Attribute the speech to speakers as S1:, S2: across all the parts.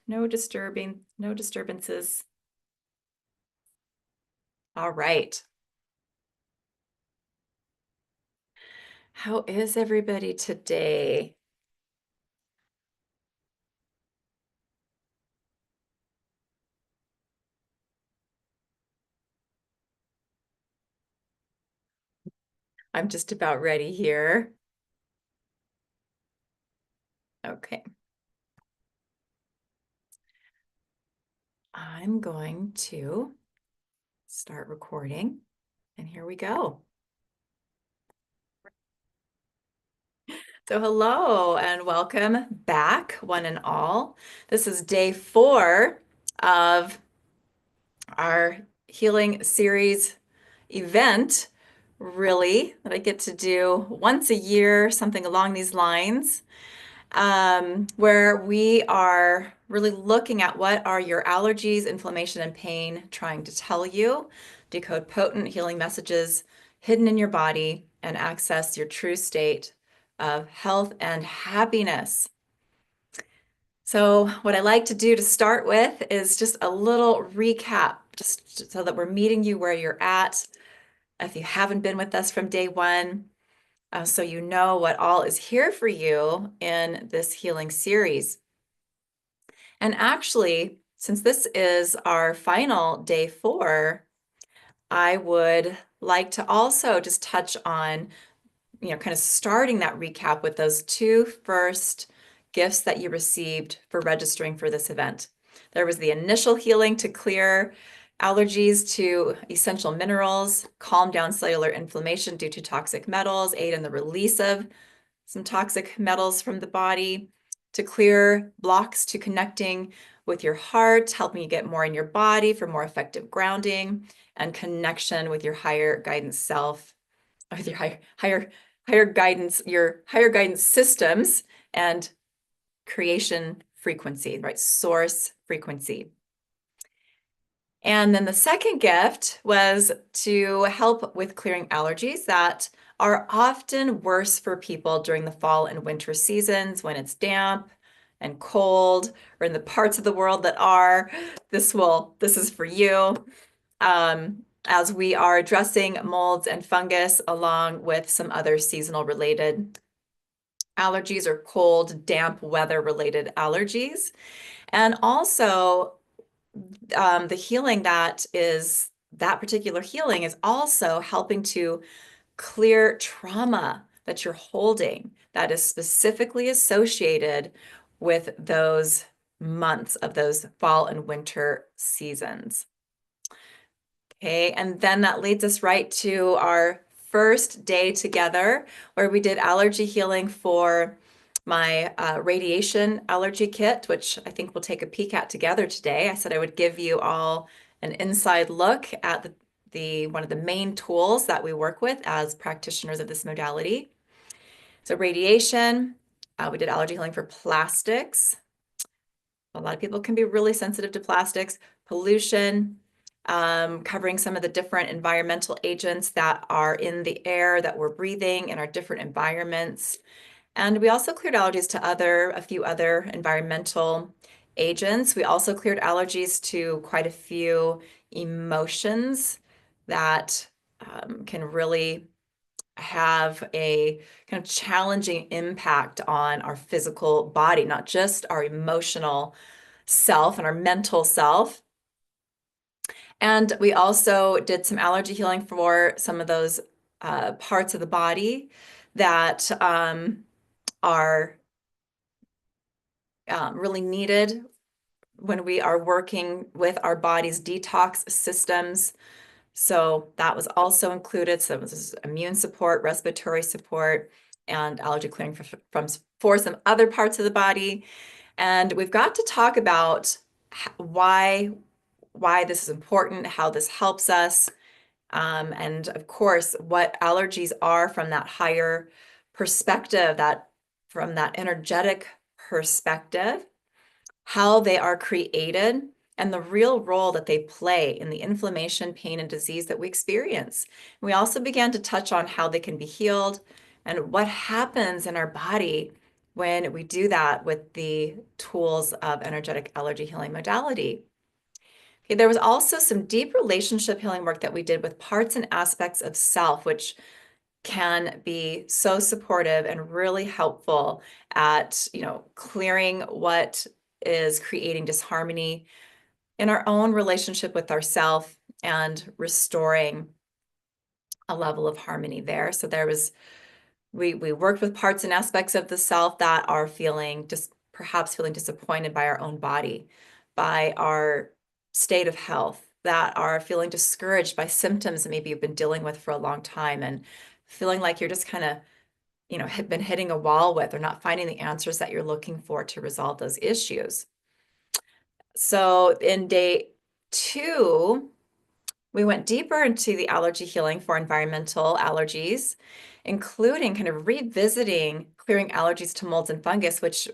S1: No disturbances. All right. How is everybody today? I'm just about ready here. Okay. I'm going to start recording, and here we go. So hello and welcome back, one and all. This is day 4 of our healing series event, really, that I get to do once a year, something along these lines, where we are really looking at what are your allergies, inflammation, and pain trying to tell you, decode potent healing messages hidden in your body, and access your true state of health and happiness. So what I like to do to start with is just a little recap, just so that we're meeting you where you're at. If you haven't been with us from day 1, so you know what all is here for you in this healing series. And actually, since this is our final day 4, I would like to also just touch on, kind of starting that recap with those 2 first gifts that you received for registering for this event. There was the initial healing to clear allergies to essential minerals, calm down cellular inflammation due to toxic metals, aid in the release of some toxic metals from the body, to clear blocks to connecting with your heart, helping you get more in your body for more effective grounding and connection with your higher guidance self, with your higher guidance, your higher guidance systems and creation frequency, right? Source frequency. And then the second gift was to help with clearing allergies that are often worse for people during the fall and winter seasons when it's damp and cold, or in the parts of the world that are. This is for you. As we are addressing molds and fungus along with some other seasonal related allergies or cold, damp weather related allergies. And also the healing that particular healing is also helping to clear trauma that you're holding that is specifically associated with those months of those fall and winter seasons. Okay, and then that leads us right to our first day together where we did allergy healing for my radiation allergy kit, which I think we'll take a peek at together today. I said I would give you all an inside look at one of the main tools that we work with as practitioners of this modality. So radiation, we did allergy healing for plastics. A lot of people can be really sensitive to plastics, pollution, covering some of the different environmental agents that are in the air that we're breathing in our different environments. And we also cleared allergies to a few other environmental agents. We also cleared allergies to quite a few emotions that can really have a kind of challenging impact on our physical body, not just our emotional self and our mental self. And we also did some allergy healing for some of those parts of the body that are really needed when we are working with our body's detox systems. So that was also included. So it was immune support, respiratory support, and allergy clearing for some other parts of the body. And we've got to talk about why this is important, how this helps us, and of course, what allergies are from that higher perspective, from that energetic perspective, how they are created, and the real role that they play in the inflammation, pain, and disease that we experience. We also began to touch on how they can be healed and what happens in our body when we do that with the tools of energetic allergy healing modality. Okay, there was also some deep relationship healing work that we did with parts and aspects of self, which can be so supportive and really helpful at, clearing what is creating disharmony in our own relationship with ourself and restoring a level of harmony there. So we worked with parts and aspects of the self that are perhaps feeling disappointed by our own body, by our state of health, that are feeling discouraged by symptoms that maybe you've been dealing with for a long time and feeling like you're just kind of, have been hitting a wall with or not finding the answers that you're looking for to resolve those issues. So in day 2, we went deeper into the allergy healing for environmental allergies, including kind of revisiting clearing allergies to molds and fungus, which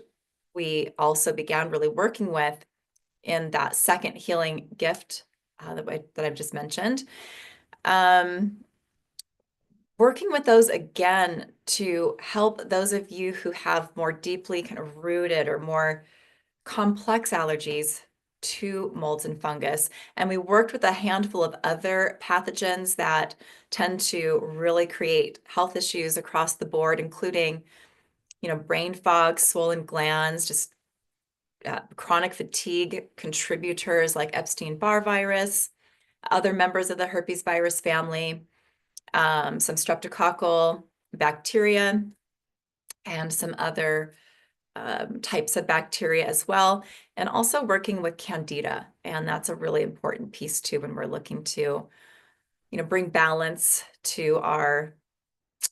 S1: we also began really working with in that second healing gift that I've just mentioned. Working with those again to help those of you who have more deeply kind of rooted or more complex allergies to molds and fungus. And we worked with a handful of other pathogens that tend to really create health issues across the board, including, brain fog, swollen glands, just chronic fatigue contributors like Epstein-Barr virus, other members of the herpes virus family, some streptococcal bacteria, and some other types of bacteria as well, and also working with candida. And that's a really important piece too when we're looking to, bring balance to our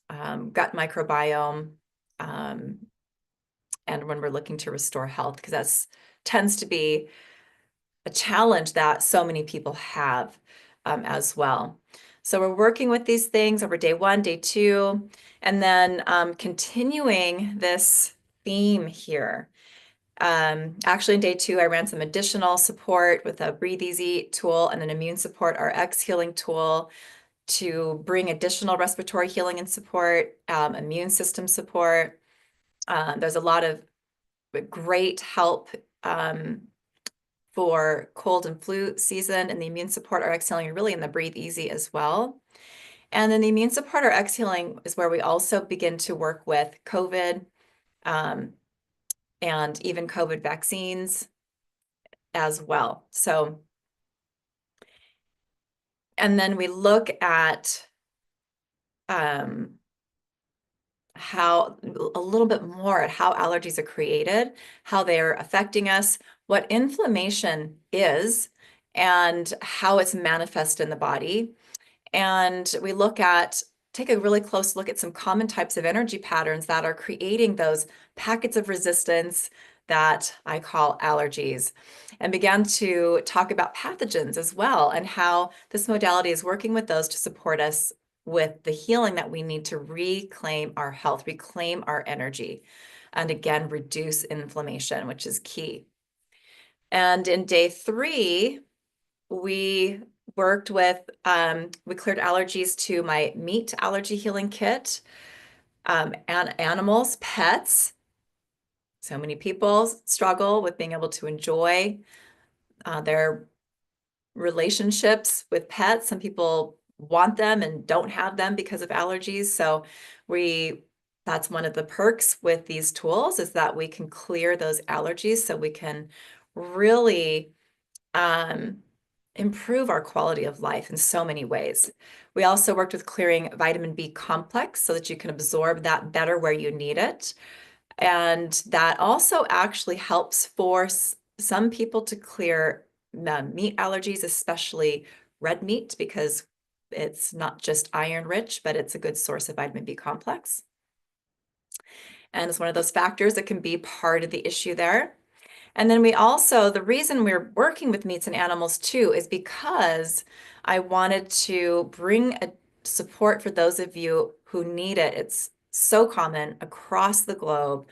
S1: gut microbiome, and when we're looking to restore health, because that tends to be a challenge that so many people have as well. So we're working with these things over day 1, day 2, and then continuing this theme here. Actually, in day 2, I ran some additional support with a Breathe Easy tool and an Immune Support RX healing tool to bring additional respiratory healing and support, immune system support. There's a lot of great help for cold and flu season, and the Immune Support RX healing are really in the Breathe Easy as well. And then the Immune Support RX healing is where we also begin to work with COVID, and even COVID vaccines as well. So, and then we look at how a little bit more at how allergies are created, how they're affecting us, what inflammation is, and how it's manifest in the body. And we take a really close look at some common types of energy patterns that are creating those packets of resistance that I call allergies, and began to talk about pathogens as well and how this modality is working with those to support us with the healing that we need to reclaim our health, reclaim our energy, and again, reduce inflammation, which is key. And in day 3, we worked with, we cleared allergies to my meat allergy healing kit, and animals, pets. So many people struggle with being able to enjoy their relationships with pets. Some people want them and don't have them because of allergies. So that's one of the perks with these tools, is that we can clear those allergies so we can really improve our quality of life in so many ways. We also worked with clearing vitamin B complex so that you can absorb that better where you need it. And that also actually helps force some people to clear meat allergies, especially red meat, because it's not just iron rich, but it's a good source of vitamin B complex. And it's one of those factors that can be part of the issue there. And then the reason we're working with meats and animals too is because I wanted to bring a support for those of you who need it. It's so common across the globe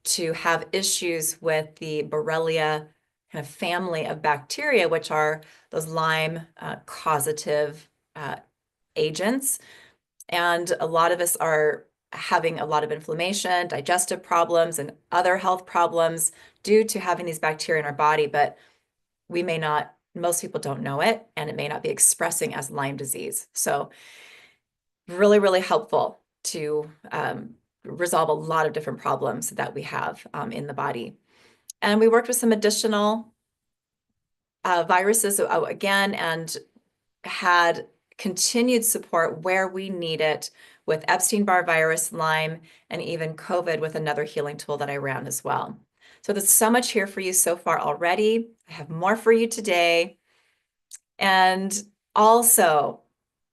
S1: to have issues with the Borrelia kind of family of bacteria, which are those Lyme causative agents. And a lot of us are having a lot of inflammation, digestive problems, and other health problems due to having these bacteria in our body, but we may not, most people don't know it, and it may not be expressing as Lyme disease. So really, really helpful to resolve a lot of different problems that we have in the body. And we worked with some additional viruses again, and had continued support where we need it with Epstein-Barr virus, Lyme, and even COVID with another healing tool that I ran as well. So there's so much here for you so far already. I have more for you today. And also,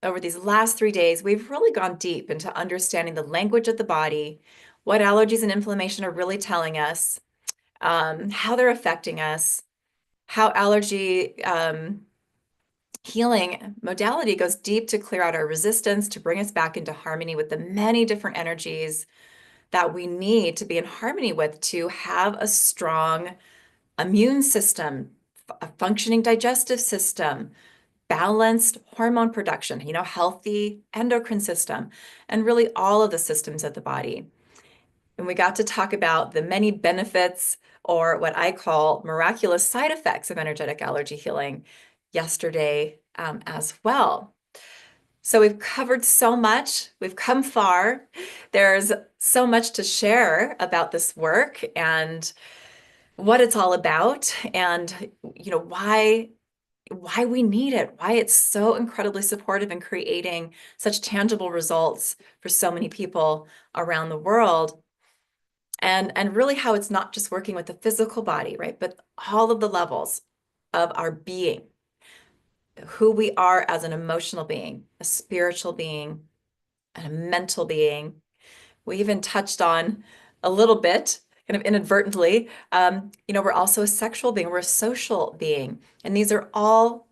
S1: over these last 3 days, we've really gone deep into understanding the language of the body, what allergies and inflammation are really telling us, how they're affecting us, how allergy healing modality goes deep to clear out our resistance, to bring us back into harmony with the many different energies that we need to be in harmony with to have a strong immune system, a functioning digestive system, balanced hormone production, healthy endocrine system, and really all of the systems of the body. And we got to talk about the many benefits, or what I call miraculous side effects, of energetic allergy healing yesterday as well. So we've covered so much. We've come far. There's so much to share about this work and what it's all about, and why we need it, why it's so incredibly supportive in creating such tangible results for so many people around the world. And really how it's not just working with the physical body, right? But all of the levels of our being, who we are as an emotional being, a spiritual being, and a mental being. We even touched on a little bit, kind of inadvertently, we're also a sexual being, we're a social being. And these are all,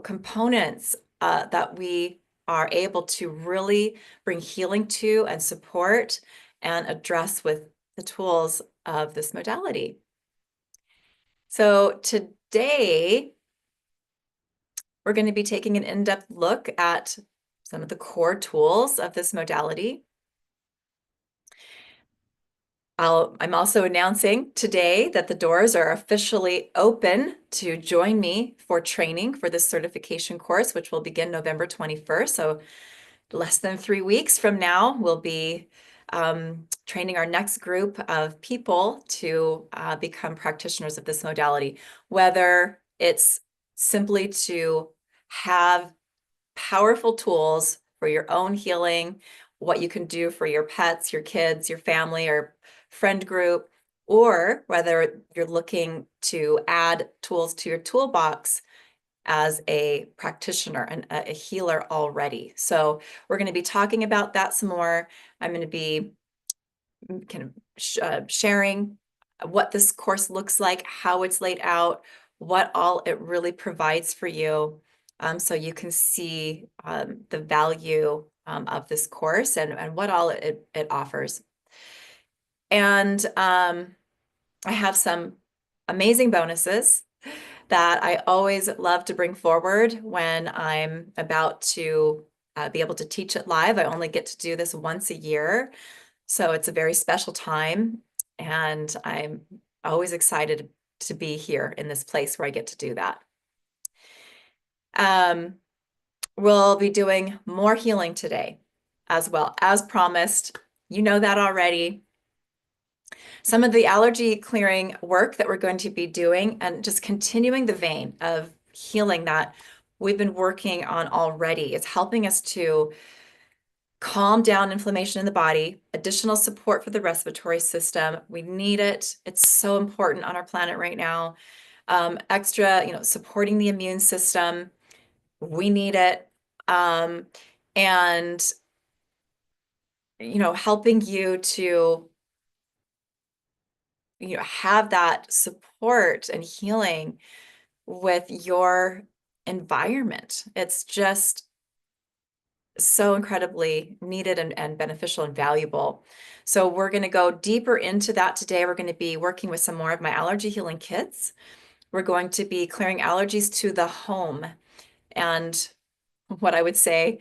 S1: components that we are able to really bring healing to and support and address with the tools of this modality. So today, we're going to be taking an in-depth look at some of the core tools of this modality. I'm also announcing today that the doors are officially open to join me for training for this certification course, which will begin November 21st. So less than 3 weeks from now, we'll be training our next group of people to become practitioners of this modality, whether it's simply to have powerful tools for your own healing, what you can do for your pets, your kids, your family, or friend group, or whether you're looking to add tools to your toolbox as a practitioner and a healer already. So we're going to be talking about that some more. I'm going to be kind of sharing what this course looks like, how it's laid out, what all it really provides for you, so you can see the value of this course and what all it offers. And I have some amazing bonuses that I always love to bring forward when I'm about to be able to teach it live. I only get to do this once a year, so it's a very special time, and I'm always excited to be here in this place where I get to do that. We'll be doing more healing today as well, as promised. You know that already. Some of the allergy clearing work that we're going to be doing, and just continuing the vein of healing that we've been working on already, is helping us to calm down inflammation in the body, additional support for the respiratory system. We need it. It's so important on our planet right now. Extra, supporting the immune system. We need it. And, helping you to, have that support and healing with your environment. It's just so incredibly needed and beneficial and valuable. So we're going to go deeper into that today. We're going to be working with some more of my allergy healing kits. We're going to be clearing allergies to the home. And what I would say,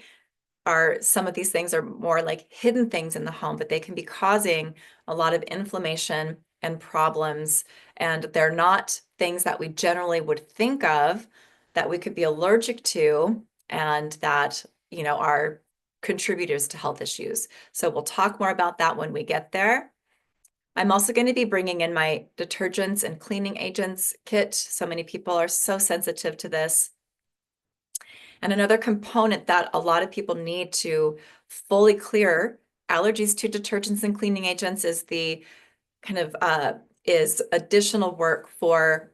S1: some of these things are more like hidden things in the home, but they can be causing a lot of inflammation and problems. And they're not things that we generally would think of that we could be allergic to and that, are contributors to health issues. So we'll talk more about that when we get there. I'm also going to be bringing in my detergents and cleaning agents kit. So many people are so sensitive to this. And another component that a lot of people need to fully clear allergies to detergents and cleaning agents is the kind of is additional work for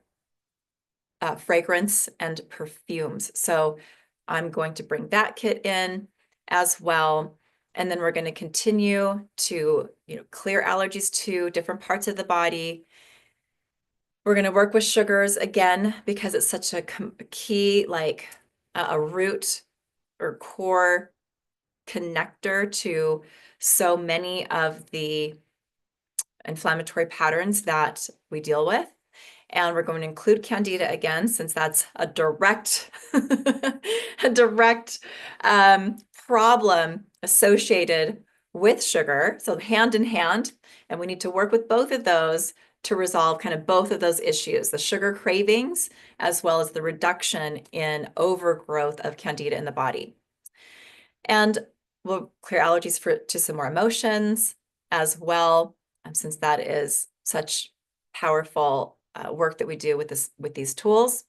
S1: fragrance and perfumes. So I'm going to bring that kit in as well. And then we're going to continue to, clear allergies to different parts of the body. We're going to work with sugars again, because it's such a key, like a root or core connector to so many of the inflammatory patterns that we deal with. And we're going to include candida again, since that's a direct, a direct problem associated with sugar. So hand in hand, and we need to work with both of those to resolve kind of both of those issues, the sugar cravings, as well as the reduction in overgrowth of candida in the body. And we'll clear allergies to some more emotions as well, since that is such powerful work that we do with these tools.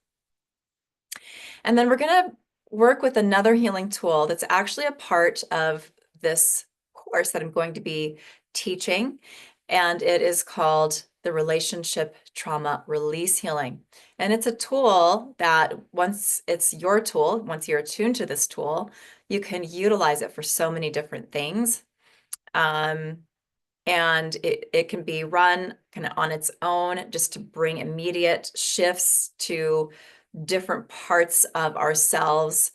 S1: And then we're going to work with another healing tool that's actually a part of this course that I'm going to be teaching, and it is called the Relationship Trauma Release Healing. And it's a tool that once you're attuned to this tool, you can utilize it for so many different things. And it can be run kind of on its own, just to bring immediate shifts to different parts of ourselves,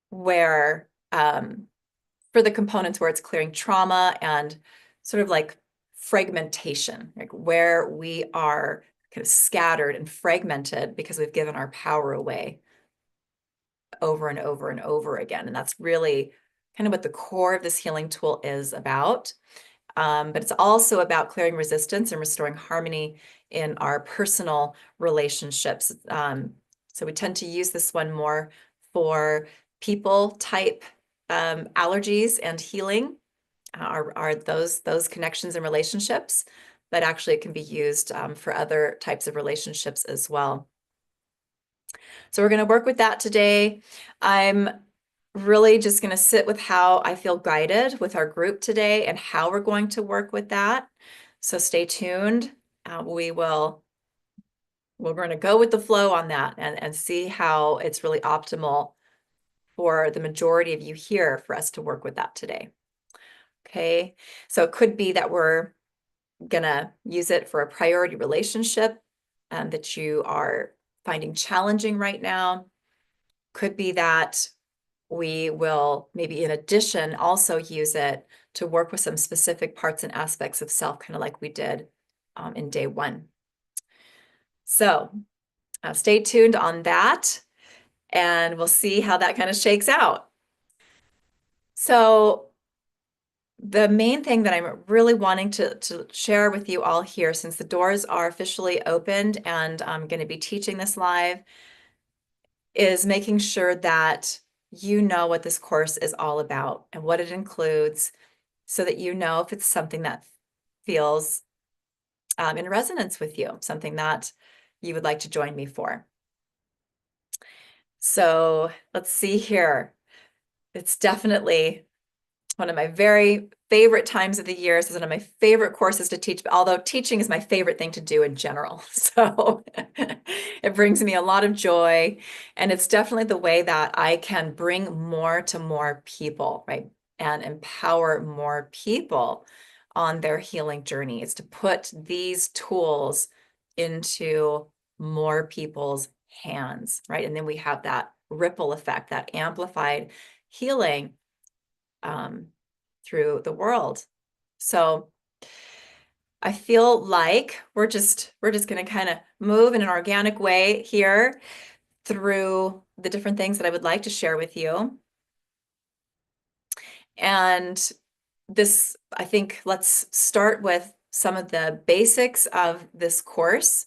S1: where for the components where it's clearing trauma and sort of like fragmentation, like where we are kind of scattered and fragmented because we've given our power away over and over and over again. And that's really kind of what the core of this healing tool is about. But it's also about clearing resistance and restoring harmony in our personal relationships. So we tend to use this one more for people type allergies and healing, are those connections and relationships, but actually it can be used for other types of relationships as well. So we're going to work with that today. I'm really just going to sit with how I feel guided with our group today and how we're going to work with that. So stay tuned. We're going to go with the flow on that and see how it's really optimal for the majority of you here for us to work with that today. Okay, so it could be that we're going to use it for a priority relationship that you are finding challenging right now. Could be that we will maybe in addition also use it to work with some specific parts and aspects of self, kind of like we did in day one. So stay tuned on that, and we'll see how that kind of shakes out. So the main thing that I'm really wanting to share with you all here, since the doors are officially opened and I'm going to be teaching this live, is making sure that you know what this course is all about and what it includes, so that you know if it's something that feels in resonance with you, something that you would like to join me for. So let's see here. It's definitely one of my very favorite times of the year. This is one of my favorite courses to teach, although teaching is my favorite thing to do in general. So it brings me a lot of joy. And it's definitely the way that I can bring more to more people, right? And empower more people on their healing journey, is to put these tools into more people's hands, right? And then we have that ripple effect, that amplified healing through the world. So I feel like we're just going to kind of move in an organic way here through the different things that I would like to share with you. And this, I think, let's start with some of the basics of this course.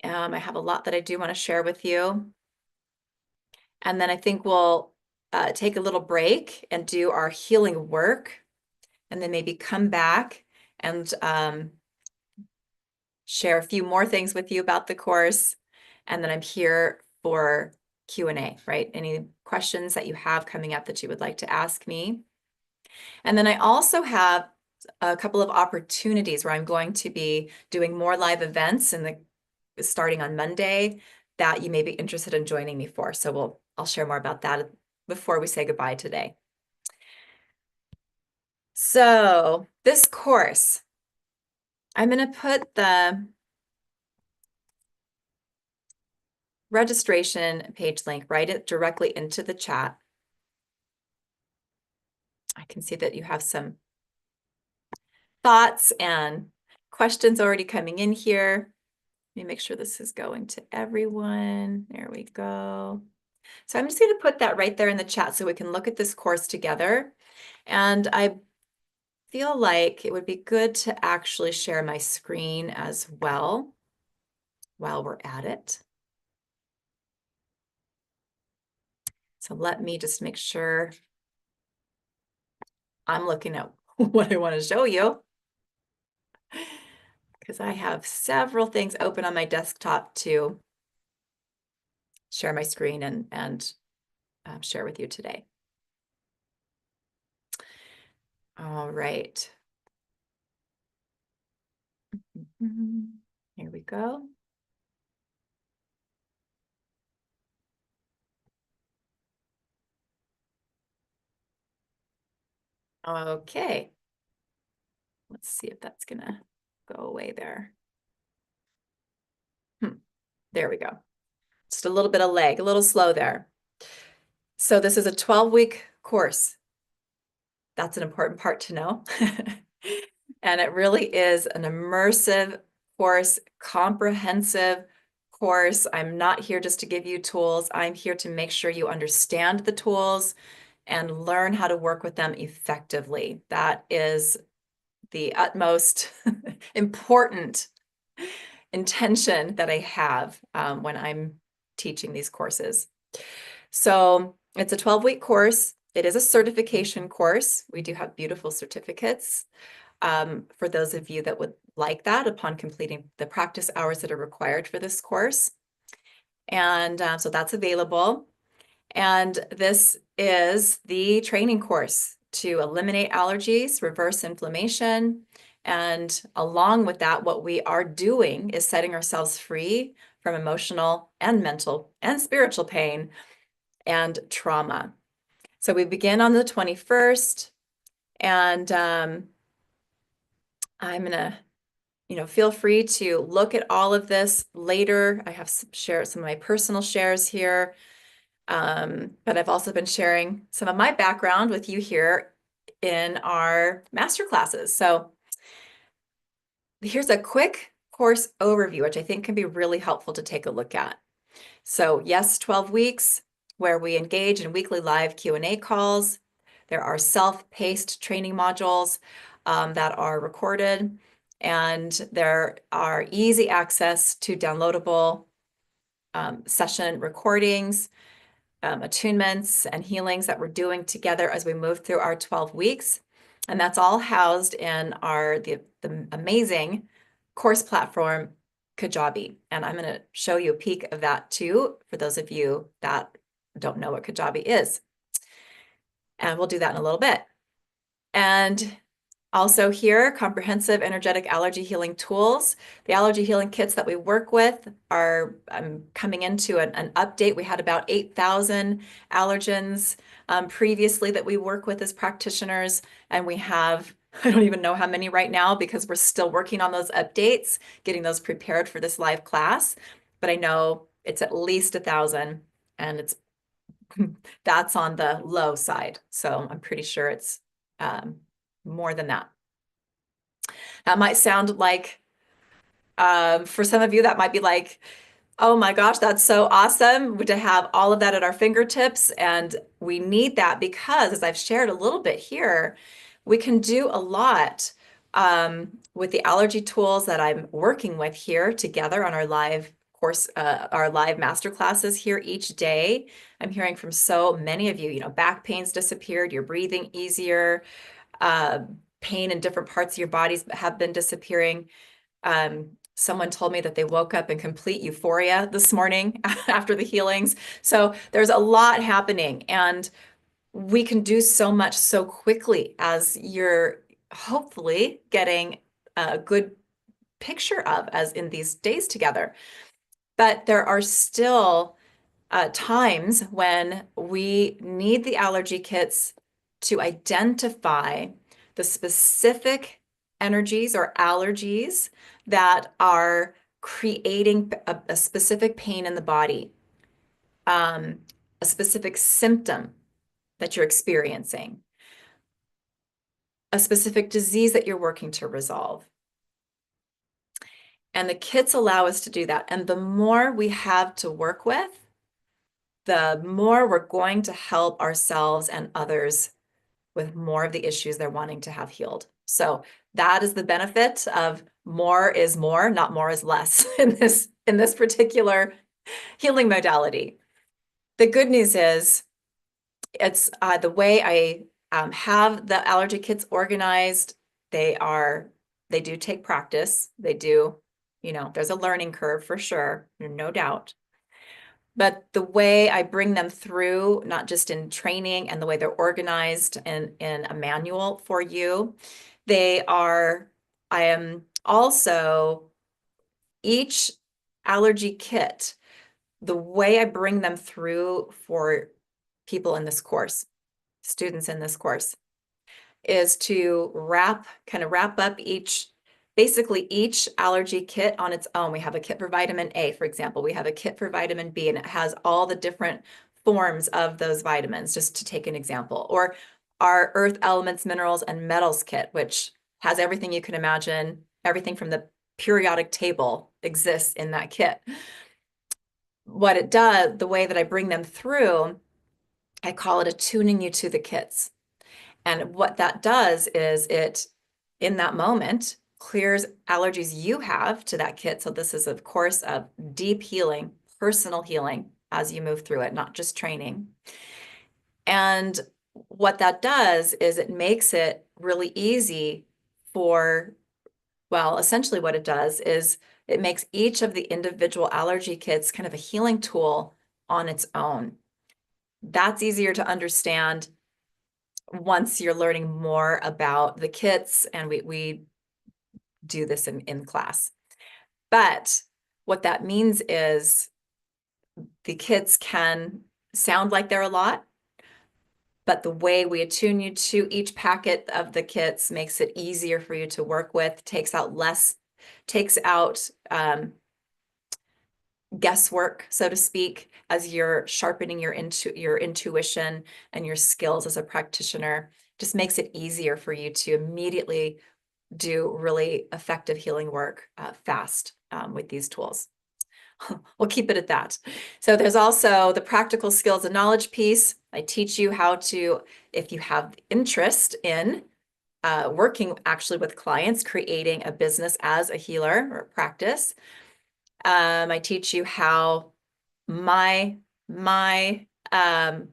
S1: I have a lot that I do want to share with you. And then I think we'll take a little break and do our healing work, and then maybe come back and share a few more things with you about the course. And then I'm here for Q&A, right? Any questions that you have coming up that you would like to ask me. And then I also have a couple of opportunities where I'm going to be doing more live events starting on Monday that you may be interested in joining me for. So I'll share more about that before we say goodbye today. So this course, I'm going to put the registration page link, write it directly into the chat. I can see that you have some thoughts and questions already coming in here. Let me make sure this is going to everyone. There we go. So I'm just going to put that right there in the chat so we can look at this course together. And I feel like it would be good to actually share my screen as well while we're at it. So let me just make sure I'm looking at what I want to show you, because I have several things open on my desktop to share my screen and share with you today. All right. Here we go. Okay. Let's see if that's gonna go away there. There we go. Just a little bit of lag, a little slow there. So this is a 12-week course. That's an important part to know. And it really is an immersive course, comprehensive course. I'm not here just to give you tools. I'm here to make sure you understand the tools and learn how to work with them effectively. That is the utmost important intention that I have when I'm teaching these courses. So it's a 12-week course. It is a certification course. We do have beautiful certificates for those of you that would like that upon completing the practice hours that are required for this course. And so that's available. And this is the training course to eliminate allergies, reverse inflammation. And along with that, what we are doing is setting ourselves free from emotional and mental and spiritual pain and trauma. So we begin on the 21st, and I'm gonna, feel free to look at all of this later. I have shared some of my personal shares here, but I've also been sharing some of my background with you here in our master classes. So here's a quick course overview, which I think can be really helpful to take a look at. So yes, 12 weeks where we engage in weekly live Q&A calls. There are self-paced training modules that are recorded, and there are easy access to downloadable session recordings, attunements, and healings that we're doing together as we move through our 12 weeks. And that's all housed in the amazing course platform, Kajabi. And I'm going to show you a peek of that too, for those of you that don't know what Kajabi is. And we'll do that in a little bit. And also here, comprehensive energetic allergy healing tools. The allergy healing kits that we work with are coming into an update. We had about 8,000 allergens previously that we work with as practitioners, and we have, I don't even know how many right now because we're still working on those updates, getting those prepared for this live class. But I know it's at least 1,000, and that's on the low side. So I'm pretty sure it's more than that. That might sound like, for some of you, that might be like Oh my gosh, that's so awesome to have all of that at our fingertips. And we need that because, as I've shared a little bit here, we can do a lot with the allergy tools that I'm working with here together on our live course, our live master classes here each day. I'm hearing from so many of you, back pain's disappeared, you're breathing easier, uh, pain in different parts of your bodies have been disappearing. Someone told me that they woke up in complete euphoria this morning after the healings. So there's a lot happening, and we can do so much so quickly as you're hopefully getting a good picture of as in these days together. But there are still times when we need the allergy kits to identify the specific energies or allergies that are creating a specific pain in the body, um, a specific symptom that you're experiencing, a specific disease that you're working to resolve. And the kits allow us to do that. And the more we have to work with, the more we're going to help ourselves and others with more of the issues they're wanting to have healed. So that is the benefit of more is more, not more is less in this particular healing modality. The good news is it's the way I have the allergy kits organized. They do take practice. They do, there's a learning curve for sure, no doubt. But the way I bring them through, not just in training and the way they're organized in a manual for you, I am also each allergy kit, the way I bring them through for people in this course, students in this course, is to kind of wrap up basically each allergy kit on its own. We have a kit for vitamin A, for example. We have a kit for vitamin B, and it has all the different forms of those vitamins, just to take an example. Or our earth elements, minerals, and metals kit, which has everything you can imagine. Everything from the periodic table exists in that kit. What it does, the way that I bring them through, I call it attuning you to the kits. And what that does is in that moment, clears allergies you have to that kit. So this is, of course, a deep healing, personal healing as you move through it, not just training. And what that does is it makes it really easy essentially what it does is it makes each of the individual allergy kits kind of a healing tool on its own. That's easier to understand once you're learning more about the kits, and we do this in class. But what that means is the kits can sound like they're a lot, but the way we attune you to each packet of the kits makes it easier for you to work with, takes out guesswork, so to speak, as you're sharpening your intuition and your skills as a practitioner. Just makes it easier for you to immediately do really effective healing work fast with these tools. We'll keep it at that. So there's also the practical skills and knowledge piece. I teach you how to, if you have interest in working actually with clients, creating a business as a healer or practice. I teach you how my kind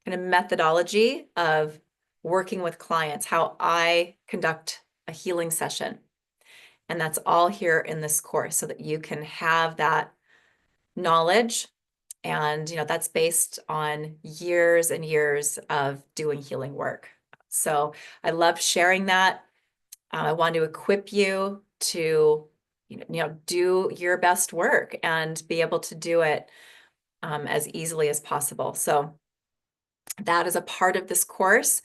S1: of methodology of working with clients, how I conduct a healing session. And that's all here in this course so that you can have that knowledge. And, that's based on years and years of doing healing work. So I love sharing that. I want to equip you to, do your best work and be able to do it as easily as possible. So that is a part of this course.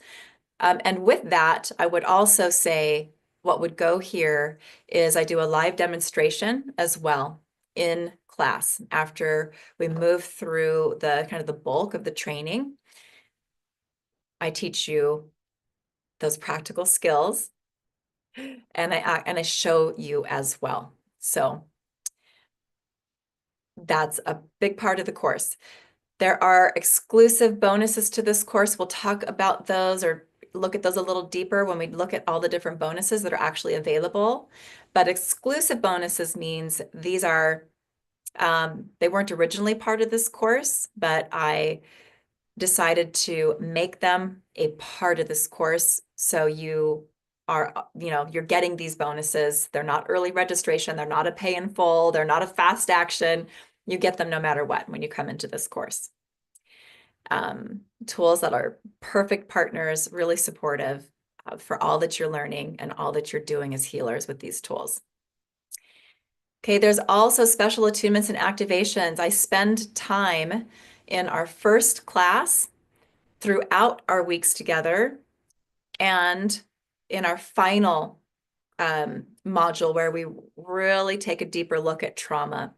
S1: And with that, I would also say what would go here is I do a live demonstration as well in class after we move through the kind of the bulk of the training. I teach you those practical skills and I show you as well. So That's a big part of the course. There are exclusive bonuses to this course. We'll talk about those or look at those a little deeper when we look at all the different bonuses that are actually available. But exclusive bonuses means these are, they weren't originally part of this course, but I decided to make them a part of this course. So you are, you're getting these bonuses. They're not early registration. They're not a pay in full. They're not a fast action. You get them no matter what when you come into this course. Tools that are perfect partners, really supportive for all that you're learning and all that you're doing as healers with these tools. Okay, there's also special attunements and activations. I spend time in our first class throughout our weeks together and in our final module where we really take a deeper look at trauma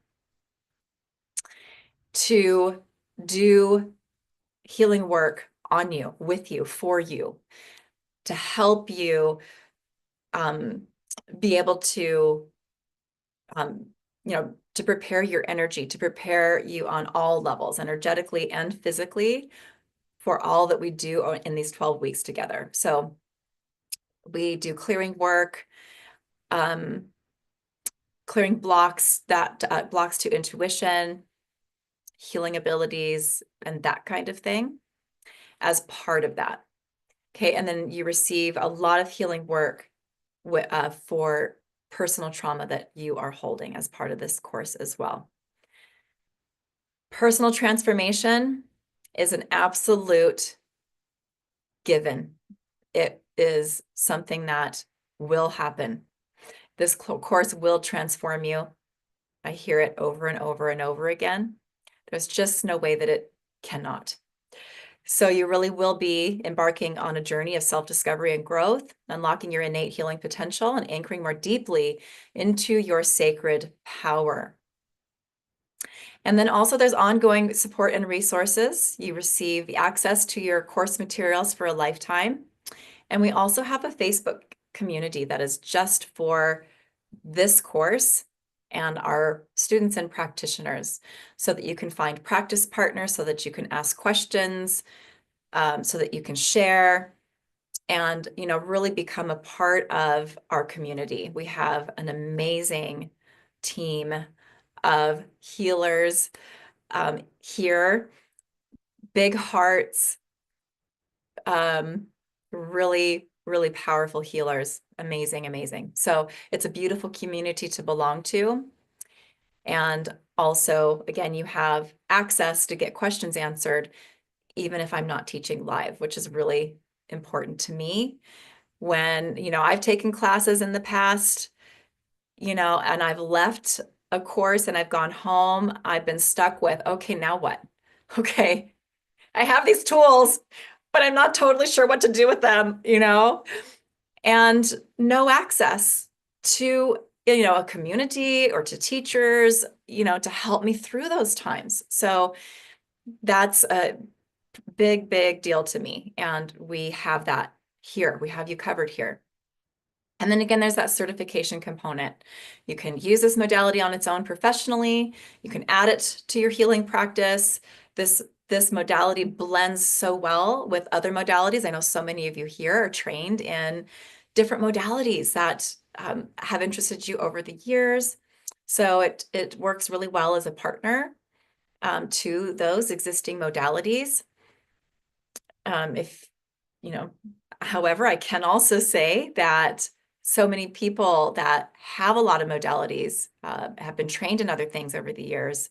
S1: to do healing work on you, with you, for you, to help you be able to, to prepare your energy, to prepare you on all levels, energetically and physically, for all that we do in these 12 weeks together. So we do clearing work, clearing blocks blocks to intuition, healing abilities, and that kind of thing as part of that. Okay, and then you receive a lot of healing work for personal trauma that you are holding as part of this course as well. Personal transformation is an absolute given. It is something that will happen. This course will transform you. I hear it over and over and over again. There's just no way that it cannot. So you really will be embarking on a journey of self-discovery and growth, unlocking your innate healing potential and anchoring more deeply into your sacred power. And then also there's ongoing support and resources. You receive access to your course materials for a lifetime. And we also have a Facebook community that is just for this course and our students and practitioners, so that you can find practice partners, so that you can ask questions, so that you can share and, really become a part of our community. We have an amazing team of healers here, big hearts, really, really powerful healers. Amazing, amazing. So it's a beautiful community to belong to. And also, again, you have access to get questions answered, even if I'm not teaching live, which is really important to me. When, I've taken classes in the past, and I've left a course and I've gone home, I've been stuck with, okay, now what? Okay, I have these tools, but I'm not totally sure what to do with them, and no access to, a community or to teachers, to help me through those times. So that's a big, big deal to me. And we have that here. We have you covered here. And then again, there's that certification component. You can use this modality on its own professionally. You can add it to your healing practice. This modality blends so well with other modalities. I know so many of you here are trained in different modalities that have interested you over the years. So it works really well as a partner to those existing modalities. However, I can also say that so many people that have a lot of modalities, have been trained in other things over the years,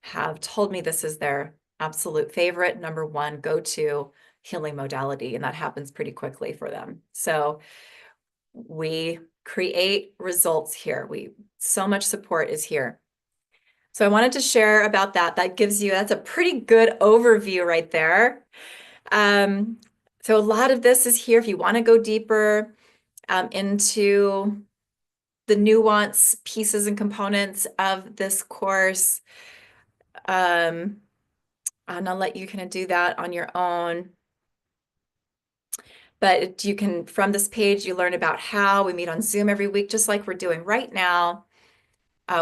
S1: have told me this is their absolute favorite, number one go-to healing modality, and that happens pretty quickly for them. So we create results here. So much support is here. So I wanted to share about that. That's a pretty good overview right there. So a lot of this is here if you want to go deeper into the nuance pieces and components of this course. And I'll let you kind of do that on your own. But you can, from this page, you learn about how we meet on Zoom every week, just like we're doing right now.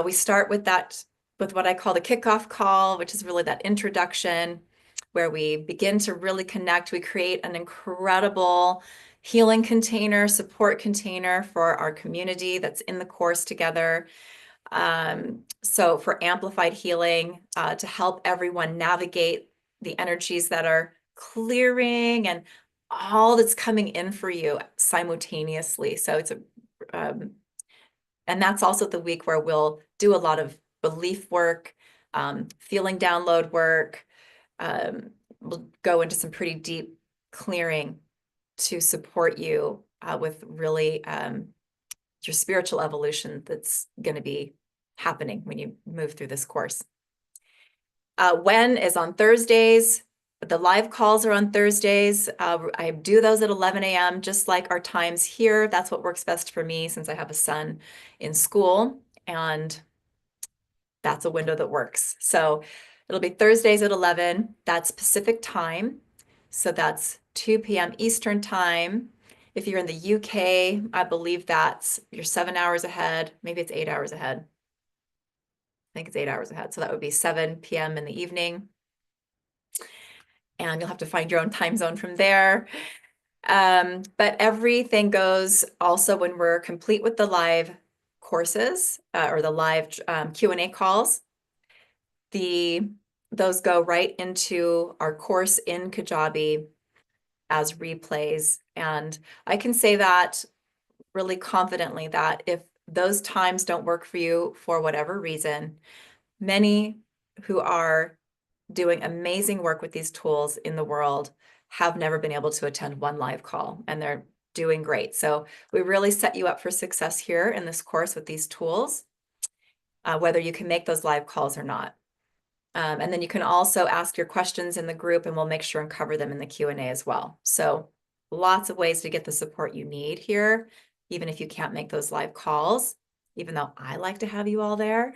S1: We start with that with what I call the kickoff call, which is really that introduction where we begin to really connect. We create an incredible healing container, support container for our community that's in the course together. So for amplified healing, to help everyone navigate the energies that are clearing and all that's coming in for you simultaneously. So it's and that's also the week where we'll do a lot of belief work, feeling download work. We'll go into some pretty deep clearing to support you with really your spiritual evolution that's going to be happening when you move through this course. When is on Thursdays. The live calls are on Thursdays. I do those at 11 a.m., just like our times here. That's what works best for me since I have a son in school, and that's a window that works. So it'll be Thursdays at 11. That's Pacific time. So that's 2 p.m. Eastern time. If you're in the UK, I believe you're 7 hours ahead. Maybe it's 8 hours ahead. I think it's 8 hours ahead. So that would be 7 p.m. in the evening. And you'll have to find your own time zone from there. But everything goes also when we're complete with the live courses or the live Q&A calls. Those go right into our course in Kajabi as replays. And I can say that really confidently that if those times don't work for you for whatever reason, many who are doing amazing work with these tools in the world have never been able to attend one live call, and they're doing great. So we really set you up for success here in this course with these tools, whether you can make those live calls or not. And then you can also ask your questions in the group, and we'll make sure and cover them in the Q&A as well. So lots of ways to get the support you need here, even if you can't make those live calls, even though I like to have you all there.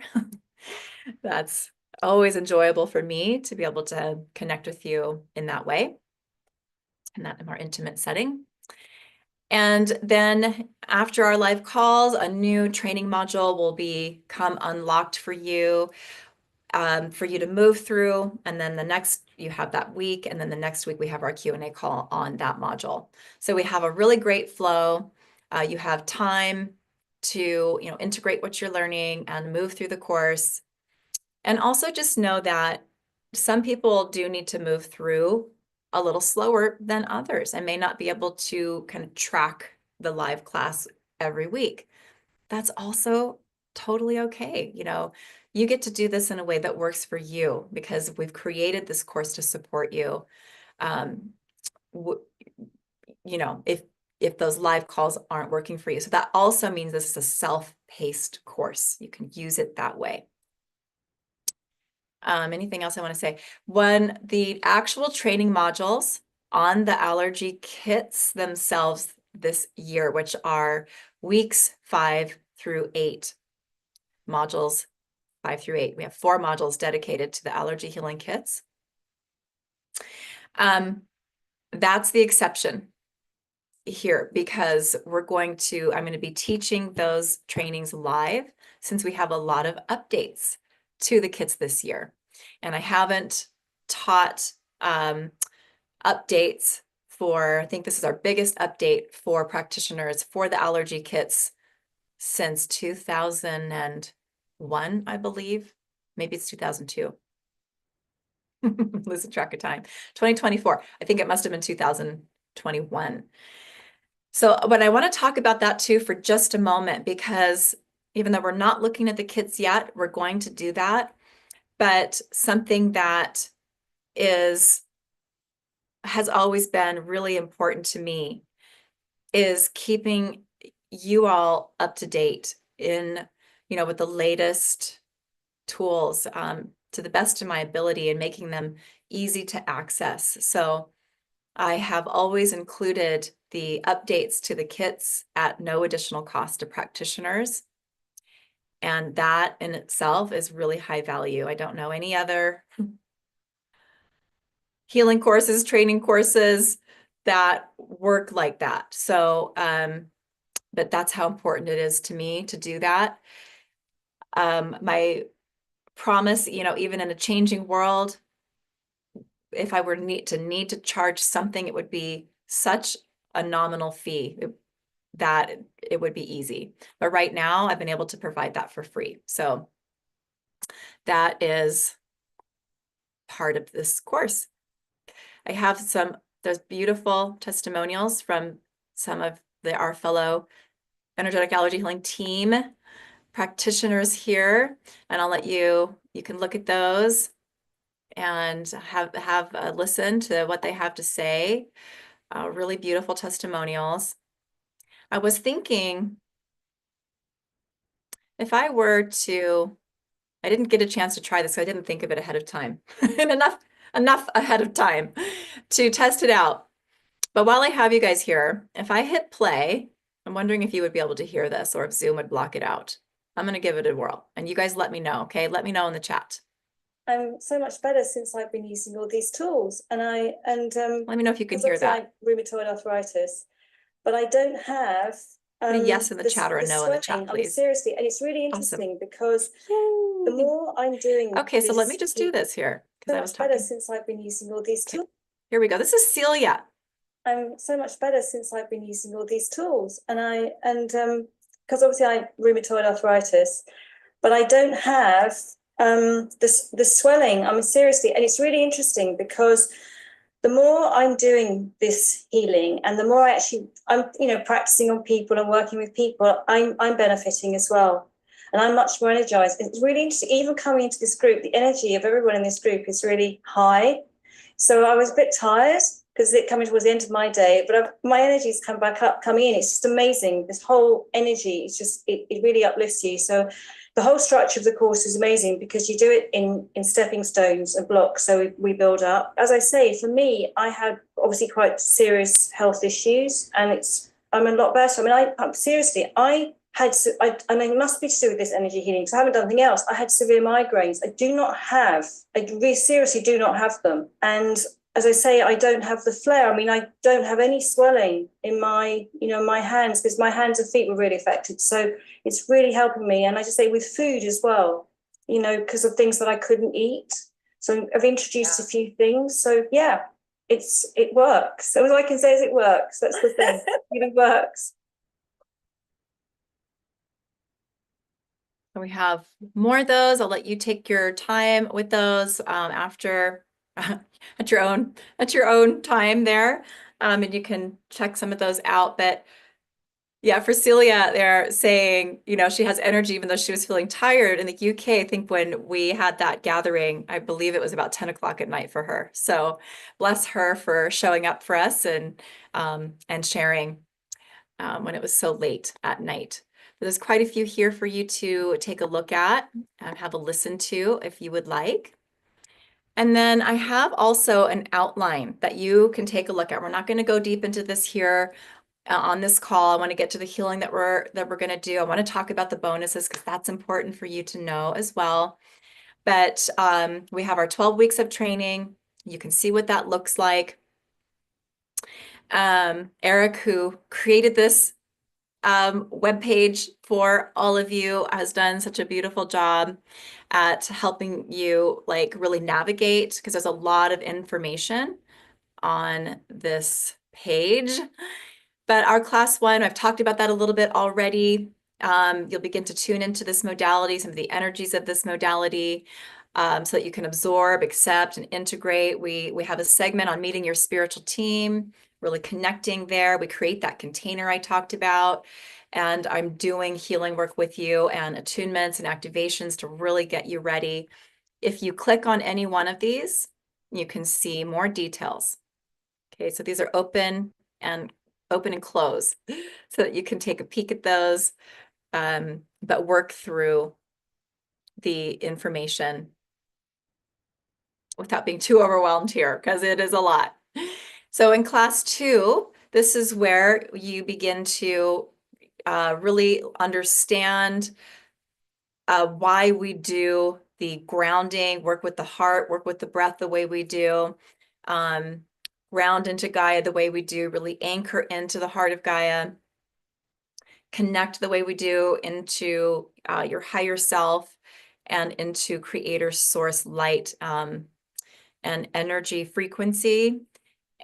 S1: That's always enjoyable for me to be able to connect with you in that way, in that more intimate setting. And then after our live calls, a new training module will become unlocked for you to move through. And then you have that week, and then the next week we have our Q&A call on that module. So we have a really great flow. You have time to integrate what you're learning and move through the course. And also just know that some people do need to move through a little slower than others and may not be able to kind of track the live class every week. That's also totally okay. You get to do this in a way that works for you because we've created this course to support you. If those live calls aren't working for you. So that also means this is a self-paced course. You can use it that way. Anything else I want to say? When the actual training modules on the allergy kits themselves this year, which are weeks 5 through 8, modules 5 through 8. We have 4 modules dedicated to the allergy healing kits. That's the exception here because I'm going to be teaching those trainings live since we have a lot of updates to the kits this year. And I haven't taught updates I think this is our biggest update for practitioners for the allergy kits since 2001, I believe. Maybe it's 2002. Losing track of time. 2024. I think it must have been 2021. But I want to talk about that too for just a moment, because even though we're not looking at the kits yet, we're going to do that. But something that has always been really important to me is keeping you all up to date with the latest tools to the best of my ability and making them easy to access. So I have always included the updates to the kits at no additional cost to practitioners. And that in itself is really high value. I don't know any other healing courses, training courses that work like that. So, but that's how important it is to me to do that. My promise, even in a changing world, if I were need to charge something, it would be such a nominal fee that it would be easy. But right now, I've been able to provide that for free. So that is part of this course. I have there's beautiful testimonials from some of our fellow energetic allergy healing team practitioners here, and I'll let you can look at those and have a listen to what they have to say. Really beautiful testimonials. I was thinking, if I were to, I didn't get a chance to try this, so I didn't think of it ahead of time, and enough ahead of time to test it out. But while I have you guys here, if I hit play, I'm wondering if you would be able to hear this or if Zoom would block it out. I'm going to give it a whirl, and you guys let me know, okay? Let me know in the chat.
S2: I'm so much better since I've been using all these tools, and
S1: let me know if you can hear that.
S2: I have rheumatoid arthritis, but I don't have
S1: a yes in the chat or a no in the chat, please.
S2: I mean, seriously, and it's really interesting because the more I'm doing.
S1: Okay, so let me just do this here because I was talking.
S2: Better since I've been using all these tools.
S1: Here we go. This is Celia.
S2: I'm so much better since I've been using all these tools, and because obviously I have rheumatoid arthritis, but I don't have the swelling. I mean, seriously, and it's really interesting because the more I'm doing this healing and the more I'm practicing on people and working with people, I'm benefiting as well, and I'm much more energized. It's really interesting. Even coming into this group, the energy of everyone in this group is really high. So I was a bit tired because it coming towards the end of my day, but my energy's come back up, coming in. It's just amazing. This whole energy, it's just, it really uplifts you. So the whole structure of the course is amazing because you do it in stepping stones and blocks. So we build up. As I say, for me, I had obviously quite serious health issues, and I'm a lot better. I mean, I mean, it must be to do with this energy healing because I haven't done anything else. I had severe migraines. I really seriously do not have them. And as I say, I don't have the flare. I mean, I don't have any swelling in my hands because my hands and feet were really affected. So it's really helping me. And I just say with food as well, because of things that I couldn't eat. So I've introduced a few things. So yeah, it works. So all I can say is it works. That's the thing. It works.
S1: We have more of those. I'll let you take your time with those after at your own time there, and you can check some of those out. But yeah, for Celia, they're saying she has energy even though she was feeling tired. In the UK, I think when we had that gathering, I believe it was about 10 o'clock at night for her. So bless her for showing up for us and sharing when it was so late at night. There's quite a few here for you to take a look at and have a listen to if you would like. And then I have also an outline that you can take a look at. We're not going to go deep into this here on this call. I want to get to the healing that we're going to do. I want to talk about the bonuses because that's important for you to know as well. But we have our 12 weeks of training. You can see what that looks like. Eric, who created this webpage for all of you, has done such a beautiful job at helping you really navigate because there's a lot of information on this page. But our class 1, I've talked about that a little bit already. You'll begin to tune into this modality, some of the energies of this modality, so that you can absorb, accept, and integrate. We have a segment on meeting your spiritual team, really connecting there. We create that container I talked about, and I'm doing healing work with you and attunements and activations to really get you ready. If you click on any one of these, you can see more details. Okay, so these are open and close so that you can take a peek at those, but work through the information without being too overwhelmed here because it is a lot. So in class 2, this is where you begin to really understand why we do the grounding, work with the heart, work with the breath the way we do, ground into Gaia the way we do, really anchor into the heart of Gaia, connect the way we do into your higher self, and into creator source light and energy frequency.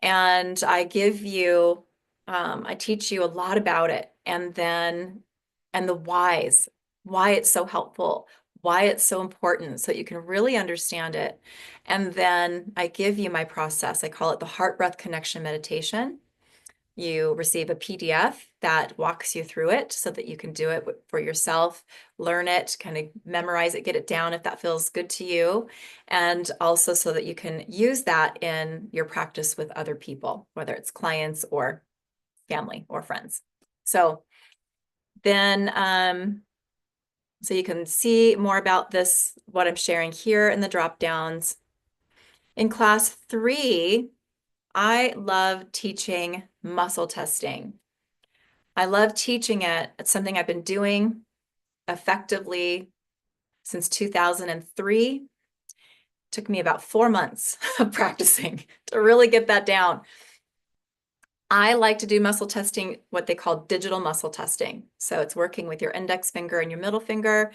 S1: And I give you, I teach you a lot about it. And the why it's so helpful, why it's so important, so you can really understand it. And then I give you my process. I call it the heart breath connection meditation. You receive a PDF that walks you through it so that you can do it for yourself, learn it, kind of memorize it, get it down if that feels good to you. And also so that you can use that in your practice with other people, whether it's clients or family or friends. So then, so you can see more about this, what I'm sharing here in the drop downs. In class 3, I love teaching muscle testing. I love teaching it. It's something I've been doing effectively since 2003. It took me about 4 months of practicing to really get that down. I like to do muscle testing, what they call digital muscle testing. So it's working with your index finger and your middle finger.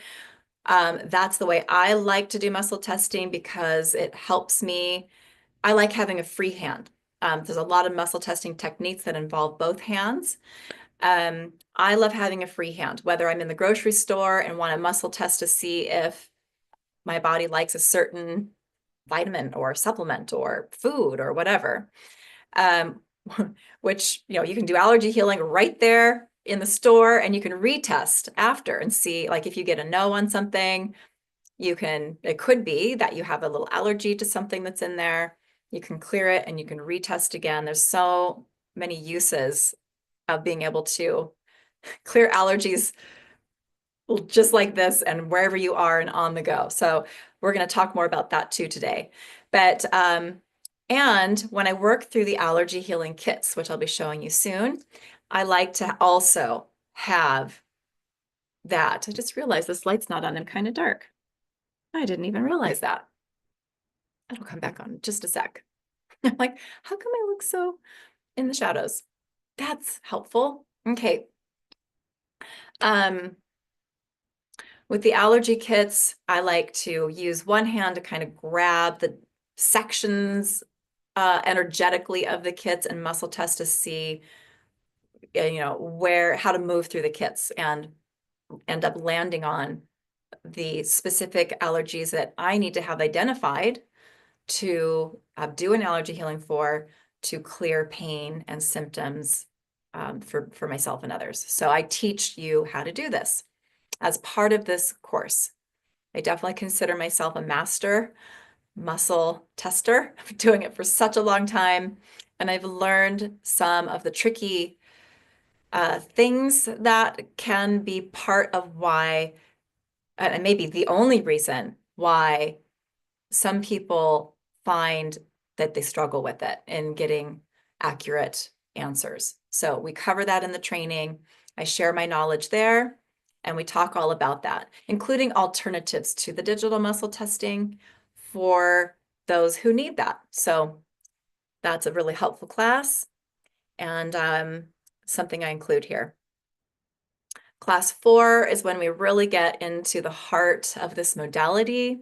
S1: That's the way I like to do muscle testing because it helps me. I like having a free hand. There's a lot of muscle testing techniques that involve both hands. I love having a free hand, whether I'm in the grocery store and want a muscle test to see if my body likes a certain vitamin or supplement or food or whatever. Um, which, you can do allergy healing right there in the store, and you can retest after and see, like, if you get a no on something, it could be that you have a little allergy to something that's in there. You can clear it and you can retest again. There's so many uses of being able to clear allergies just like this and wherever you are and on the go. So we're going to talk more about that too today. But and when I work through the allergy healing kits, which I'll be showing you soon, I like to also have that. I just realized this light's not on. I'm kind of dark. I didn't even realize that. It'll come back on in just a sec. I'm like, how come I look so in the shadows? That's helpful. Okay. With the allergy kits, I like to use one hand to kind of grab the sections energetically of the kits and muscle test to see, how to move through the kits and end up landing on the specific allergies that I need to have identified to do an allergy healing for, to clear pain and symptoms for myself and others. So I teach you how to do this as part of this course. I definitely consider myself a master muscle tester. I've been doing it for such a long time, and I've learned some of the tricky things that can be part of why, and maybe the only reason why some people find that they struggle with it in getting accurate answers. So we cover that in the training. I share my knowledge there, and we talk all about that, including alternatives to the digital muscle testing for those who need that. So that's a really helpful class, and something I include here. Class 4 is when we really get into the heart of this modality.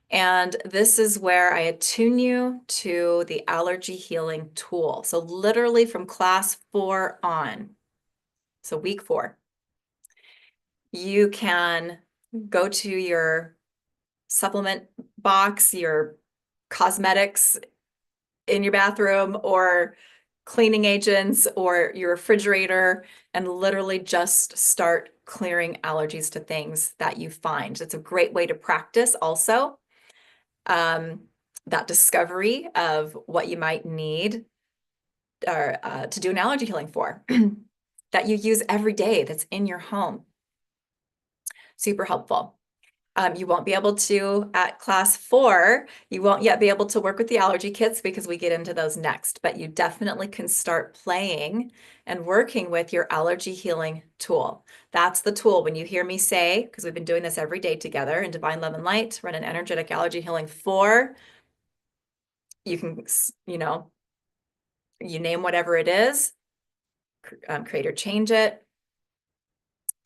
S1: And this is where I attune you to the allergy healing tool. So literally from class 4 on, so week 4, you can go to your supplement box, your cosmetics in your bathroom, or cleaning agents, or your refrigerator, and literally just start clearing allergies to things that you find. It's a great way to practice also that discovery of what you might need or to do an allergy healing for that you use every day that's in your home. Super helpful. You won't be able to, at class 4, you won't yet be able to work with the allergy kits because we get into those next, but you definitely can start playing and working with your allergy healing tool. That's the tool. When you hear me say, because we've been doing this every day together in Divine Love and Light, run an energetic allergy healing for, you can, you name whatever it is, create or change it.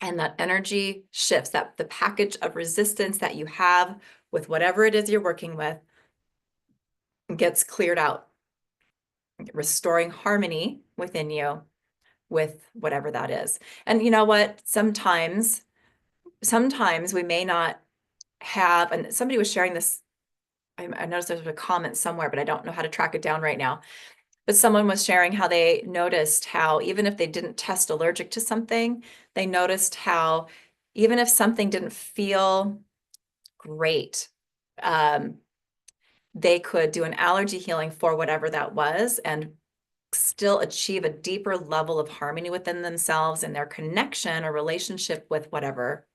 S1: And that energy shifts, that the package of resistance that you have with whatever it is you're working with gets cleared out, restoring harmony within you with whatever that is. And you know what? Sometimes we may not have, and somebody was sharing this. I noticed there's a comment somewhere, but I don't know how to track it down right now. But someone was sharing how they noticed how even if they didn't test allergic to something, they noticed how even if something didn't feel great, um, they could do an allergy healing for whatever that was and still achieve a deeper level of harmony within themselves and their connection or relationship with whatever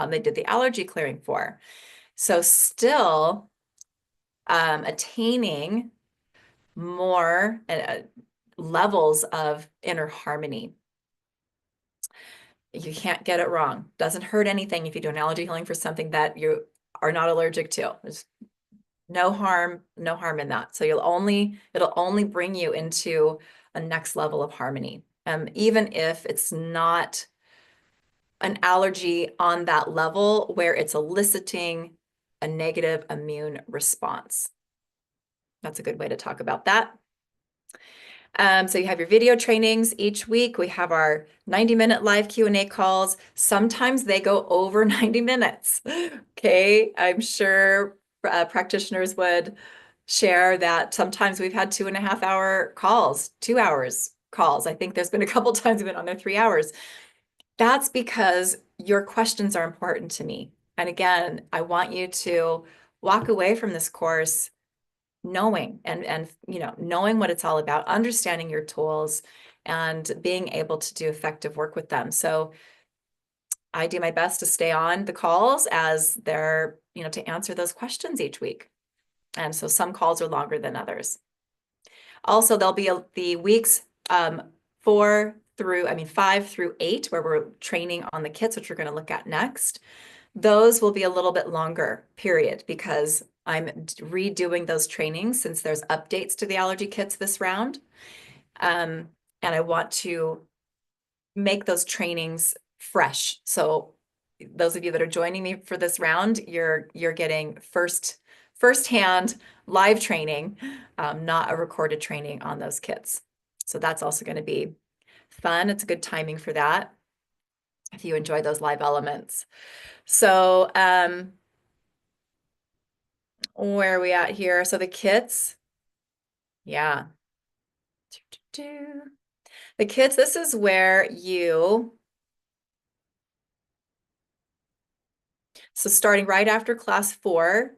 S1: they did the allergy clearing for. So still attaining more levels of inner harmony. You can't get it wrong. Doesn't hurt anything if you do an allergy healing for something that you are not allergic to. There's no harm in that. So it'll only bring you into a next level of harmony. Even if it's not an allergy on that level where it's eliciting a negative immune response. That's a good way to talk about that. So you have your video trainings each week. We have our 90-minute live Q&A calls. Sometimes they go over 90 minutes. Okay, I'm sure practitioners would share that sometimes we've had 2.5 hour calls, 2 hours calls. I think there's been a couple times we've been on there 3 hours. That's because your questions are important to me. And again, I want you to walk away from this course knowing and knowing what it's all about, understanding your tools and being able to do effective work with them. So I do my best to stay on the calls as they're, to answer those questions each week. And so some calls are longer than others. Also, there'll be the weeks 5 through 8, where we're training on the kits, which we're going to look at next. Those will be a little bit longer period because I'm redoing those trainings since there's updates to the allergy kits this round. And I want to make those trainings fresh. So those of you that are joining me for this round, you're getting firsthand live training, not a recorded training on those kits. So that's also going to be fun. It's a good timing for that if you enjoy those live elements. So where are we at here? So the kits, yeah. The kits, this is where so starting right after class 4.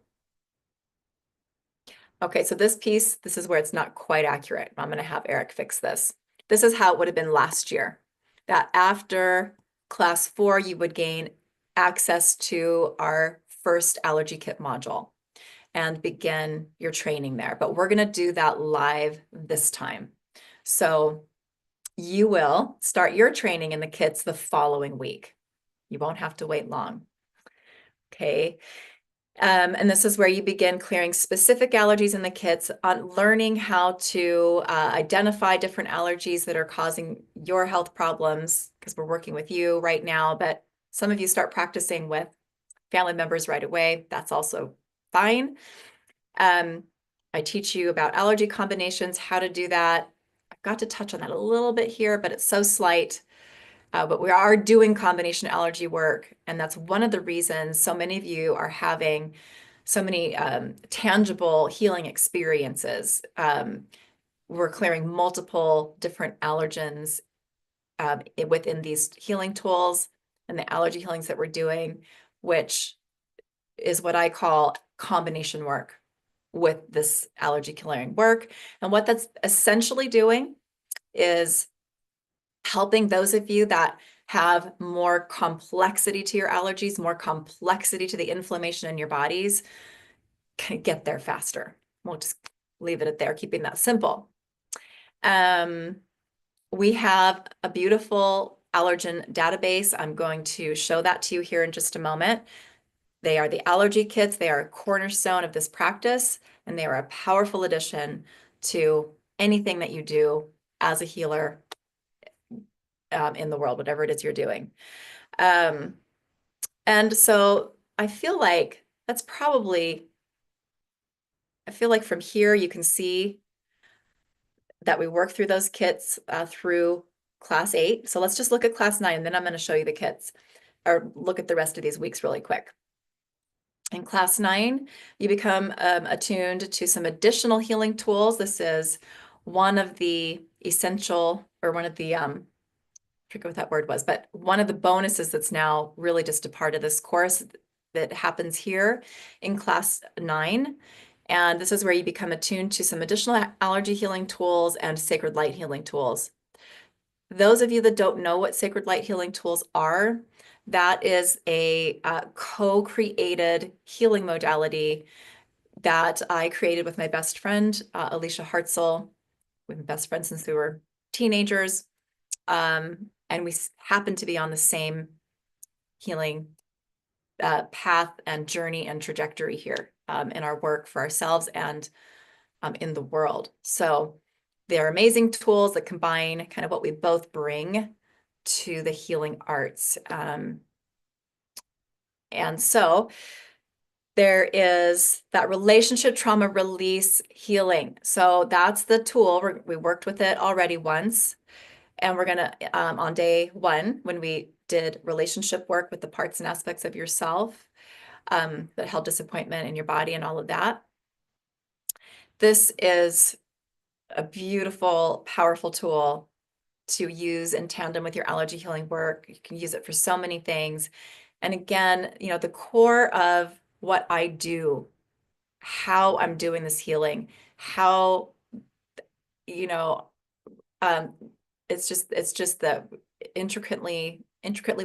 S1: Okay, so this piece, this is where it's not quite accurate. I'm going to have Eric fix this. This is how it would have been last year. That after class 4, you would gain access to our first allergy kit module and begin your training there. But we're going to do that live this time. So you will start your training in the kits the following week. You won't have to wait long. Okay. And this is where you begin clearing specific allergies in the kits, on learning how to identify different allergies that are causing your health problems, because we're working with you right now, but some of you start practicing with family members right away. That's also fine. I teach you about allergy combinations, how to do that. I've got to touch on that a little bit here, but it's so slight. But we are doing combination allergy work, and that's one of the reasons so many of you are having so many tangible healing experiences. We're clearing multiple different allergens within these healing tools and the allergy healings that we're doing, which is what I call combination work with this allergy clearing work. And what that's essentially doing is helping those of you that have more complexity to your allergies, more complexity to the inflammation in your bodies, can get there faster. We'll just leave it at there, keeping that simple. We have a beautiful allergen database. I'm going to show that to you here in just a moment. They are the allergy kits. They are a cornerstone of this practice, and they are a powerful addition to anything that you do as a healer in the world, whatever it is you're doing. Um, and so I feel like that's probably, I feel like from here you can see that we work through those kits through class 8. So let's just look at class 9, and then I'm going to show you the kits, or look at the rest of these weeks really quick. In class 9, you become attuned to some additional healing tools. This is one of the essential, or one of the, I forget what that word was, but one of the bonuses that's now really just a part of this course that happens here in class 9. And this is where you become attuned to some additional allergy healing tools and sacred light healing tools. Those of you that don't know what sacred light healing tools are, that is a co-created healing modality that I created with my best friend, Alicia Hartzell. We've been best friends since we were teenagers. And we happen to be on the same healing path and journey and trajectory here in our work for ourselves and in the world. So they're amazing tools that combine kind of what we both bring to the healing arts. And so there is that relationship trauma release healing. So that's the tool. We worked with it already once. And we're going to, on day 1, when we did relationship work with the parts and aspects of yourself that held disappointment in your body and all of that. This is a beautiful, powerful tool to use in tandem with your allergy healing work. You can use it for so many things. And again, you know, the core of what I do, how I'm doing this healing, how, you know, um, it's just the intricately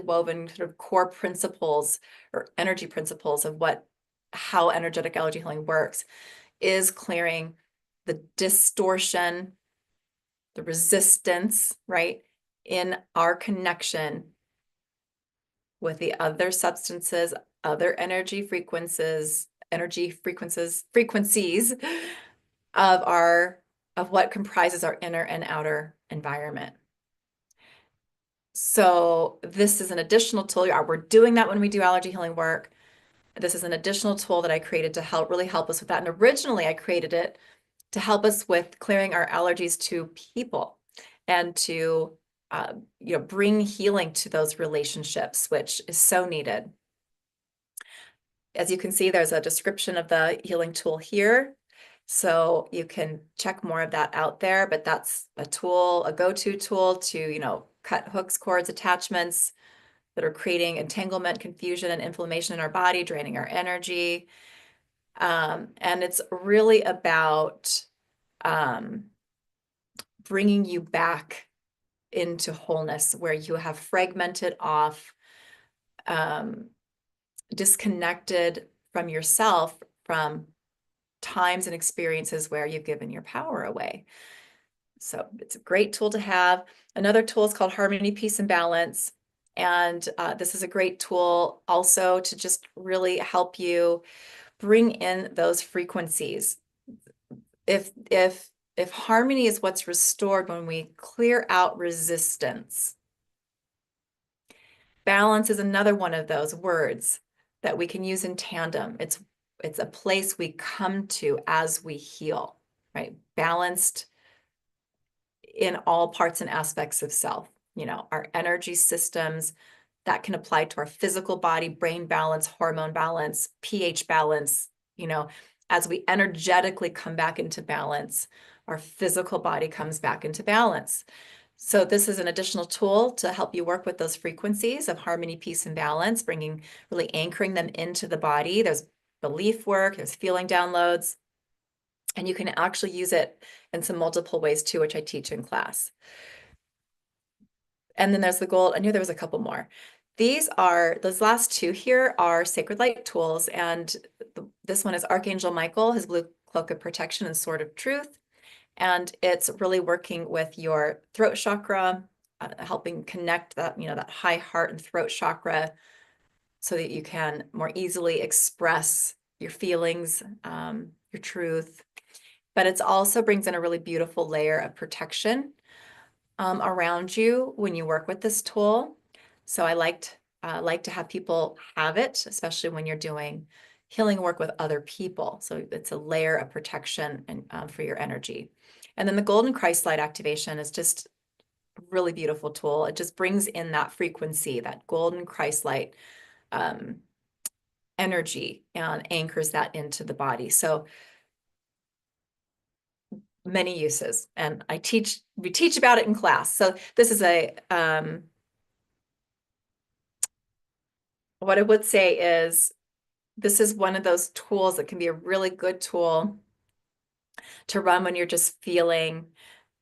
S1: woven sort of core principles or energy principles of how energetic allergy healing works is clearing the distortion, the resistance, right, in our connection with the other substances, other frequencies of what comprises our inner and outer environment. So this is an additional tool. We're doing that when we do allergy healing work. This is an additional tool that I created to really help us with that. And originally I created it to help us with clearing our allergies to people and to bring healing to those relationships, which is so needed. As you can see, there's a description of the healing tool here. So you can check more of that out there, but that's a tool, a go-to tool to, cut hooks, cords, attachments that are creating entanglement, confusion, and inflammation in our body, draining our energy. And it's really about bringing you back into wholeness where you have fragmented off, disconnected from yourself from times and experiences where you've given your power away. So it's a great tool to have. Another tool is called Harmony, Peace, and Balance. And this is a great tool also to just really help you bring in those frequencies. If harmony is what's restored when we clear out resistance, balance is another one of those words that we can use in tandem. It's a place we come to as we heal, right? Balanced in all parts and aspects of self, our energy systems that can apply to our physical body, brain balance, hormone balance, pH balance, as we energetically come back into balance, our physical body comes back into balance. So this is an additional tool to help you work with those frequencies of harmony, peace, and balance, really anchoring them into the body. There's belief work, there's feeling downloads, and you can actually use it in some multiple ways too, which I teach in class. And then there's the gold. I knew there was a couple more. Those last 2 here are sacred light tools. And this one is Archangel Michael, his blue cloak of protection and sword of truth. And it's really working with your throat chakra, helping connect that high heart and throat chakra so that you can more easily express your feelings, your truth. But it also brings in a really beautiful layer of protection around you when you work with this tool. So I liked like to have people have it, especially when you're doing healing work with other people. So it's a layer of protection and for your energy. And then the golden Christ light activation is just a really beautiful tool. It just brings in that frequency, that golden Christ light um, energy, and anchors that into the body. So many uses, and we teach about it in class. So this is what I would say is this is one of those tools that can be a really good tool to run when you're just feeling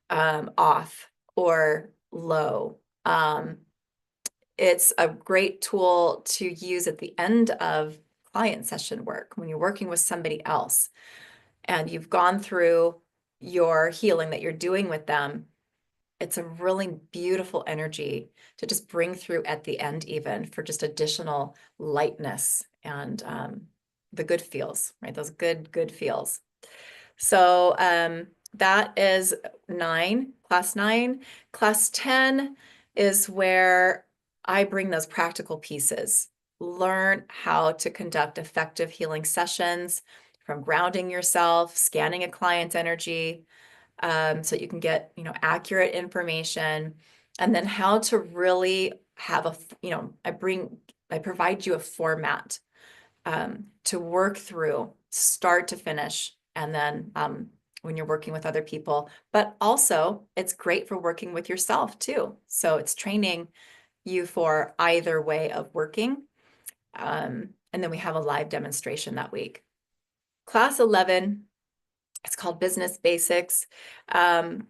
S1: off or low. It's a great tool to use at the end of client session work when you're working with somebody else and you've gone through your healing that you're doing with them. It's a really beautiful energy to just bring through at the end, even for just additional lightness and the good feels, right? Those good feels. So that is 9, class 9. Class 10 is where I bring those practical pieces. Learn how to conduct effective healing sessions, from grounding yourself, scanning a client's energy, so you can get, accurate information, and then how to really have I provide you a format to work through start to finish, and then when you're working with other people. But also, it's great for working with yourself too. So it's training you for either way of working. And then we have a live demonstration that week. Class 11, it's called Business Basics. Don't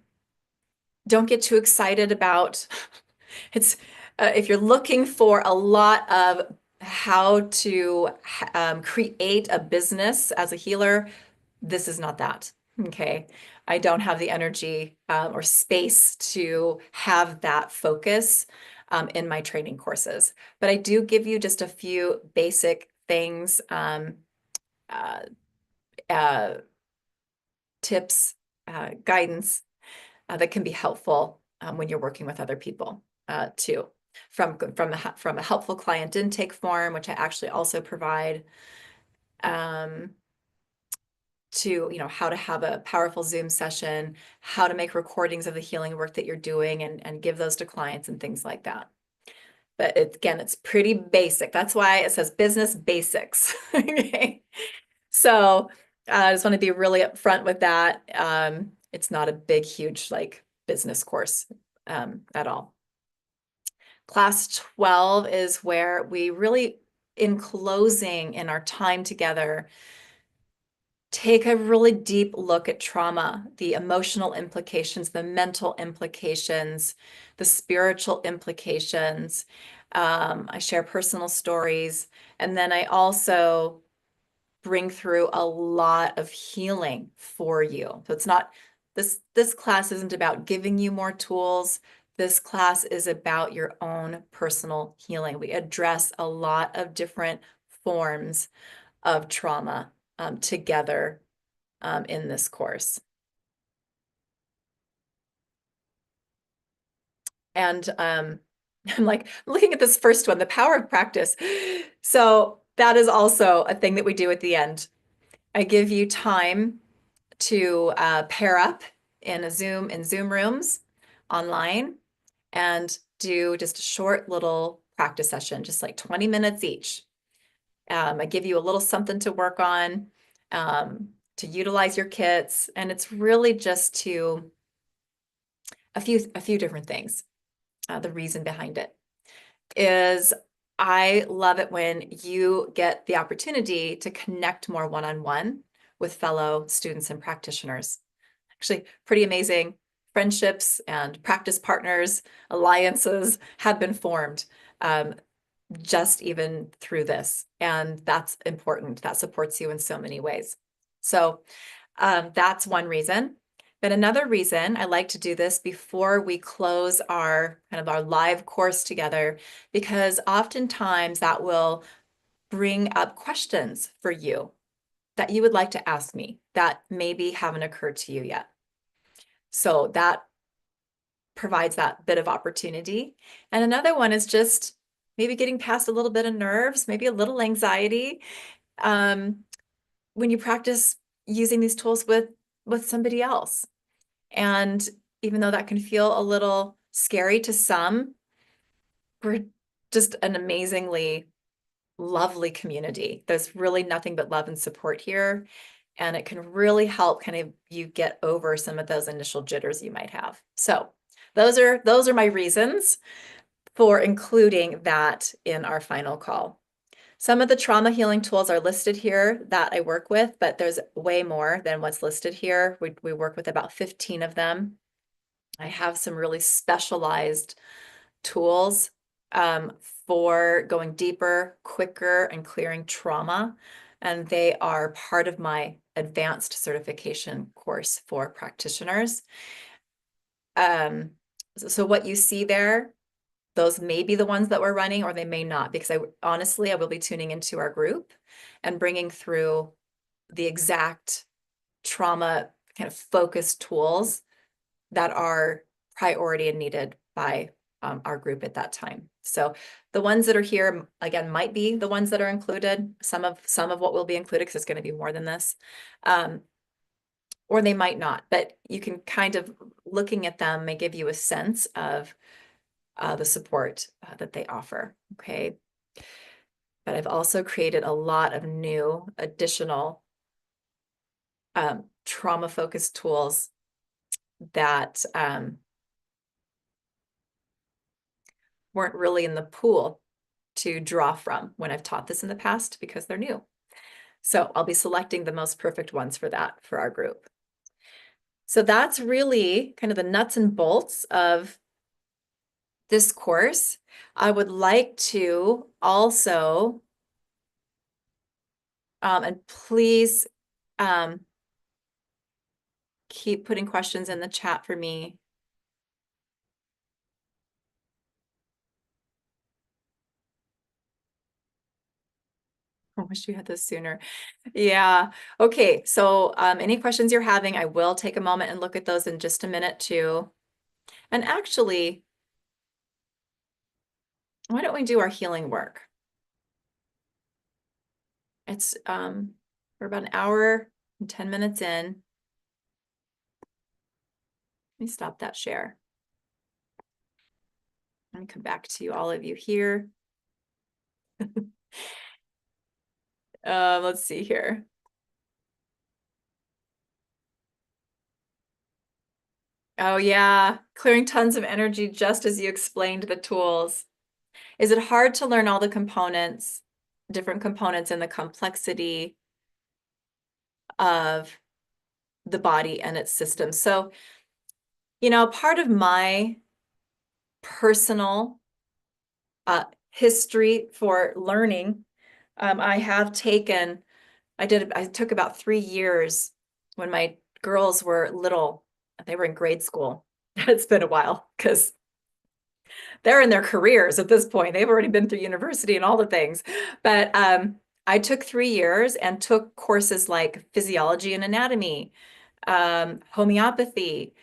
S1: get too excited about it's if you're looking for a lot of how to create a business as a healer, this is not that. Okay. I don't have the energy or space to have that focus in my training courses, but I do give you just a few basic things, uh, uh, tips, guidance that can be helpful when you're working with other people too. From a helpful client intake form, which I actually also provide, to how to have a powerful Zoom session, how to make recordings of the healing work that you're doing and give those to clients and things like that. But again, it's pretty basic. That's why it says business basics. Okay. So I just want to be really upfront with that. It's not a big, huge like business course at all. Class 12 is where we really, in closing in our time together, take a really deep look at trauma, the emotional implications, the mental implications, the spiritual implications. I share personal stories, and then I also bring through a lot of healing for you. So it's not this class isn't about giving you more tools. This class is about your own personal healing. We address a lot of different forms of trauma together in this course. And I'm like looking at this first one, the power of practice. So that is also a thing that we do at the end. I give you time to pair up in Zoom rooms online and do just a short little practice session, just like 20 minutes each. I give you a little something to work on, to utilize your kits, and it's really just to a few different things. The reason behind it is I love it when you get the opportunity to connect more one-on-one with fellow students and practitioners. Actually, pretty amazing friendships and practice partners, alliances have been formed just even through this. And that's important. That supports you in so many ways. So that's one reason. But another reason I like to do this before we close our live course together, because oftentimes that will bring up questions for you that you would like to ask me that maybe haven't occurred to you yet. So that provides that bit of opportunity. And another one is just, maybe getting past a little bit of nerves, maybe a little anxiety. When you practice using these tools with somebody else. And even though that can feel a little scary to some, we're just an amazingly lovely community. There's really nothing but love and support here. And it can really help kind of you get over some of those initial jitters you might have. So those are my reasons for including that in our final call. Some of the trauma healing tools are listed here that I work with, but there's way more than what's listed here. We work with about 15 of them. I have some really specialized tools for going deeper, quicker, and clearing trauma. And they are part of my advanced certification course for practitioners. So what you see there, those may be the ones that we're running, or they may not, because honestly, I will be tuning into our group and bringing through the exact trauma kind of focused tools that are priority and needed by our group at that time. So the ones that are here, again, might be the ones that are included, some of what will be included, because it's going to be more than this, or they might not, but you can kind of, looking at them may give you a sense of the support that they offer, okay? But I've also created a lot of new additional trauma-focused tools that weren't really in the pool to draw from when I've taught this in the past, because they're new. So I'll be selecting the most perfect ones for that for our group. So that's really kind of the nuts and bolts of this course. I would like to also, and please keep putting questions in the chat for me. I wish you had this sooner. Yeah. Okay. So any questions you're having, I will take a moment and look at those in just a minute too. And actually, why don't we do our healing work? It's we're about an hour and 10 minutes in. Let me stop that share. Let me come back to all of you here. Let's see here. Oh yeah, clearing tons of energy just as you explained the tools. Is it hard to learn all the components, different components and the complexity of the body and its systems? So, you know, part of my personal history for learning, I took about 3 years when my girls were little. They were in grade school. It's been a while because they're in their careers at this point. They've already been through university and all the things. But I took 3 years and took courses like physiology and anatomy, homeopathy,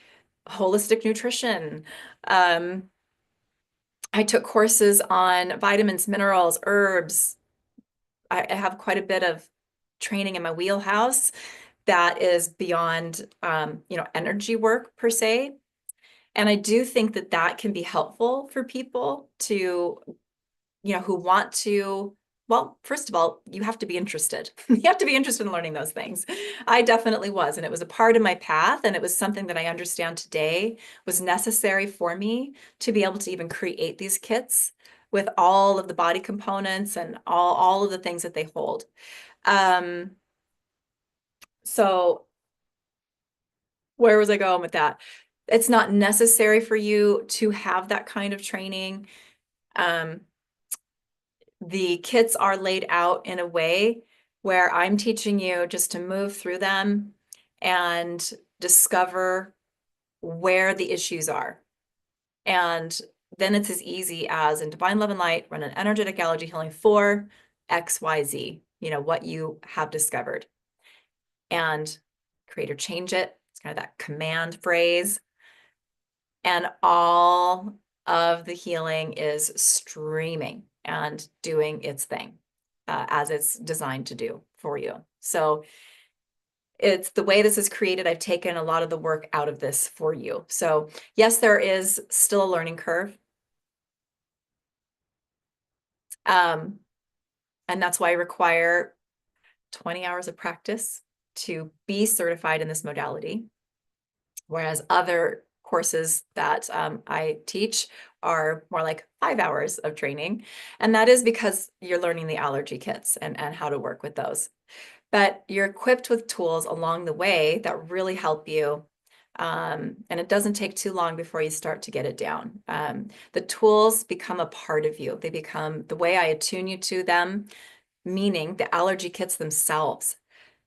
S1: holistic nutrition. I took courses on vitamins, minerals, herbs. I have quite a bit of training in my wheelhouse that is beyond, you know, energy work per se. And I do think that that can be helpful for people to, you know, who want to, well, first of all, you have to be interested. You have to be interested in learning those things. I definitely was, and it was a part of my path, and it was something that I understand today was necessary for me to be able to even create these kits with all of the body components and all of the things that they hold. So where was I going with that? It's not necessary for you to have that kind of training. The kits are laid out in a way where I'm teaching you just to move through them and discover where the issues are. And then it's as easy as in Divine Love and Light, run an energetic allergy healing for XYZ, you know, what you have discovered. And create or change it. It's kind of that command phrase. And all of the healing is streaming. and doing its thing as it's designed to do for you. So it's the way this is created. I've taken a lot of the work out of this for you. So yes, there is still a learning curve. And that's why I require 20 hours of practice to be certified in this modality. Whereas other courses that I teach are more like 5 hours of training. And that is because you're learning the allergy kits and how to work with those. But you're equipped with tools along the way that really help you. And it doesn't take too long before you start to get it down. The tools become a part of you. They become the way I attune you to them, meaning the allergy kits themselves.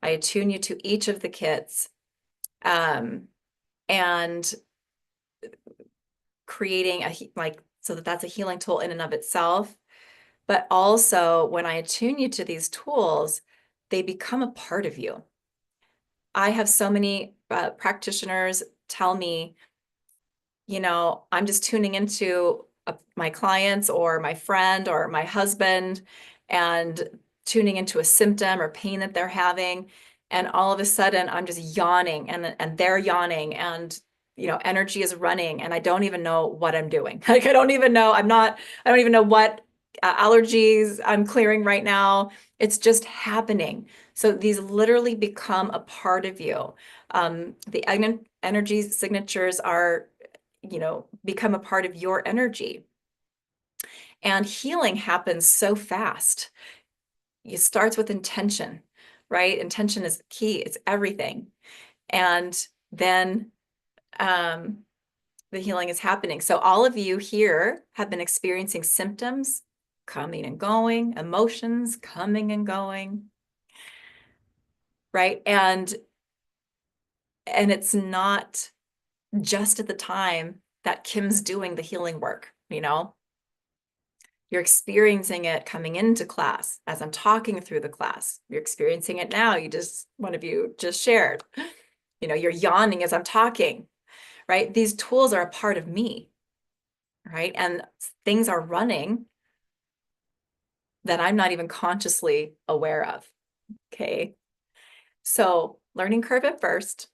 S1: I attune you to each of the kits. And creating so that's a healing tool in and of itself. But also when I attune you to these tools, they become a part of you. I have so many practitioners tell me, I'm just tuning into my clients or my friend or my husband and tuning into a symptom or pain that they're having. And all of a sudden I'm just yawning and they're yawning and energy is running and I don't even know what I'm doing. Like I don't even know, I don't even know what allergies I'm clearing right now. It's just happening. So these literally become a part of you. The energy signatures are become a part of your energy. And healing happens so fast. It starts with intention, right? Intention is key, it's everything. And then the healing is happening. So all of you here have been experiencing symptoms coming and going, emotions coming and going, right? And it's not just at the time that Kim's doing the healing work, You're experiencing it coming into class as I'm talking through the class. You're experiencing it now. One of you just shared, you're yawning as I'm talking, right? These tools are a part of me, right? And things are running that I'm not even consciously aware of, okay? So learning curve at first,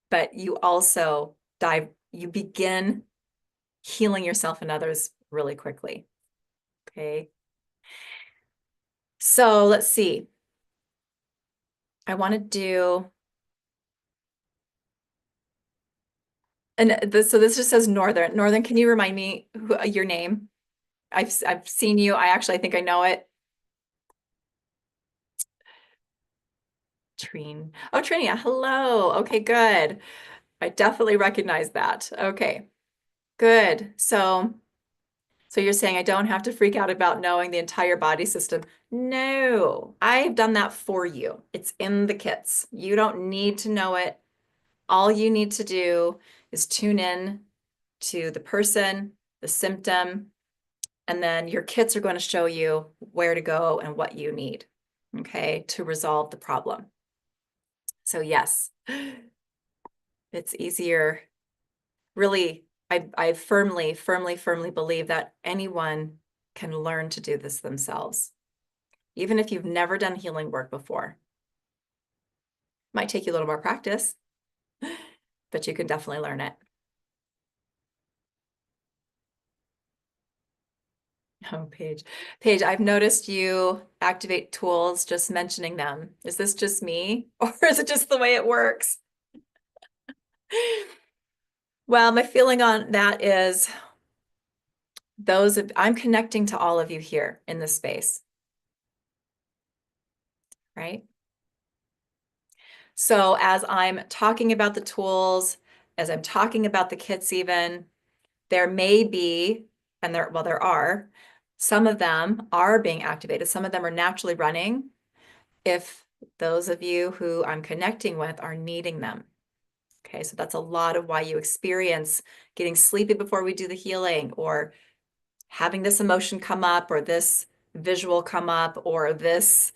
S1: but you also you begin healing yourself and others really quickly, okay? So let's see. I want to do, so this just says Northern. Northern, can you remind me your name? I've seen you. I think I know it. Trine. Oh, Trinia. Hello. Okay, good. I definitely recognize that. Okay, good. So you're saying I don't have to freak out about knowing the entire body system. No, I've done that for you. It's in the kits. You don't need to know it. All you need to do is tune in to the person, the symptom, and then your kits are going to show you where to go and what you need, okay, to resolve the problem. So yes, it's easier. Really, I firmly, firmly, firmly believe that anyone can learn to do this themselves, even if you've never done healing work before. Might take you a little more practice, but you can definitely learn it. Oh, Paige. Paige, I've noticed you activate tools just mentioning them. Is this just me or is it just the way it works? Well, my feeling on that is I'm connecting to all of you here in this space, right? So as I'm talking about the tools, as I'm talking about the kits even, there may be, and there are, some of them are being activated. Some of them are naturally running if those of you who I'm connecting with are needing them. Okay, so that's a lot of why you experience getting sleepy before we do the healing, or having this emotion come up, or this visual come up, or this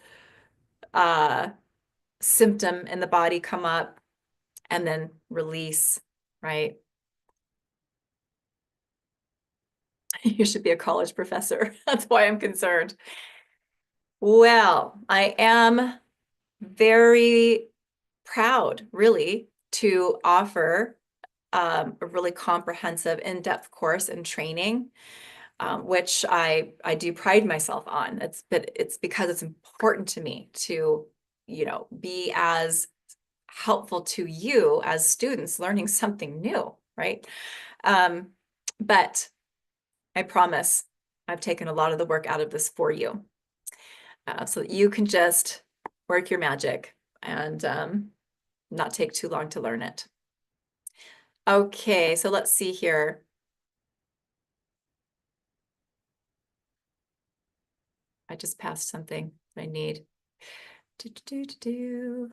S1: symptom in the body come up, and then release, right? You should be a college professor. That's why I'm concerned. Well, I am very proud, really, to offer a really comprehensive, in-depth course and training, which I do pride myself on. It's because it's important to me to, be as helpful to you as students learning something new, right? Um, but I promise I've taken a lot of the work out of this for you, so that you can just work your magic and not take too long to learn it. Okay, so let's see here. I just passed something I need. Do, do, do, do, do.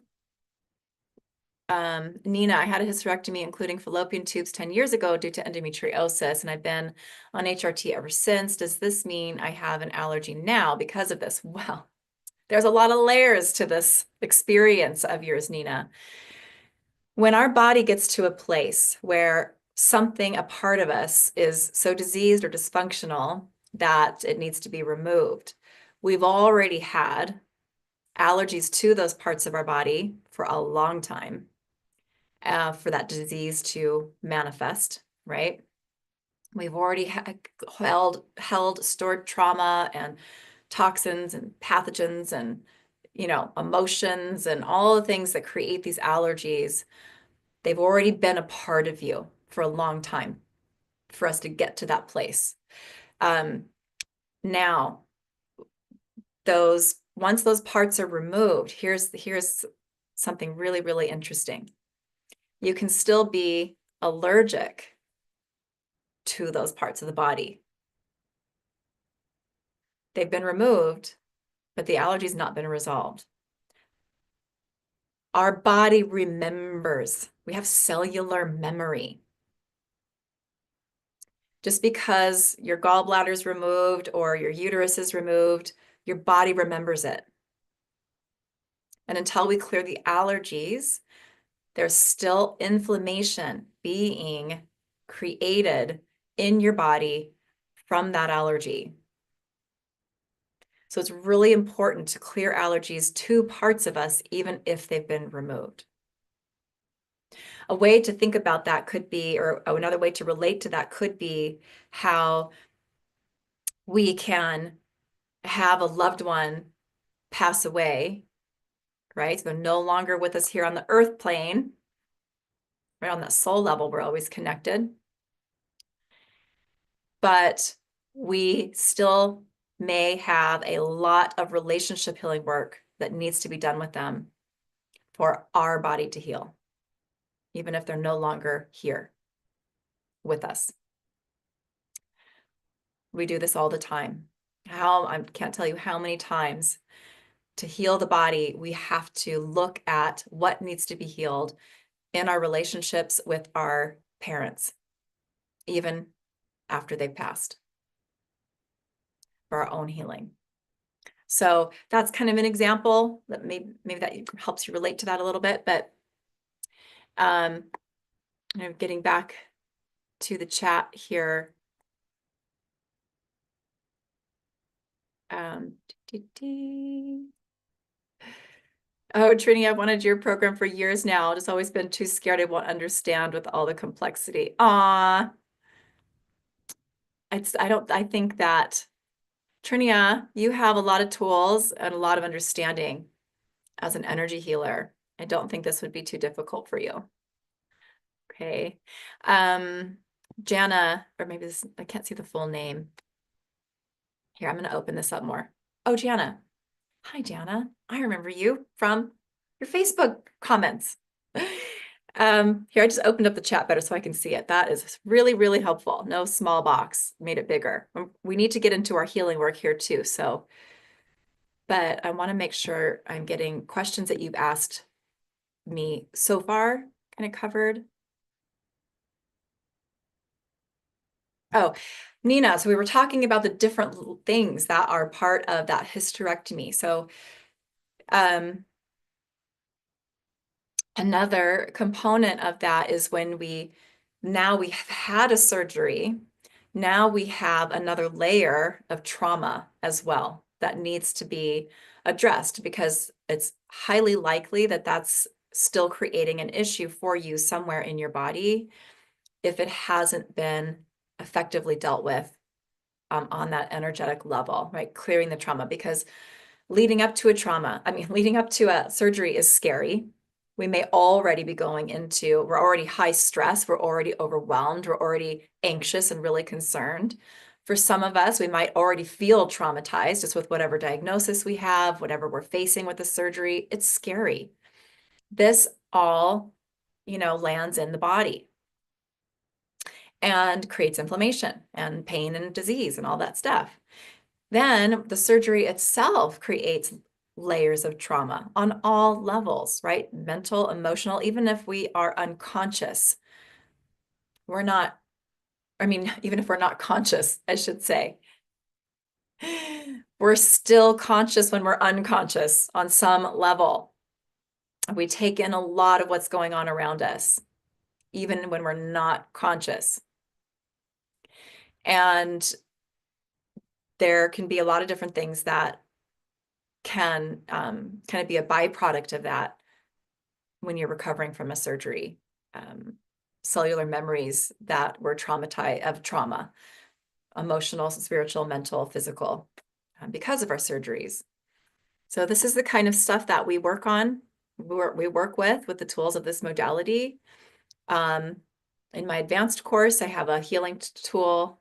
S1: Nina, I had a hysterectomy, including fallopian tubes 10 years ago due to endometriosis, and I've been on HRT ever since. Does this mean I have an allergy now because of this? Well, there's a lot of layers to this experience of yours, Nina. When our body gets to a place where something, a part of us, is so diseased or dysfunctional that it needs to be removed, we've already had allergies to those parts of our body for a long time, for that disease to manifest, right? We've already held stored trauma and toxins and pathogens and, emotions and all the things that create these allergies. They've already been a part of you for a long time for us to get to that place. Now, once those parts are removed, here's something really, really interesting. You can still be allergic to those parts of the body. They've been removed, but the allergy's not been resolved. Our body remembers. We have cellular memory. Just because your gallbladder is removed or your uterus is removed, your body remembers it. And until we clear the allergies, there's still inflammation being created in your body from that allergy. So it's really important to clear allergies to parts of us, even if they've been removed. A way to think about that could be, or another way to relate to that could be how we can have a loved one pass away, right? So they're no longer with us here on the earth plane, right? On that soul level, we're always connected. But we still may have a lot of relationship healing work that needs to be done with them for our body to heal, even if they're no longer here with us. We do this all the time. I can't tell you how many times to heal the body, we have to look at what needs to be healed in our relationships with our parents, even after they've passed, for our own healing. So that's kind of an example that maybe that helps you relate to that a little bit. But getting back to the chat here. Um, Oh, Trini, I've wanted your program for years now. I've just always been too scared I won't understand with all the complexity. I think that, Trinia, you have a lot of tools and a lot of understanding as an energy healer. I don't think this would be too difficult for you. Okay. Jana, or maybe this, I can't see the full name. Here, I'm going to open this up more. Oh, Jana. Hi, Jana. I remember you from your Facebook comments. Here, I just opened up the chat better so I can see it. That is really, really helpful. No small box, made it bigger. We need to get into our healing work here too. But I want to make sure I'm getting questions that you've asked me so far kind of covered. Oh, Nina, so we were talking about the different things that are part of that hysterectomy. So another component of that is when we have had a surgery now we have another layer of trauma as well that needs to be addressed, because it's highly likely that that's still creating an issue for you somewhere in your body if it hasn't been effectively dealt with on that energetic level, right? Clearing the trauma, because leading up to a trauma, leading up to a surgery is scary. We may already be we're already high stress, we're already overwhelmed, we're already anxious and really concerned. For some of us, we might already feel traumatized just with whatever diagnosis we have, whatever we're facing with the surgery. It's scary. This all, lands in the body and creates inflammation and pain and disease and all that stuff. Then the surgery itself creates layers of trauma on all levels, right? Mental, emotional, even if we are unconscious. We're not, even if we're not conscious, I should say, we're still conscious when we're unconscious on some level. We take in a lot of what's going on around us, even when we're not conscious. And there can be a lot of different things that can kind of be a byproduct of that when you're recovering from a surgery. Cellular memories that were traumatized of trauma, emotional, spiritual, mental, physical, because of our surgeries. So this is the kind of stuff that we work on, we work with the tools of this modality. In my advanced course, I have a healing tool.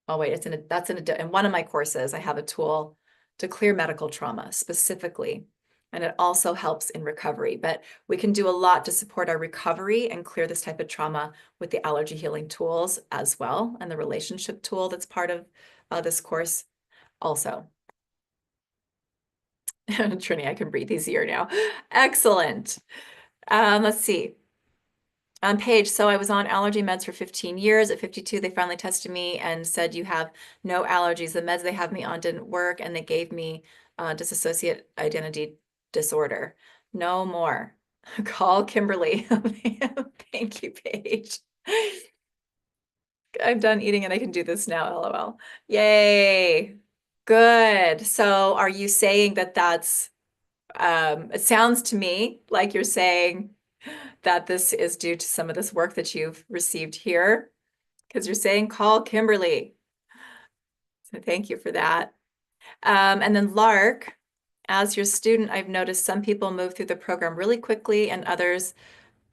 S1: Oh wait, in one of my courses, I have a tool to clear medical trauma specifically. And it also helps in recovery, but we can do a lot to support our recovery and clear this type of trauma with the allergy healing tools as well, and the relationship tool that's part of this course also. Trini, I can breathe easier now. Excellent. Let's see. On Paige, so I was on allergy meds for 15 years. At 52, they finally tested me and said, you have no allergies. The meds they have me on didn't work, and they gave me dissociate identity disorder. No more. Call Kimberly. Thank you, Paige. I'm done eating and I can do this now, LOL. Yay. Good. So are you saying that it sounds to me like you're saying that this is due to some of this work that you've received here, because you're saying call Kimberly. So thank you for that. And then Lark, as your student, I've noticed some people move through the program really quickly, and others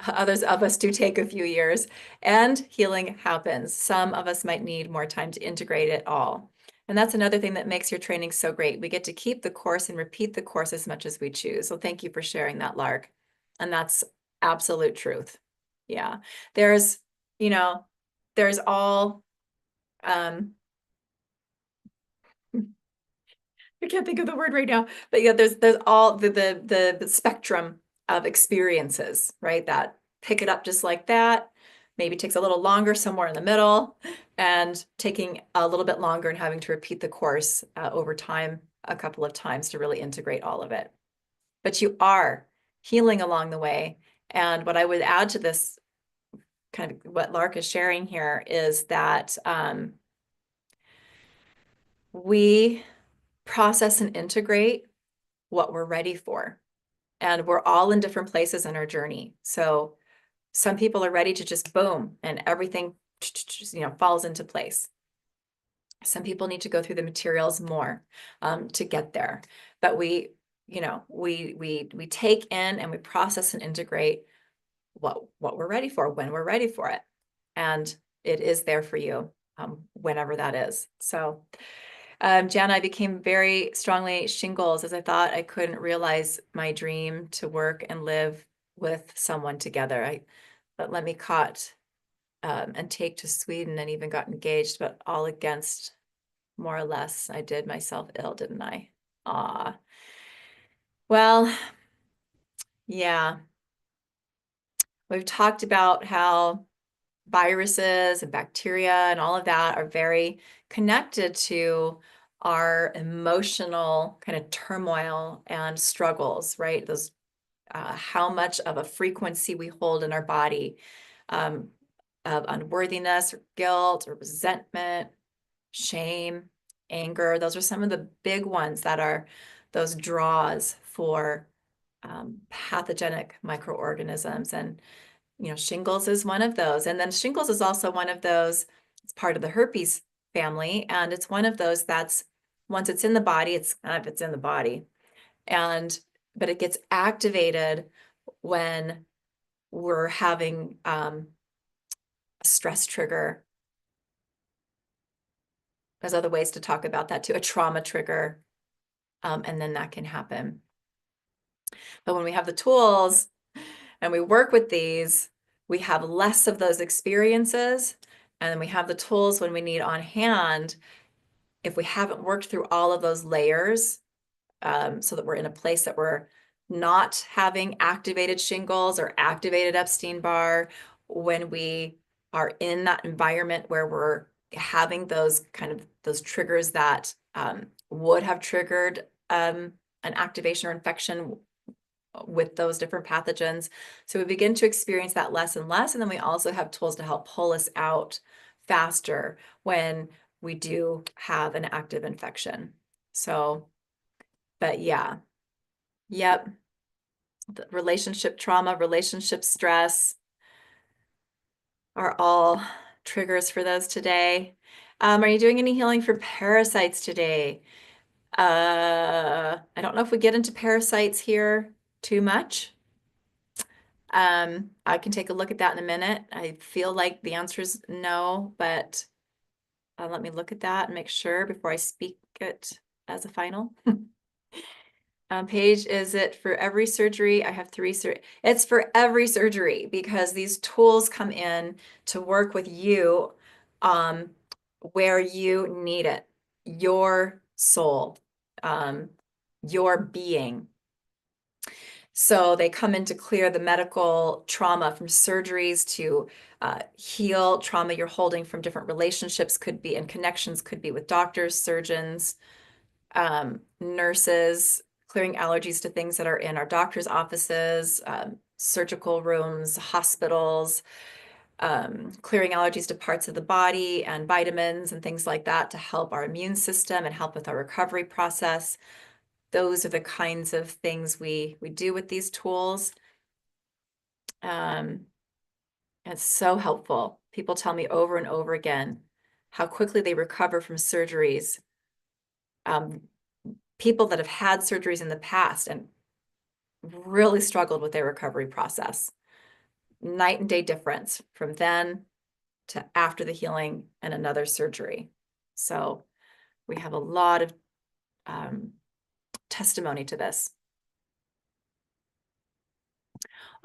S1: of us do take a few years, and healing happens. Some of us might need more time to integrate it all. And that's another thing that makes your training so great. We get to keep the course and repeat the course as much as we choose. So thank you for sharing that, Lark. And that's absolute truth. Yeah. There's, there's all, I can't think of the word right now, but yeah, there's all the spectrum of experiences, right? That pick it up just like that, maybe takes a little longer somewhere in the middle, and taking a little bit longer and having to repeat the course over time a couple of times to really integrate all of it. But you are healing along the way. And what I would add to this, kind of what Lark is sharing here, is that we process and integrate what we're ready for. And we're all in different places in our journey. So some people are ready to just boom and everything, falls into place. Some people need to go through the materials more to get there. But we take in and we process and integrate what we're ready for, when we're ready for it. And it is there for you whenever that is. So Jana, I became very strongly shingles as I thought I couldn't realize my dream to work and live with someone together. But let me caught and take to Sweden and even got engaged, but all against, more or less. I did myself ill, didn't I? Ah, well, yeah. We've talked about how viruses and bacteria and all of that are very connected to our emotional kind of turmoil and struggles, right? How much of a frequency we hold in our body. of unworthiness or guilt or resentment, shame, anger. Those are some of the big ones that are those draws for pathogenic microorganisms. And, shingles is one of those. And then shingles is also one of those, it's part of the herpes family. And it's one of those that's, once it's in the body, it's in the body. But it gets activated when we're having a stress trigger. There's other ways to talk about that too, a trauma trigger, and then that can happen. But when we have the tools and we work with these, we have less of those experiences, and then we have the tools when we need on hand. If we haven't worked through all of those layers, so that we're in a place that we're not having activated shingles or activated Epstein-Barr, when we are in that environment where we're having those triggers that would have triggered an activation or infection with those different pathogens. So we begin to experience that less and less. And then we also have tools to help pull us out faster when we do have an active infection. So, but yeah, yep. The relationship trauma, relationship stress are all triggers for those today. Are you doing any healing for parasites today? I don't know if we get into parasites here too much. I can take a look at that in a minute. I feel like the answer is no, but let me look at that and make sure before I speak it as a final. Paige, is it for every surgery? I have 3 surgeries. It's for every surgery because these tools come in to work with you where you need it, your soul, your being. So they come in to clear the medical trauma from surgeries, to heal trauma you're holding from different relationships, could be, and connections could be with doctors, surgeons, nurses, clearing allergies to things that are in our doctor's offices, surgical rooms, hospitals, clearing allergies to parts of the body and vitamins and things like that to help our immune system and help with our recovery process. Those are the kinds of things we do with these tools. It's so helpful. People tell me over and over again how quickly they recover from surgeries. People that have had surgeries in the past and really struggled with their recovery process. Night and day difference from then to after the healing and another surgery. So we have a lot of testimony to this.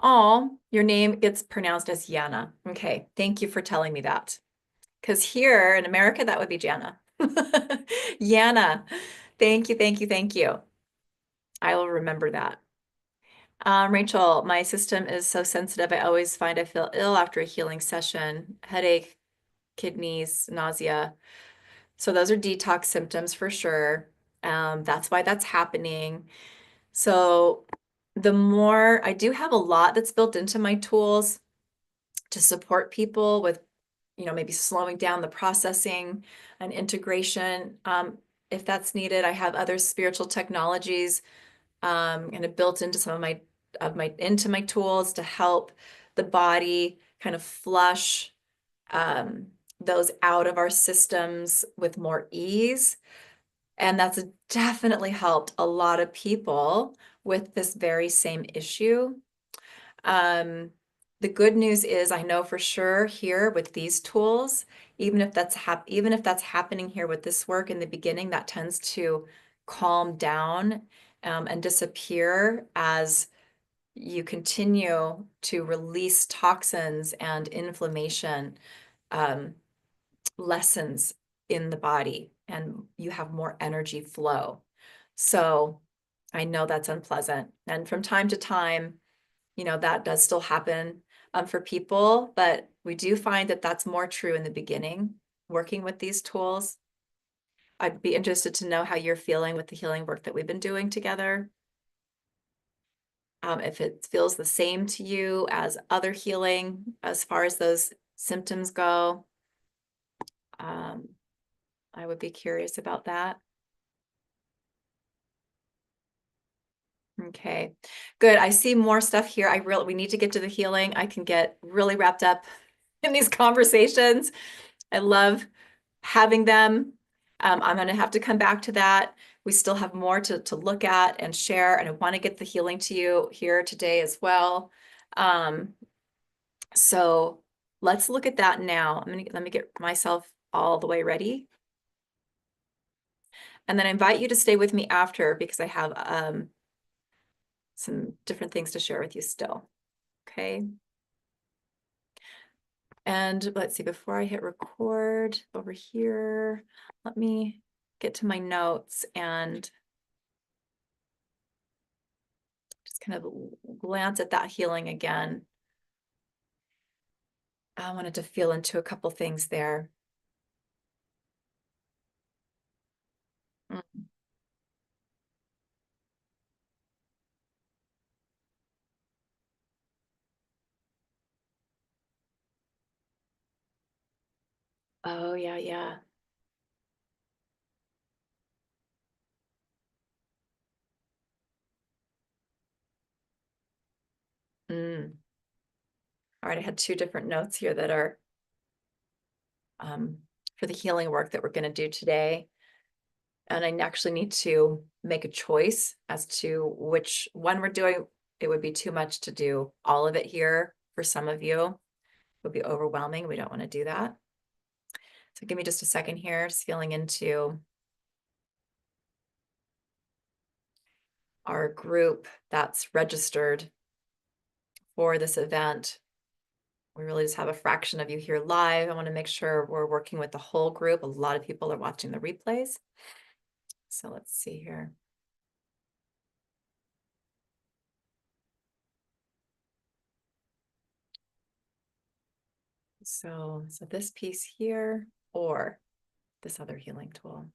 S1: Oh, your name gets pronounced as Yana. Okay, thank you for telling me that. Because here in America, that would be Jana. Yana, thank you, thank you, thank you. I will remember that. Rachel, my system is so sensitive. I always find I feel ill after a healing session, headache, kidneys, nausea. So those are detox symptoms for sure. That's why that's happening. So the more, I do have a lot that's built into my tools to support people with, maybe slowing down the processing and integration. If that's needed, I have other spiritual technologies kind of built into some of my tools to help the body kind of flush those out of our systems with more ease. And that's definitely helped a lot of people with this very same issue. The good news is I know for sure here with these tools, even if that's happening here with this work in the beginning, that tends to calm down and disappear as you continue to release toxins and inflammation lessens in the body and you have more energy flow. So I know that's unpleasant. And from time to time, that does still happen for people, but we do find that that's more true in the beginning, working with these tools. I'd be interested to know how you're feeling with the healing work that we've been doing together. If it feels the same to you as other healing, as far as those symptoms go. I would be curious about that. Okay, good. I see more stuff here. We need to get to the healing. I can get really wrapped up in these conversations. I love having them. I'm going to have to come back to that. We still have more to look at and share, and I want to get the healing to you here today as well. So let's look at that now. Let me get myself all the way ready. And then I invite you to stay with me after because I have some different things to share with you still. Okay. And let's see, before I hit record over here, let me get to my notes and just kind of glance at that healing again. I wanted to feel into a couple things there. Mm. Oh, yeah, yeah. Mm. All right, I had two different notes here that are for the healing work that we're going to do today. And I actually need to make a choice as to which one we're doing. It would be too much to do all of it here for some of you. It would be overwhelming. We don't want to do that. So give me just a second here, just feeling into our group that's registered for this event. We really just have a fraction of you here live. I want to make sure we're working with the whole group. A lot of people are watching the replays. So let's see here. So this piece here or this other healing tool.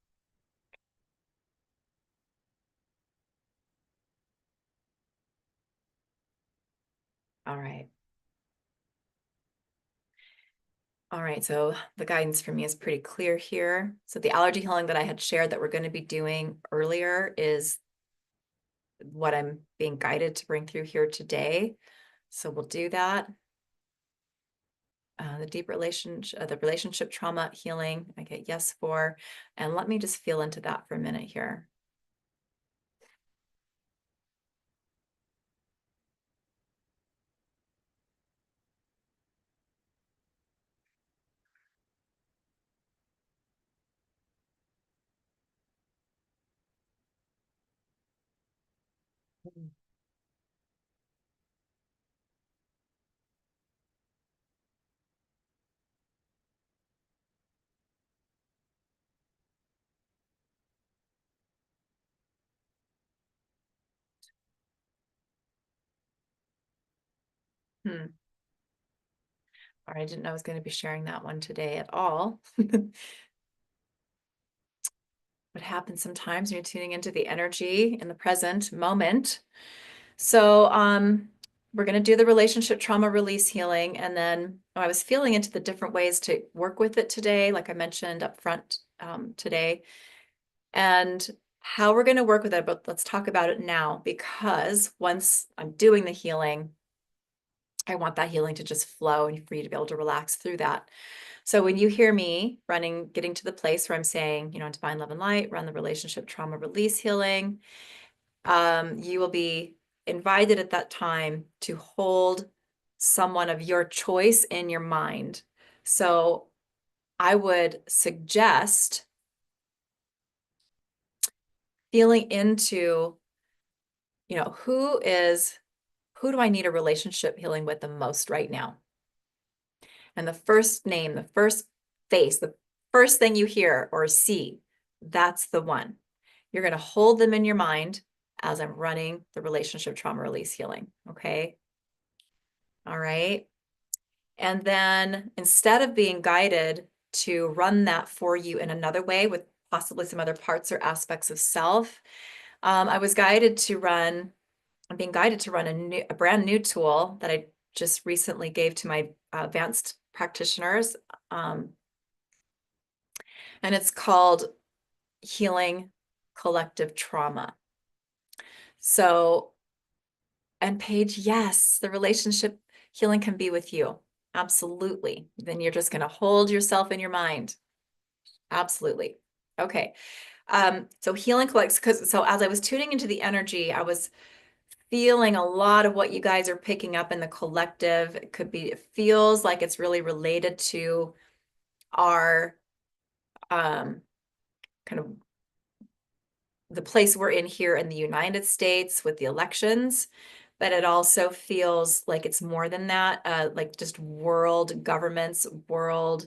S1: All right. All right, so the guidance for me is pretty clear here. So the allergy healing that I had shared that we're going to be doing earlier is what I'm being guided to bring through here today. So we'll do that. The relationship trauma healing, I get yes for, and let me just feel into that for a minute here. Hmm. All right, I didn't know I was going to be sharing that one today at all. What happens sometimes when you're tuning into the energy in the present moment. So we're going to do the relationship trauma release healing. And then I was feeling into the different ways to work with it today, like I mentioned up front today, and how we're going to work with it. But let's talk about it now, because once I'm doing the healing, I want that healing to just flow and for you to be able to relax through that. So when you hear me getting to the place where I'm saying, divine love and light, run the relationship trauma release healing, you will be invited at that time to hold someone of your choice in your mind. So I would suggest feeling into, who do I need a relationship healing with the most right now? And the first name, the first face, the first thing you hear or see, that's the one. You're going to hold them in your mind as I'm running the relationship trauma release healing. Okay. All right. And then instead of being guided to run that for you in another way with possibly some other parts or aspects of self, I'm being guided to run a brand new tool that I just recently gave to my advanced practitioners, and it's called Healing Collective Trauma. So, and Paige, yes, the relationship healing can be with you. Absolutely. Then you're just going to hold yourself in your mind. Absolutely. Okay. So healing collects, so as I was tuning into the energy, I was feeling a lot of what you guys are picking up in the collective. It feels like it's really related to our kind of the place we're in here in the United States with the elections, but it also feels like it's more than that, like just world governments, world.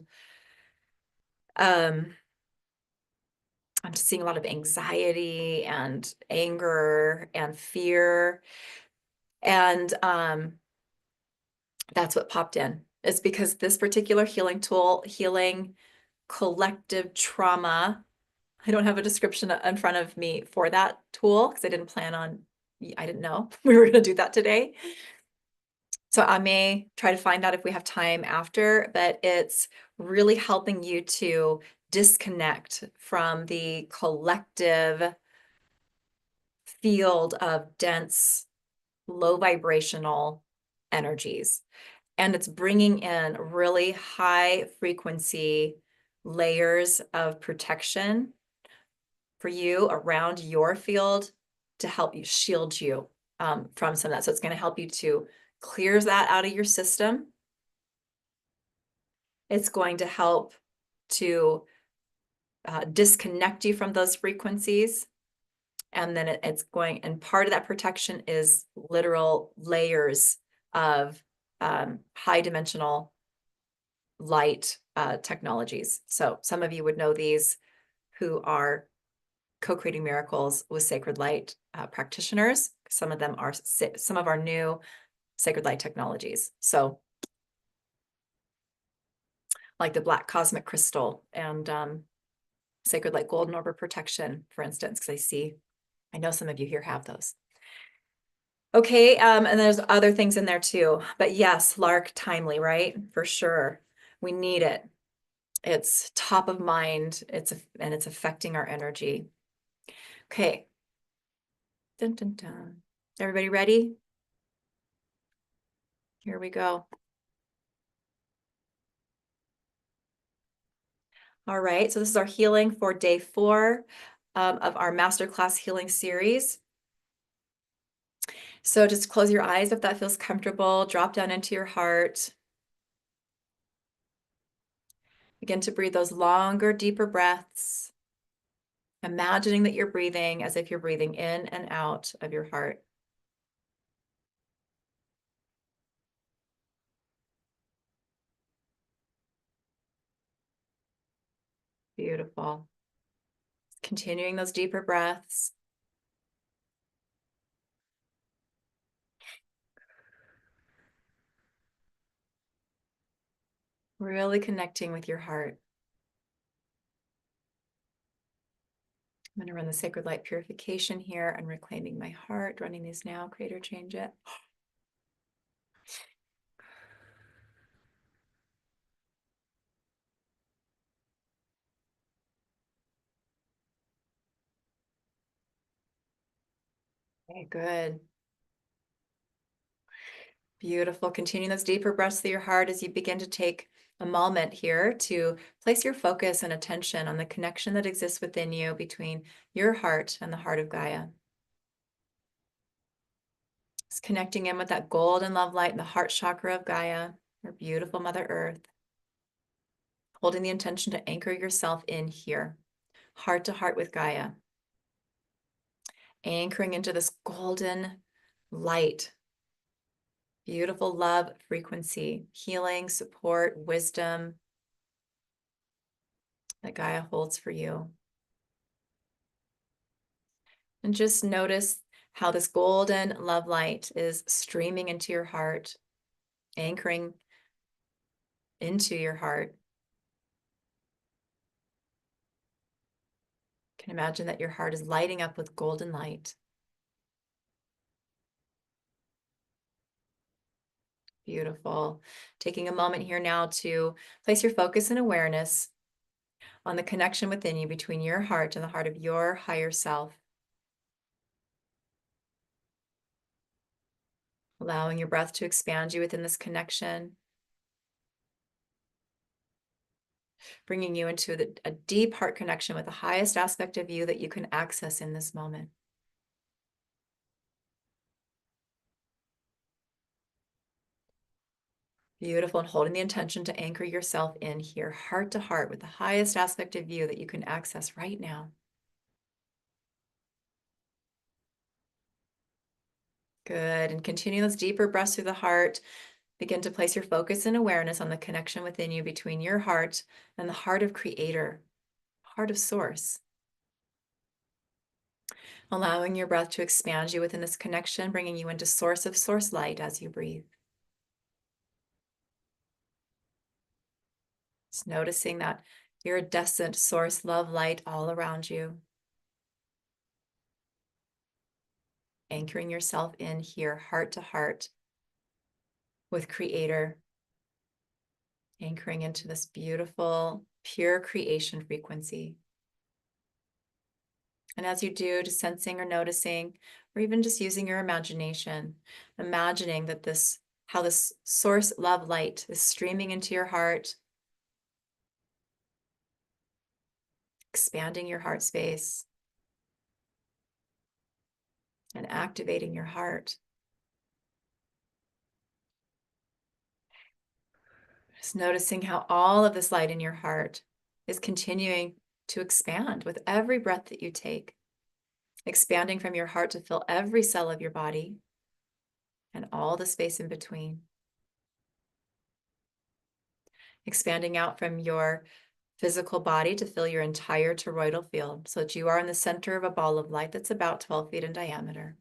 S1: I'm just seeing a lot of anxiety and anger and fear. And that's what popped in. It's because this particular healing tool, healing collective trauma, I don't have a description in front of me for that tool because I didn't know we were going to do that today. So I may try to find out if we have time after, but it's really helping you to disconnect from the collective field of dense, low vibrational energies. And it's bringing in really high frequency layers of protection for you around your field to help you shield you from some of that. So it's going to help you to clear that out of your system. It's going to help to disconnect you from those frequencies. And then it's going, and part of that protection is literal layers of high dimensional light technologies. So some of you would know these who are co-creating miracles with sacred light practitioners. Some of them are some of our new sacred light technologies. So like the black cosmic crystal and sacred light golden orb of protection, for instance, because I know some of you here have those. Okay, and there's other things in there too. But yes, Lark, timely, right? For sure. We need it. It's top of mind. And it's affecting our energy. Okay. Dun, dun, dun. Everybody ready? Here we go. All right, so this is our healing for day 4 of our masterclass healing series. So just close your eyes if that feels comfortable. Drop down into your heart. Begin to breathe those longer, deeper breaths. Imagining that you're breathing as if you're breathing in and out of your heart. Beautiful. Continuing those deeper breaths. Really connecting with your heart. I'm going to run the sacred light purification here and reclaiming my heart. Running these now. Creator, change it. Okay, good. Beautiful. Continue those deeper breaths through your heart as you begin to take a moment here to place your focus and attention on the connection that exists within you between your heart and the heart of Gaia. Just connecting in with that golden love light in the heart chakra of Gaia, our beautiful Mother Earth. Holding the intention to anchor yourself in here, heart to heart with Gaia. Anchoring into this golden light. Beautiful love frequency, healing, support, wisdom that Gaia holds for you. And just notice how this golden love light is streaming into your heart, anchoring into your heart. You can imagine that your heart is lighting up with golden light. Beautiful. Taking a moment here now to place your focus and awareness on the connection within you between your heart and the heart of your higher self. Allowing your breath to expand you within this connection. Bringing you into a deep heart connection with the highest aspect of you that you can access in this moment. Beautiful. And holding the intention to anchor yourself in here, heart to heart, with the highest aspect of you that you can access right now. Good. And continue those deeper breaths through the heart. Begin to place your focus and awareness on the connection within you between your heart and the heart of Creator, heart of Source. Allowing your breath to expand you within this connection, bringing you into source of source light as you breathe. Just noticing that iridescent source love light all around you. Anchoring yourself in here, heart to heart with Creator. Anchoring into this beautiful, pure creation frequency. And as you do, just sensing or noticing, or even just using your imagination, imagining that how this source love light is streaming into your heart, expanding your heart space, and activating your heart. Just noticing how all of this light in your heart is continuing to expand with every breath that you take, expanding from your heart to fill every cell of your body and all the space in between. Expanding out from your physical body to fill your entire toroidal field so that you are in the center of a ball of light that's about 12 feet in diameter.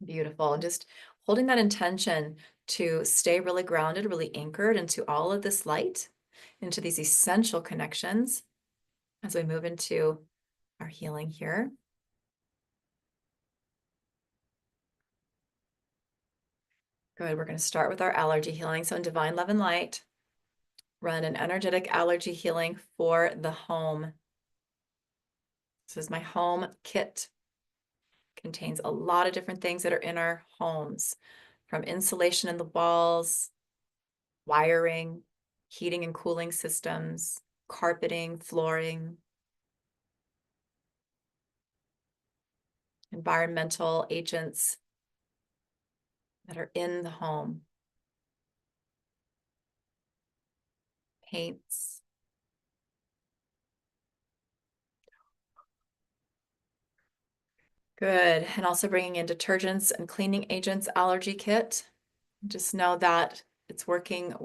S1: Beautiful. And just holding that intention to stay really grounded, really anchored into all of this light, into these essential connections as we move into our healing here. Good. We're going to start with our allergy healing. So in Divine Love and Light, run an energetic allergy healing for the home. This is my home kit. Contains a lot of different things that are in our homes, from insulation in the walls, wiring, heating and cooling systems, carpeting, flooring, environmental agents that are in the home, paints. Good. And also bringing in detergents and cleaning agents allergy kit. Just know that it's working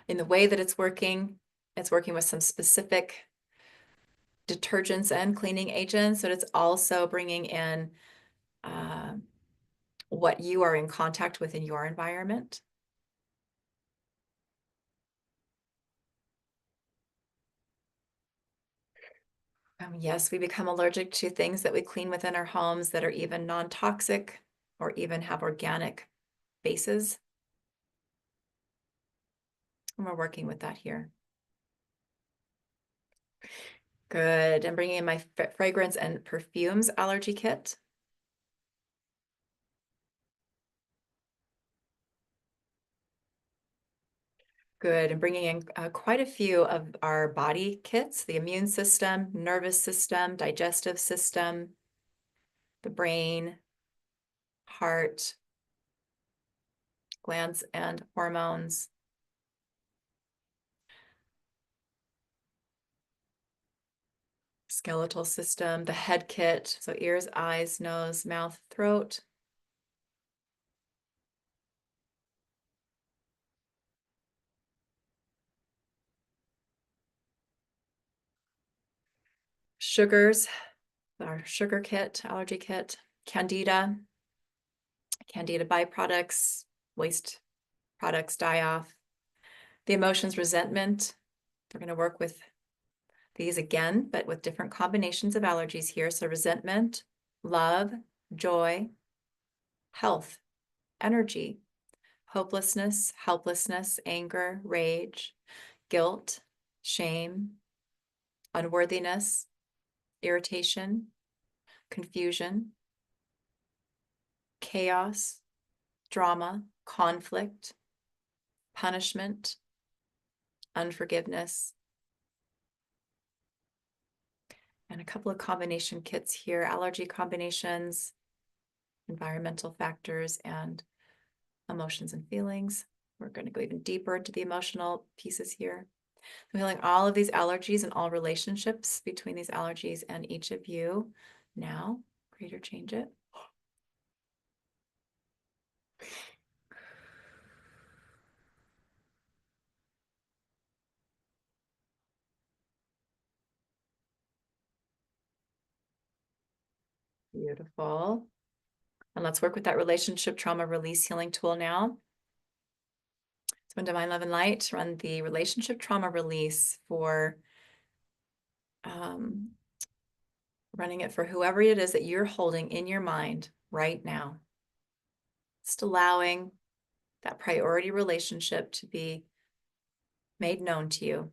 S1: in the way that it's working with some specific detergents and cleaning agents, but it's also bringing in what you are in contact with in your environment. Yes, we become allergic to things that we clean within our homes that are even non-toxic or even have organic bases. And we're working with that here. Good. And bringing in my fragrance and perfumes allergy kit. Good. And bringing in quite a few of our body kits, the immune system, nervous system, digestive system, the brain, heart, glands and hormones. Skeletal system, the head kit, so ears, eyes, nose, mouth, throat. Sugars, our sugar kit, allergy kit, candida, candida byproducts, waste products die off. The emotions, resentment, we're going to work with these again, but with different combinations of allergies here. So resentment, love, joy, health, energy, hopelessness, helplessness, anger, rage, guilt, shame, unworthiness, irritation, confusion, chaos, drama, conflict, punishment, unforgiveness, and a couple of combination kits here, allergy combinations, environmental factors, and emotions and feelings. We're going to go even deeper into the emotional pieces here. I'm feeling all of these allergies and all relationships between these allergies and each of you. Now, create or change it. Beautiful. And let's work with that relationship trauma release healing tool now. So in Divine Love and Light, run the relationship trauma release for running it for whoever it is that you're holding in your mind right now. Just allowing that priority relationship to be made known to you.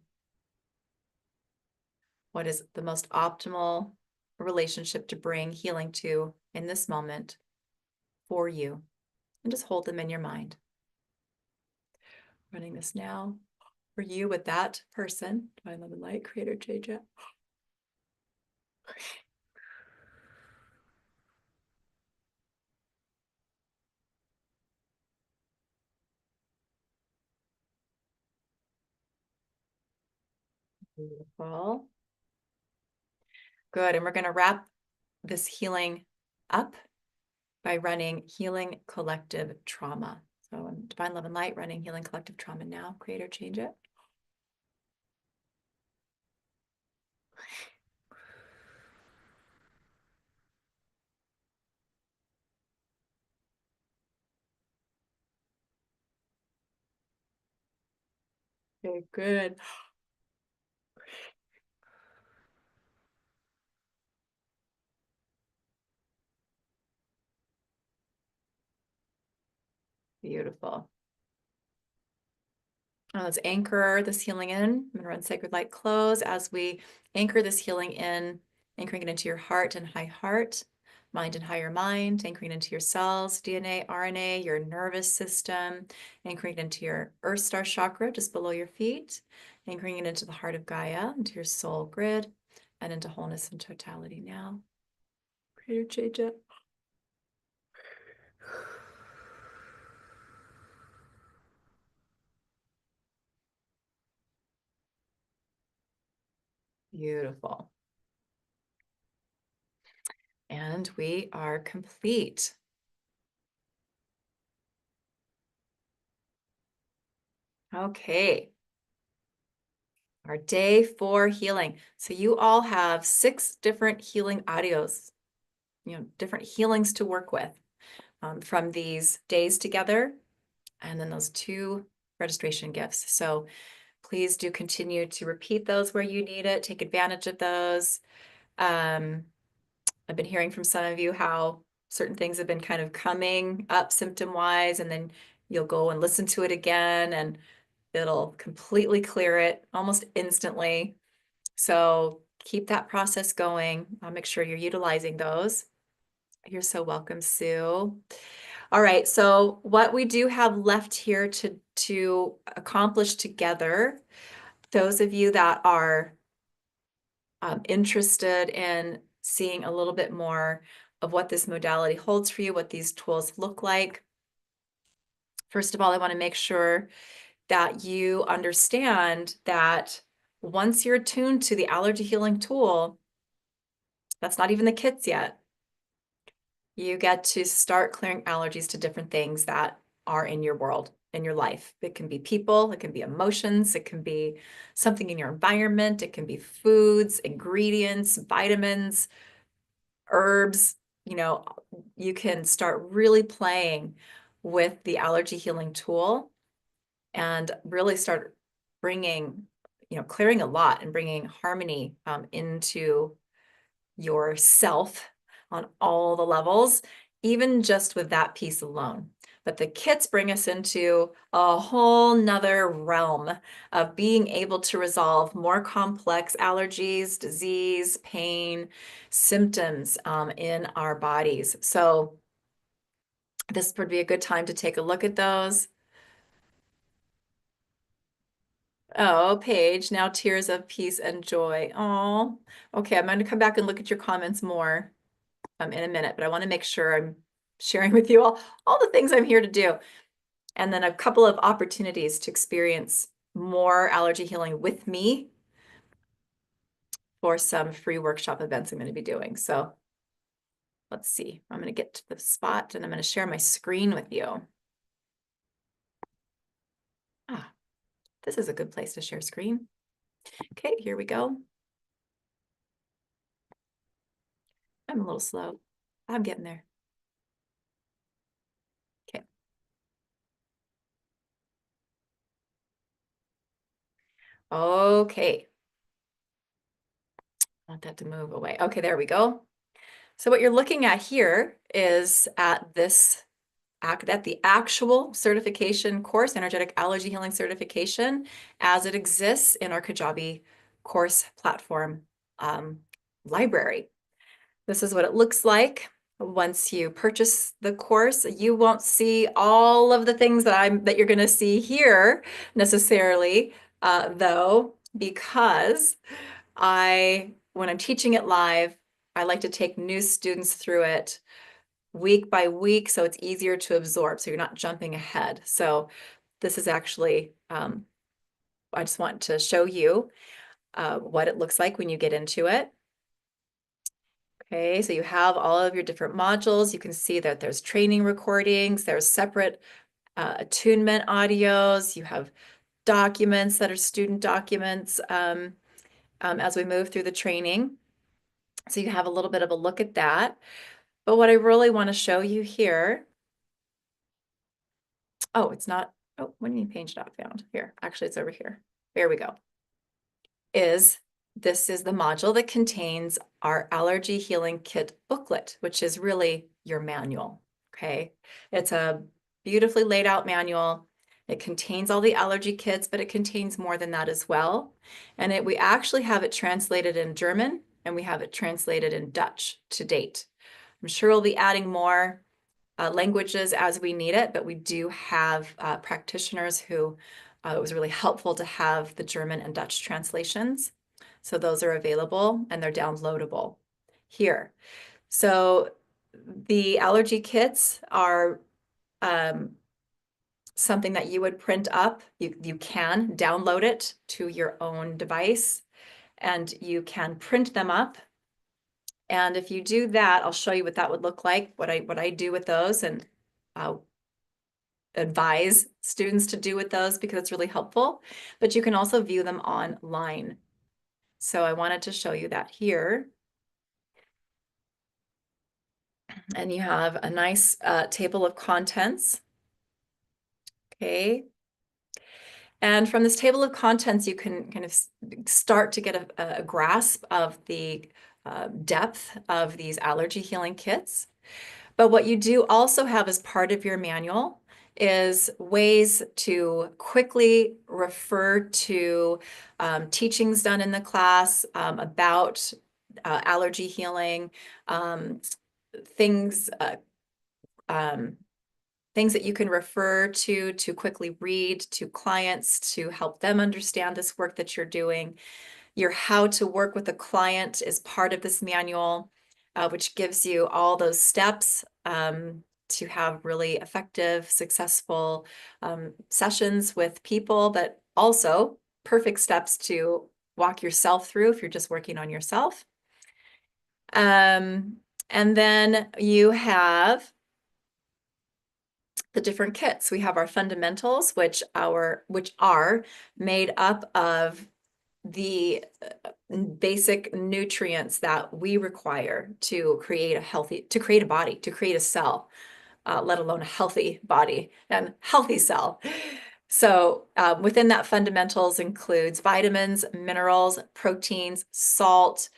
S1: What is the most optimal relationship to bring healing to in this moment for you? And just hold them in your mind. Running this now for you with that person, Divine Love and Light, Creator JJ. Beautiful. Good. And we're going to wrap this healing up by running Healing Collective Trauma. So in Divine Love and Light, running Healing Collective Trauma now. Creator, change it. Okay, good. Beautiful. Now let's anchor this healing in. I'm going to run Sacred Light close as we anchor this healing in, anchoring it into your heart and high heart, mind and higher mind, anchoring it into your cells, DNA, RNA, your nervous system, anchoring it into your Earth Star chakra just below your feet, anchoring it into the heart of Gaia, into your soul grid, and into wholeness and totality now. Creator change it. Beautiful. And we are complete. Okay. Our day 4 healing. So you all have 6 different healing audios, different healings to work with from these days together, and then those 2 registration gifts. So please do continue to repeat those where you need it. Take advantage of those. I've been hearing from some of you how certain things have been kind of coming up symptom-wise, and then you'll go and listen to it again, and it'll completely clear it almost instantly. So keep that process going. I'll make sure you're utilizing those. You're so welcome, Sue. All right, so what we do have left here to accomplish together, those of you that are interested in seeing a little bit more of what this modality holds for you, what these tools look like. First of all, I want to make sure that you understand that once you're attuned to the allergy healing tool, that's not even the kits yet. You get to start clearing allergies to different things that are in your world, in your life. It can be people, it can be emotions, it can be something in your environment, it can be foods, ingredients, vitamins, herbs. You can start really playing with the allergy healing tool and really start bringing, clearing a lot and bringing harmony into yourself on all the levels, even just with that piece alone. But the kits bring us into a whole nother realm of being able to resolve more complex allergies, disease, pain, symptoms in our bodies. So this would be a good time to take a look at those. Oh, Paige, now tears of peace and joy. Oh, okay. I'm going to come back and look at your comments more in a minute, but I want to make sure I'm sharing with you all the things I'm here to do. And then a couple of opportunities to experience more allergy healing with me for some free workshop events I'm going to be doing. So let's see. I'm going to get to the spot and I'm going to share my screen with you. Ah, this is a good place to share screen. Okay, here we go. I'm a little slow. I'm getting there. Okay. Okay. I want that to move away. Okay, there we go. So what you're looking at here is at the actual certification course, Energetic Allergy Healing Certification, as it exists in our Kajabi course platform library. This is what it looks like. Once you purchase the course, you won't see all of the things that you're going to see here necessarily, though, because when I'm teaching it live, I like to take new students through it week by week, so it's easier to absorb, so you're not jumping ahead. So this is actually, I just want to show you what it looks like when you get into it. Okay, so you have all of your different modules. You can see that there's training recordings, there's separate attunement audios, you have documents that are student documents as we move through the training. So you have a little bit of a look at that. But what I really want to show you here, oh, it's not, oh, what do you mean page not found? Here, actually it's over here. There we go. This is the module that contains our Allergy Healing Kit booklet, which is really your manual, okay? It's a beautifully laid out manual. It contains all the allergy kits, but it contains more than that as well. And we actually have it translated in German and we have it translated in Dutch to date. I'm sure we'll be adding more languages as we need it, but we do have practitioners who it was really helpful to have the German and Dutch translations. So those are available and they're downloadable here. So the allergy kits are something that you would print up. You can download it to your own device and you can print them up. And if you do that, I'll show you what that would look like, what I do with those and advise students to do with those because it's really helpful. But you can also view them online. So I wanted to show you that here. And you have a nice table of contents. Okay. And from this table of contents, you can kind of start to get a grasp of the depth of these allergy healing kits. But what you do also have as part of your manual is ways to quickly refer to teachings done in the class about allergy healing, things things that you can refer to quickly read to clients to help them understand this work that you're doing. Your how to work with a client is part of this manual, which gives you all those steps to have really effective, successful sessions with people, but also perfect steps to walk yourself through if you're just working on yourself. And then you have the different kits. We have our fundamentals, which are made up of the basic nutrients that we require to create a body, to create a cell, let alone a healthy body and healthy cell. So within that, fundamentals includes vitamins, minerals, proteins, salt,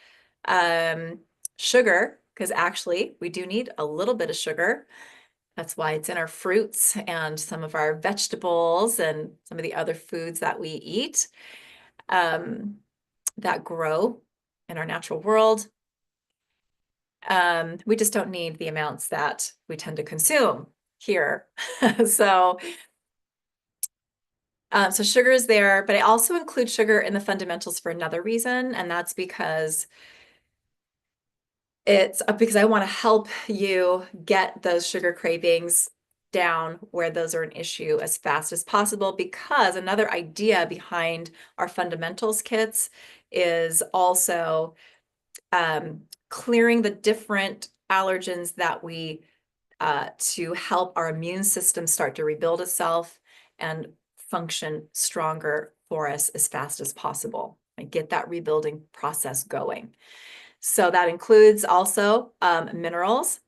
S1: um, sugar, because actually we do need a little bit of sugar. That's why it's in our fruits and some of our vegetables and some of the other foods that we eat that grow in our natural world. We just don't need the amounts that we tend to consume here. So, so sugar is there, but I also include sugar in the fundamentals for another reason, and that's because I want to help you get those sugar cravings down where those are an issue as fast as possible. Because another idea behind our fundamentals kits is also clearing the different allergens that we to help our immune system start to rebuild itself and function stronger for us as fast as possible and get that rebuilding process going. So that includes also minerals.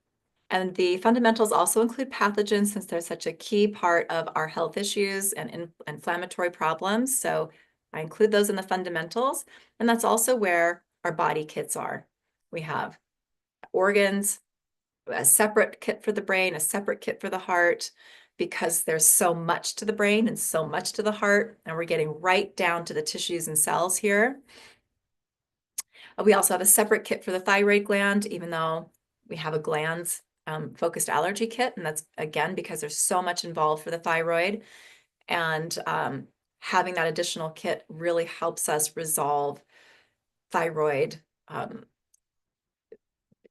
S1: And the fundamentals also include pathogens since they're such a key part of our health issues and inflammatory problems. So I include those in the fundamentals. And that's also where our body kits are. We have organs, a separate kit for the brain, a separate kit for the heart, because there's so much to the brain and so much to the heart. And we're getting right down to the tissues and cells here. We also have a separate kit for the thyroid gland, even though we have a glands focused allergy kit. And that's, again, because there's so much involved for the thyroid. And having that additional kit really helps us resolve thyroid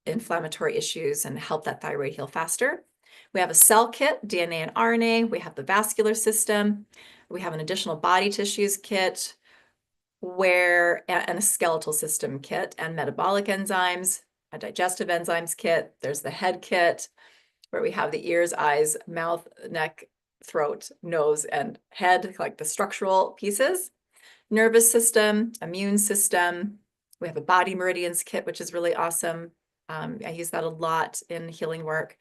S1: inflammatory issues and help that thyroid heal faster. We have a cell kit, DNA and RNA. We have the vascular system. We have an additional body tissues kit and a skeletal system kit and metabolic enzymes, a digestive enzymes kit. There's the head kit where we have the ears, eyes, mouth, neck, throat, nose, and head, like the structural pieces. Nervous system, immune system. We have a body meridians kit, which is really awesome. I use that a lot in healing work.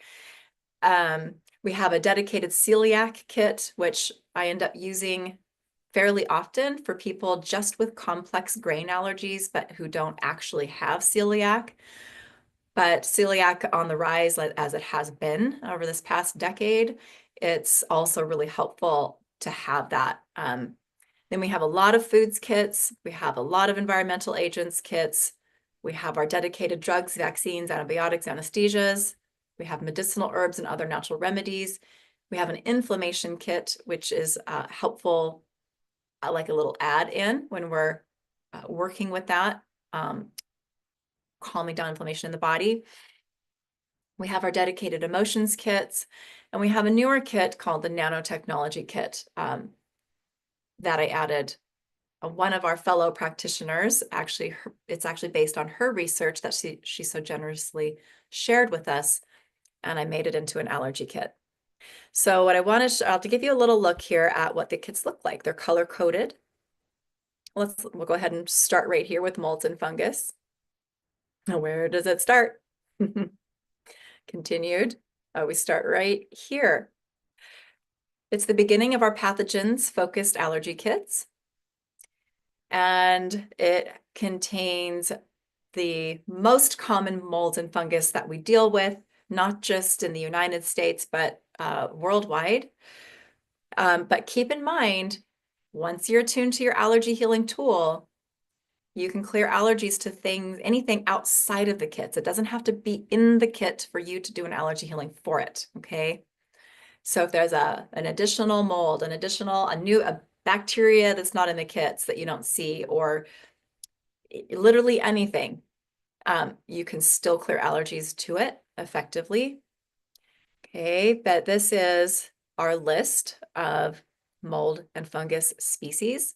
S1: We have a dedicated celiac kit, which I end up using fairly often for people just with complex grain allergies, but who don't actually have celiac. But celiac on the rise, as it has been over this past decade, it's also really helpful to have that. Then we have a lot of foods kits. We have a lot of environmental agents kits. We have our dedicated drugs, vaccines, antibiotics, anesthesias. We have medicinal herbs and other natural remedies. We have an inflammation kit, which is helpful, like a little add-in when we're working with that, calming down inflammation in the body. We have our dedicated emotions kits, and we have a newer kit called the nanotechnology kit that I added. One of our fellow practitioners, it's actually based on her research that she so generously shared with us, and I made it into an allergy kit. So what I want to give you a little look here at what the kits look like. They're color coded. We'll go ahead and start right here with molds and fungus. Now, where does it start? Continued. We start right here. It's the beginning of our pathogens focused allergy kits. And it contains the most common molds and fungus that we deal with, not just in the United States, but worldwide. But keep in mind, once you're attuned to your allergy healing tool, you can clear allergies to anything outside of the kits. It doesn't have to be in the kit for you to do an allergy healing for it, okay? So if there's an additional mold, a bacteria that's not in the kits that you don't see, or literally anything, you can still clear allergies to it effectively. Okay, but this is our list of mold and fungus species.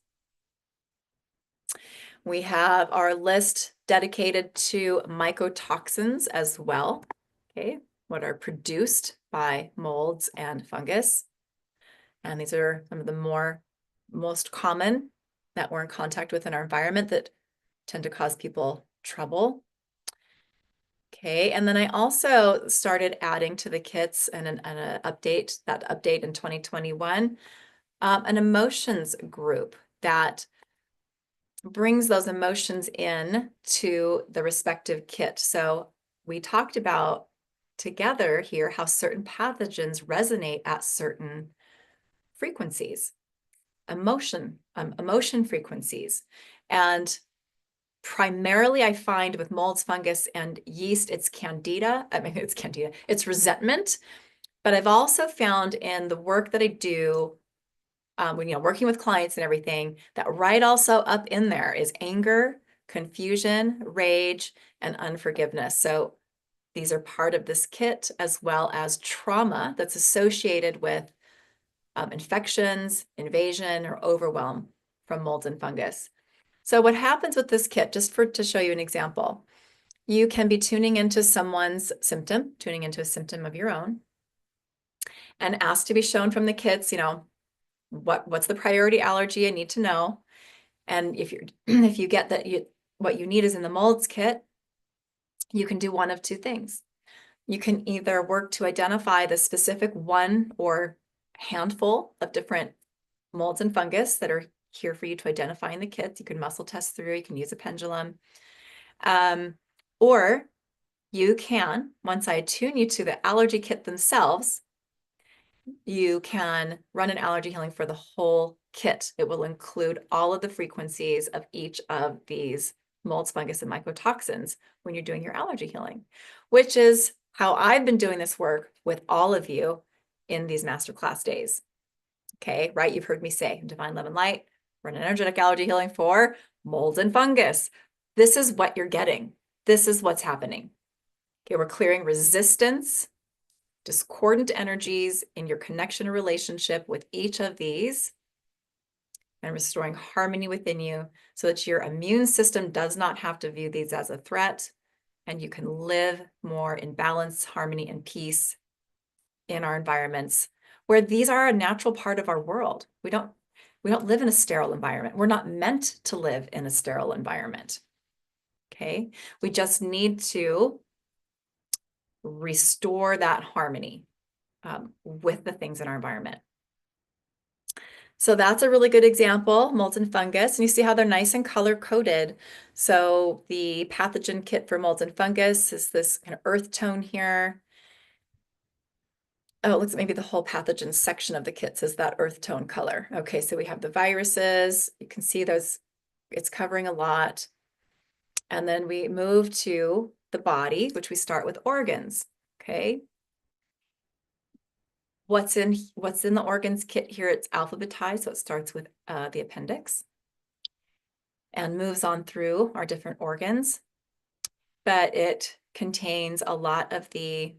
S1: We have our list dedicated to mycotoxins as well, okay, what are produced by molds and fungus. And these are some of the most common that we're in contact with in our environment that tend to cause people trouble. Okay, and then I also started adding to the kits and an update in 2021 an emotions group that brings those emotions in to the respective kit. So we talked about together here how certain pathogens resonate at certain frequencies, emotion frequencies. And primarily I find with molds, fungus, and yeast, it's candida. I mean, it's candida, it's resentment. But I've also found in the work that I do, when, working with clients and everything, that right also up in there is anger, confusion, rage, and unforgiveness. So these are part of this kit, as well as trauma that's associated with infections, invasion, or overwhelm from molds and fungus. So what happens with this kit, just to show you an example, you can be tuning into someone's symptom, tuning into a symptom of your own, and ask to be shown from the kits, what's the priority allergy I need to know. And if you get that what you need is in the molds kit, you can do one of two things. You can either work to identify the specific one or handful of different molds and fungus that are here for you to identify in the kits. You can muscle test through, you can use a pendulum. Or you can, once I attune you to the allergy kit themselves, you can run an allergy healing for the whole kit. It will include all of the frequencies of each of these molds, fungus, and mycotoxins when you're doing your allergy healing, which is how I've been doing this work with all of you in these masterclass days. Okay, right? You've heard me say, Divine Love and Light, run an energetic allergy healing for molds and fungus. This is what you're getting. This is what's happening. Okay, we're clearing resistance, discordant energies in your connection or relationship with each of these, and restoring harmony within you so that your immune system does not have to view these as a threat, and you can live more in balance, harmony, and peace in our environments where these are a natural part of our world. We don't live in a sterile environment. We're not meant to live in a sterile environment. Okay? We just need to restore that harmony with the things in our environment. So that's a really good example, molds and fungus. And you see how they're nice and color-coded. So the pathogen kit for molds and fungus is this kind of earth tone here. Oh, it looks maybe the whole pathogen section of the kits is that earth tone color. Okay, so we have the viruses. You can see those, it's covering a lot. And then we move to the body, which we start with organs. Okay. What's in the organs kit here? It's alphabetized, so it starts with the appendix and moves on through our different organs. But it contains a lot of the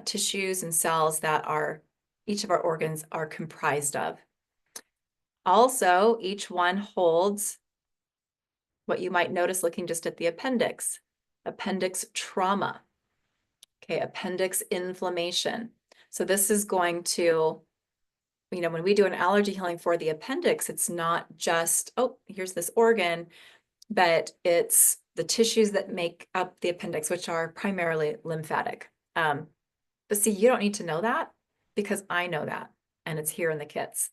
S1: tissues and cells that each of our organs are comprised of. Also, each one holds what you might notice looking just at the appendix trauma, okay, appendix inflammation. So this is going to, when we do an allergy healing for the appendix, it's not just, oh, here's this organ, but it's the tissues that make up the appendix, which are primarily lymphatic. But see, you don't need to know that because I know that, and it's here in the kits.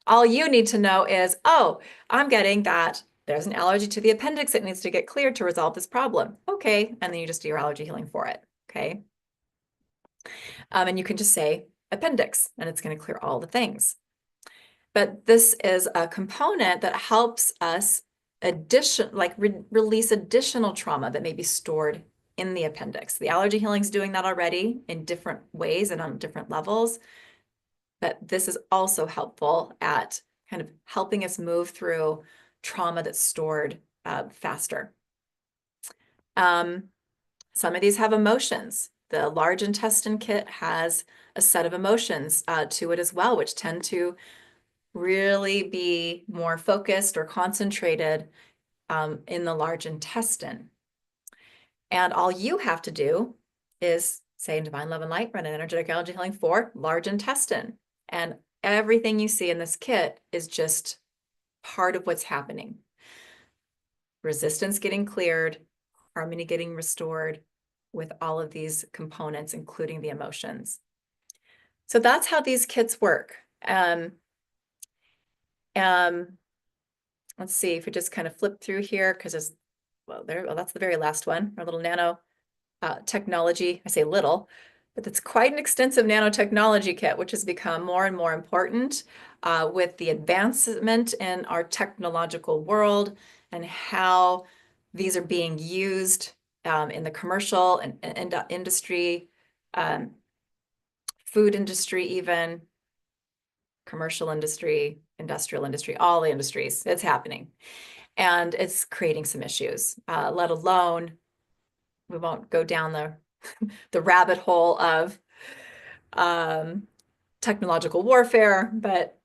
S1: All you need to know is, oh, I'm getting that there's an allergy to the appendix that needs to get cleared to resolve this problem. Okay, and then you just do your allergy healing for it, okay? And you can just say appendix, and it's going to clear all the things. But this is a component that helps us release additional trauma that may be stored in the appendix. The allergy healing is doing that already in different ways and on different levels. But this is also helpful at kind of helping us move through trauma that's stored faster. Some of these have emotions. The large intestine kit has a set of emotions to it as well, which tend to really be more focused or concentrated in the large intestine. And all you have to do is say in Divine Love and Light, run an energetic allergy healing for large intestine. And everything you see in this kit is just part of what's happening. Resistance getting cleared, harmony getting restored with all of these components, including the emotions. So that's how these kits work. Let's see if we just kind of flip through here because there's, well, that's the very last one, our little nano technology. I say little, but it's quite an extensive nanotechnology kit, which has become more and more important with the advancement in our technological world and how these are being used in the commercial and industry, um, food industry, even commercial industry, industrial industry, all the industries. It's happening. And it's creating some issues, let alone we won't go down the rabbit hole of technological warfare, but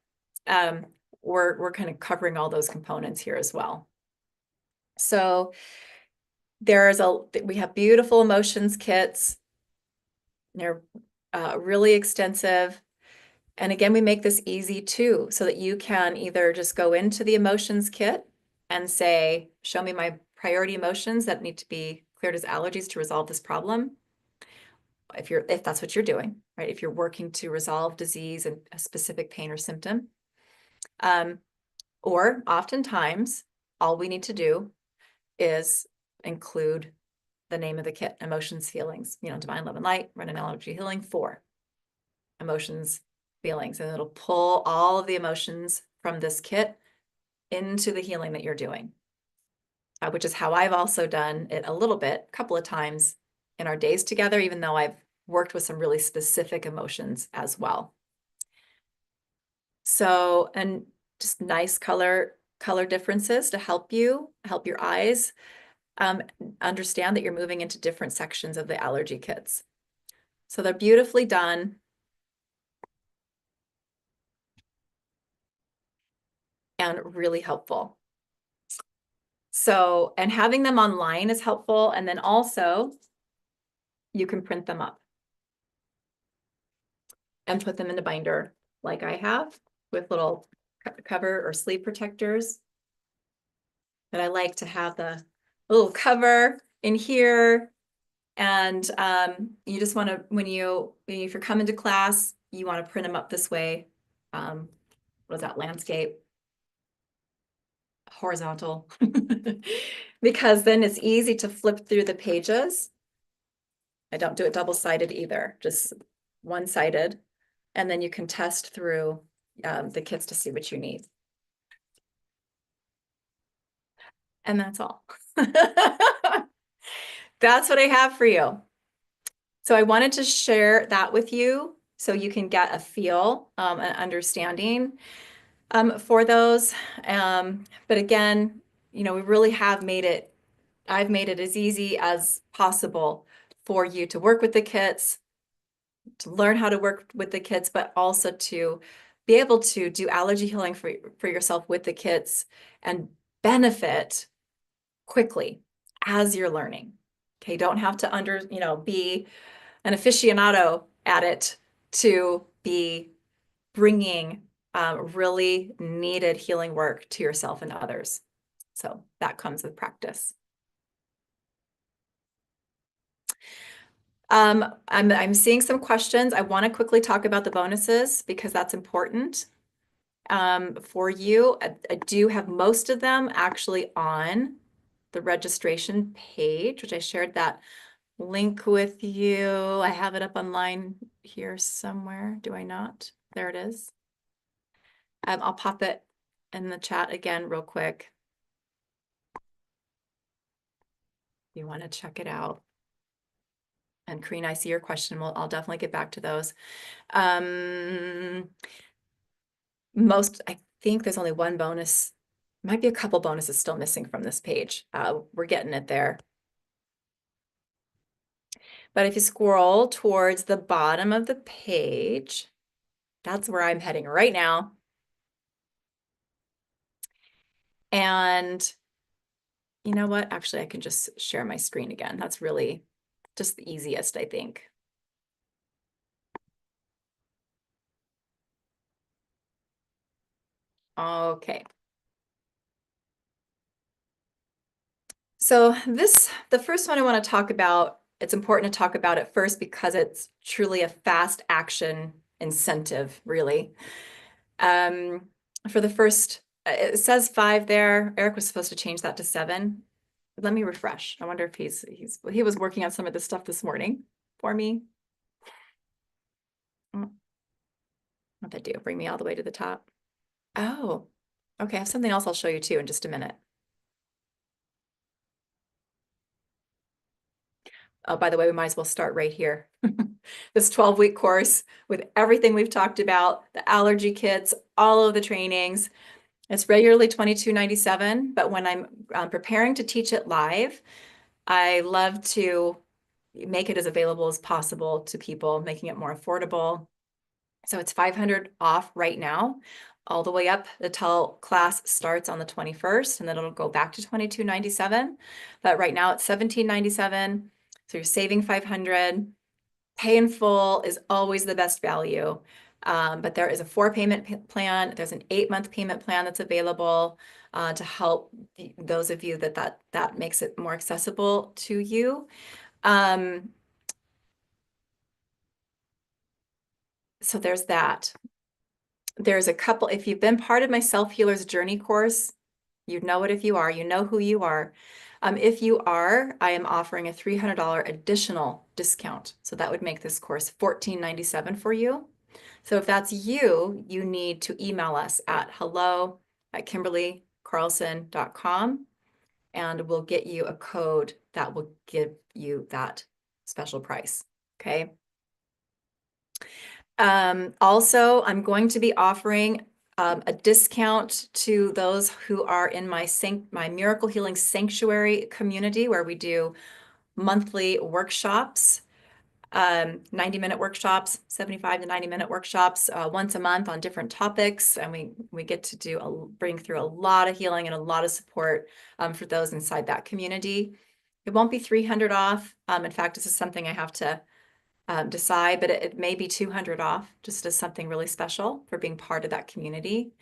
S1: we're kind of covering all those components here as well. So we have beautiful emotions kits. They're really extensive. And again, we make this easy too, so that you can either just go into the emotions kit and say, show me my priority emotions that need to be cleared as allergies to resolve this problem. If that's what you're doing, right? If you're working to resolve disease and a specific pain or symptom. Or oftentimes, all we need to do is include the name of the kit, emotions, feelings, divine love and light, run an allergy healing for emotions, feelings, and it'll pull all of the emotions from this kit into the healing that you're doing, which is how I've also done it a little bit, a couple of times in our days together, even though I've worked with some really specific emotions as well. So, and just nice color differences to help your eyes understand that you're moving into different sections of the allergy kits. So they're beautifully done. And really helpful. So, and having them online is helpful. And then also you can print them up and put them in a binder like I have with little cover or sleeve protectors. But I like to have the little cover in here. And you just want to, if you're coming to class, you want to print them up this way. What is that, landscape? Horizontal. Because then it's easy to flip through the pages. I don't do it double-sided either, just one-sided. And then you can test through the kits to see what you need. And that's all. That's what I have for you. So I wanted to share that with you so you can get a feel, an understanding for those. But again, we really have I've made it as easy as possible for you to work with the kits, to learn how to work with the kits, but also to be able to do allergy healing for yourself with the kits and benefit quickly as you're learning. Okay, don't have to be an aficionado at it to be bringing really needed healing work to yourself and others. So that comes with practice. I'm seeing some questions. I want to quickly talk about the bonuses because that's important for you. I do have most of them actually on the registration page, which I shared that link with you. I have it up online here somewhere. Do I not? There it is. I'll pop it in the chat again real quick if you want to check it out. And Karina, I see your question. I'll definitely get back to those. I think there's only one bonus. Might be a couple bonuses still missing from this page. We're getting it there. But if you scroll towards the bottom of the page, that's where I'm heading right now. And you know what? Actually, I can just share my screen again. That's really just the easiest, I think. Okay. So the first one I want to talk about, it's important to talk about it first because it's truly a fast action incentive, really. for the first, it says 5 there. Eric was supposed to change that to 7. Let me refresh. I wonder if he was working on some of this stuff this morning for me. What'd that do? Bring me all the way to the top. Oh, okay. I have something else I'll show you too in just a minute. Oh, by the way, we might as well start right here. This 12-week course with everything we've talked about, the allergy kits, all of the trainings. It's regularly $22.97, but when I'm preparing to teach it live, I love to make it as available as possible to people, making it more affordable. So it's $500 off right now, all the way up until class starts on the 21st, and then it'll go back to $22.97. But right now it's $17.97. So you're saving $500. Pay in full is always the best value. But there is a 4-payment plan. There's an 8-month payment plan that's available to help those of you that makes it more accessible to you. So there's that. There's a couple, if you've been part of my Self-Healer's Journey course, you know it if you are, you know who you are. If you are, I am offering a $300 additional discount. So that would make this course $14.97 for you. So if that's you, you need to email us at hello@kimberlycarlson.com, and we'll get you a code that will give you that special price. Okay. Also, I'm going to be offering a discount to those who are in my Miracle Healing Sanctuary community, where we do monthly workshops, 90-minute workshops, 75 to 90-minute workshops once a month on different topics. And we get to bring through a lot of healing and a lot of support for those inside that community. It won't be $300 off. In fact, this is something I have to decide, but it may be $200 off, just as something really special for being part of that community.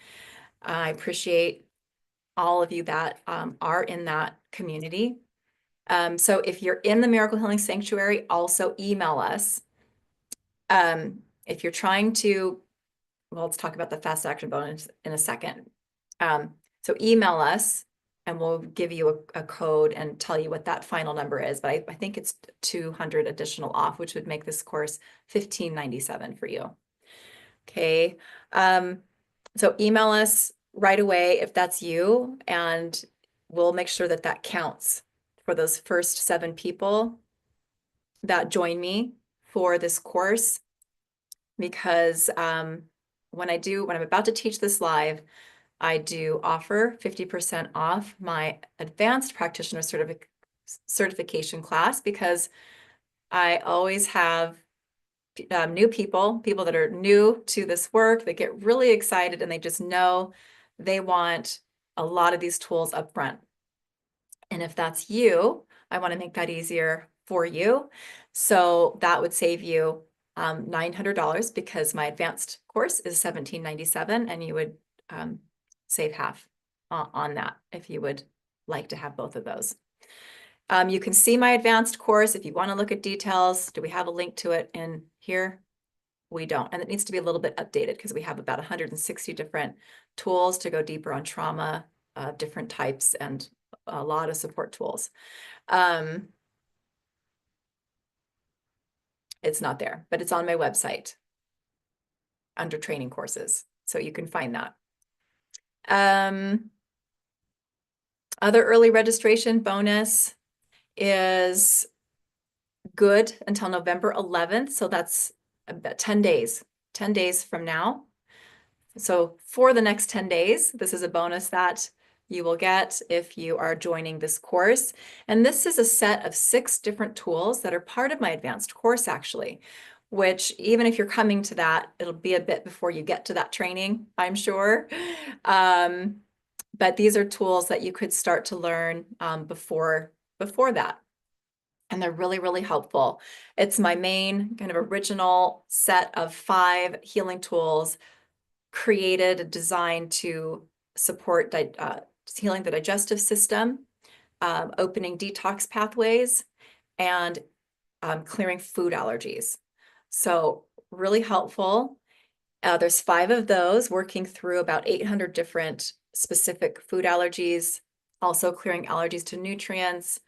S1: I appreciate all of you that are in that community. So if you're in the Miracle Healing Sanctuary, also email us. If you're trying to, well, let's talk about the fast action bonus in a second. So email us and we'll give you a code and tell you what that final number is. But I think it's 200 additional off, which would make this course $15.97 for you. Okay. So email us right away if that's you, and we'll make sure that that counts for those first 7 people that join me for this course. Because when I'm about to teach this live, I do offer 50% off my advanced practitioner certification class, because I always have new people that are new to this work, that get really excited and they just know they want a lot of these tools up front. And if that's you, I want to make that easier for you. So that would save you $900, because my advanced course is $17.97, and you would save half on that if you would like to have both of those. You can see my advanced course if you want to look at details. Do we have a link to it in here? We don't, and it needs to be a little bit updated, because we have about 160 different tools to go deeper on trauma of different types, and a lot of support tools. It's not there, but it's on my website under training courses, so you can find that. Other early registration bonus is good until November 11th. So that's about 10 days from now. So for the next 10 days, this is a bonus that you will get if you are joining this course. And this is a set of 6 different tools that are part of my advanced course, actually, which even if you're coming to that, it'll be a bit before you get to that training, I'm sure. But these are tools that you could start to learn before that. And they're really, really helpful. It's my main kind of original set of 5 healing tools, created, designed to support healing the digestive system, opening detox pathways, and clearing food allergies. So really helpful. There's 5 of those, working through about 800 different specific food allergies, also clearing allergies to nutrients.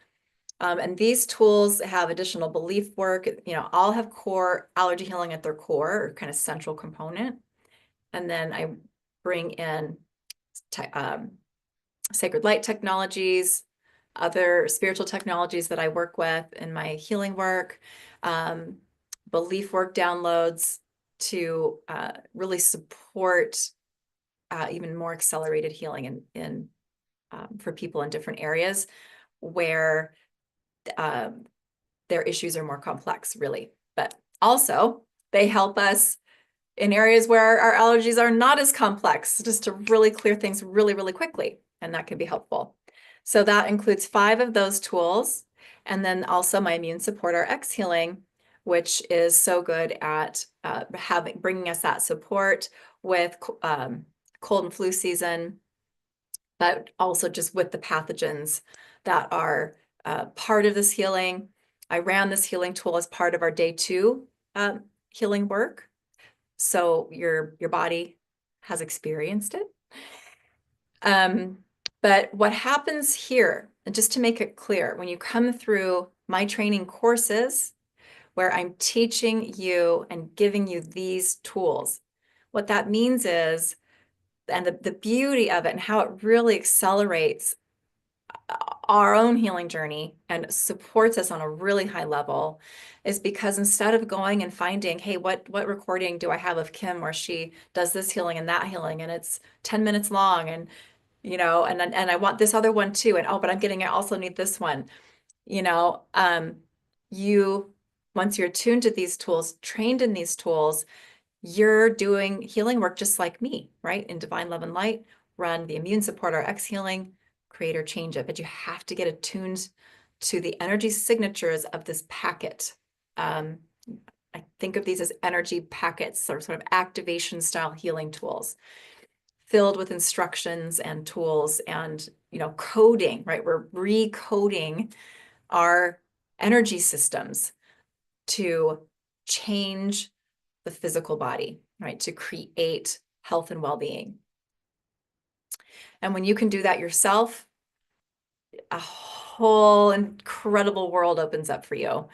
S1: And these tools have additional belief work. All have core allergy healing at their core, or kind of central component. And then I bring in sacred light technologies, other spiritual technologies that I work with in my healing work, belief work downloads to really support even more accelerated healing in for people in different areas where their issues are more complex, really. But also, they help us in areas where our allergies are not as complex, just to really clear things really, really quickly. And that can be helpful. So that includes 5 of those tools. And then also my immune support, our X healing, which is so good at bringing us that support with cold and flu season, but also just with the pathogens that are part of this healing. I ran this healing tool as part of our day 2 healing work. So your body has experienced it. But what happens here, and just to make it clear, when you come through my training courses where I'm teaching you and giving you these tools, what that means is, and the beauty of it and how it really accelerates our own healing journey and supports us on a really high level, is because instead of going and finding, hey, what recording do I have of Kim where she does this healing and that healing and it's 10 minutes long, and and I want this other one too, and oh, but I also need this one. you know you Once you're attuned to these tools, trained in these tools, you're doing healing work just like me, right? In divine love and light, run the immune support, our X healing, create or change it. But you have to get attuned to the energy signatures of this packet. Um, I think of these as energy packets, or sort of activation style healing tools, filled with instructions and tools and coding, right? We're recoding our energy systems to change the physical body, right? To create health and well-being. And when you can do that yourself, a whole incredible world opens up for you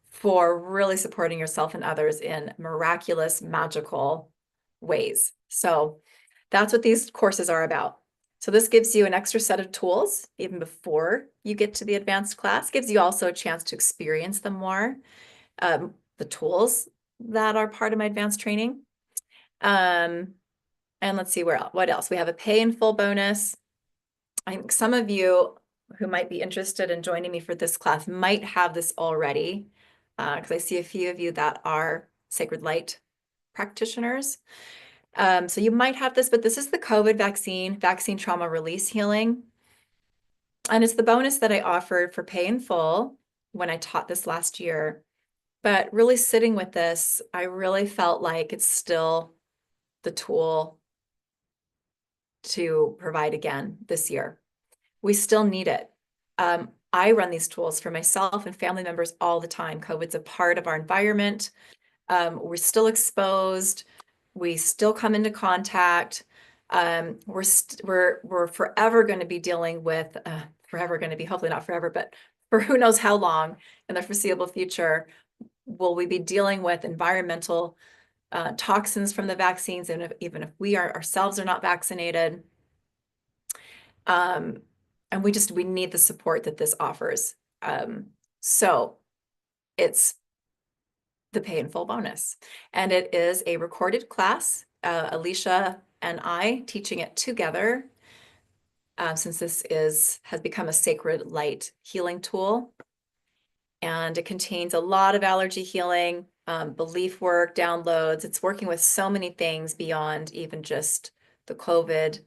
S1: for really supporting yourself and others in miraculous, magical ways. So that's what these courses are about. So this gives you an extra set of tools even before you get to the advanced class. Gives you also a chance to experience them more, the tools that are part of my advanced training. And let's see what else. We have a pay in full bonus. I think some of you who might be interested in joining me for this class might have this already, because I see a few of you that are Sacred Light practitioners. So you might have this, but this is the COVID vaccine trauma release healing. And it's the bonus that I offered for pay in full when I taught this last year. But really sitting with this, I really felt like it's still the tool to provide again this year. We still need it. I run these tools for myself and family members all the time. COVID's a part of our environment. We're still exposed. We still come into contact. We're forever going to be dealing with, hopefully not forever, but for who knows how long in the foreseeable future, will we be dealing with environmental toxins from the vaccines, and even if we ourselves are not vaccinated. And we need the support that this offers. So it's the pay in full bonus. And it is a recorded class, Alicia and I teaching it together, since this has become a sacred light healing tool. And it contains a lot of allergy healing, belief work, downloads. It's working with so many things beyond even just the COVID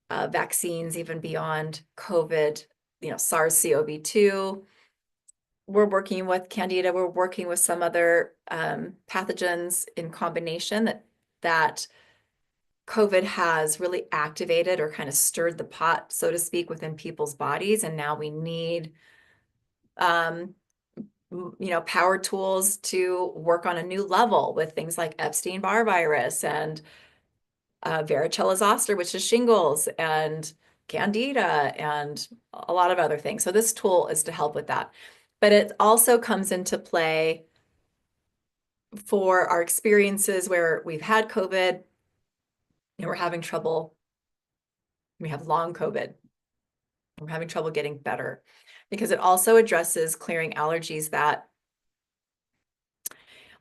S1: vaccines, even beyond COVID, SARS-CoV-2. We're working with candida. We're working with some other pathogens in combination that COVID has really activated or kind of stirred the pot, so to speak, within people's bodies. And now we need power tools to work on a new level with things like Epstein-Barr virus and varicella zoster, which is shingles, and candida, and a lot of other things. So this tool is to help with that. But it also comes into play for our experiences where we've had COVID and we're having trouble. We have long COVID. We're having trouble getting better because it also addresses clearing allergies that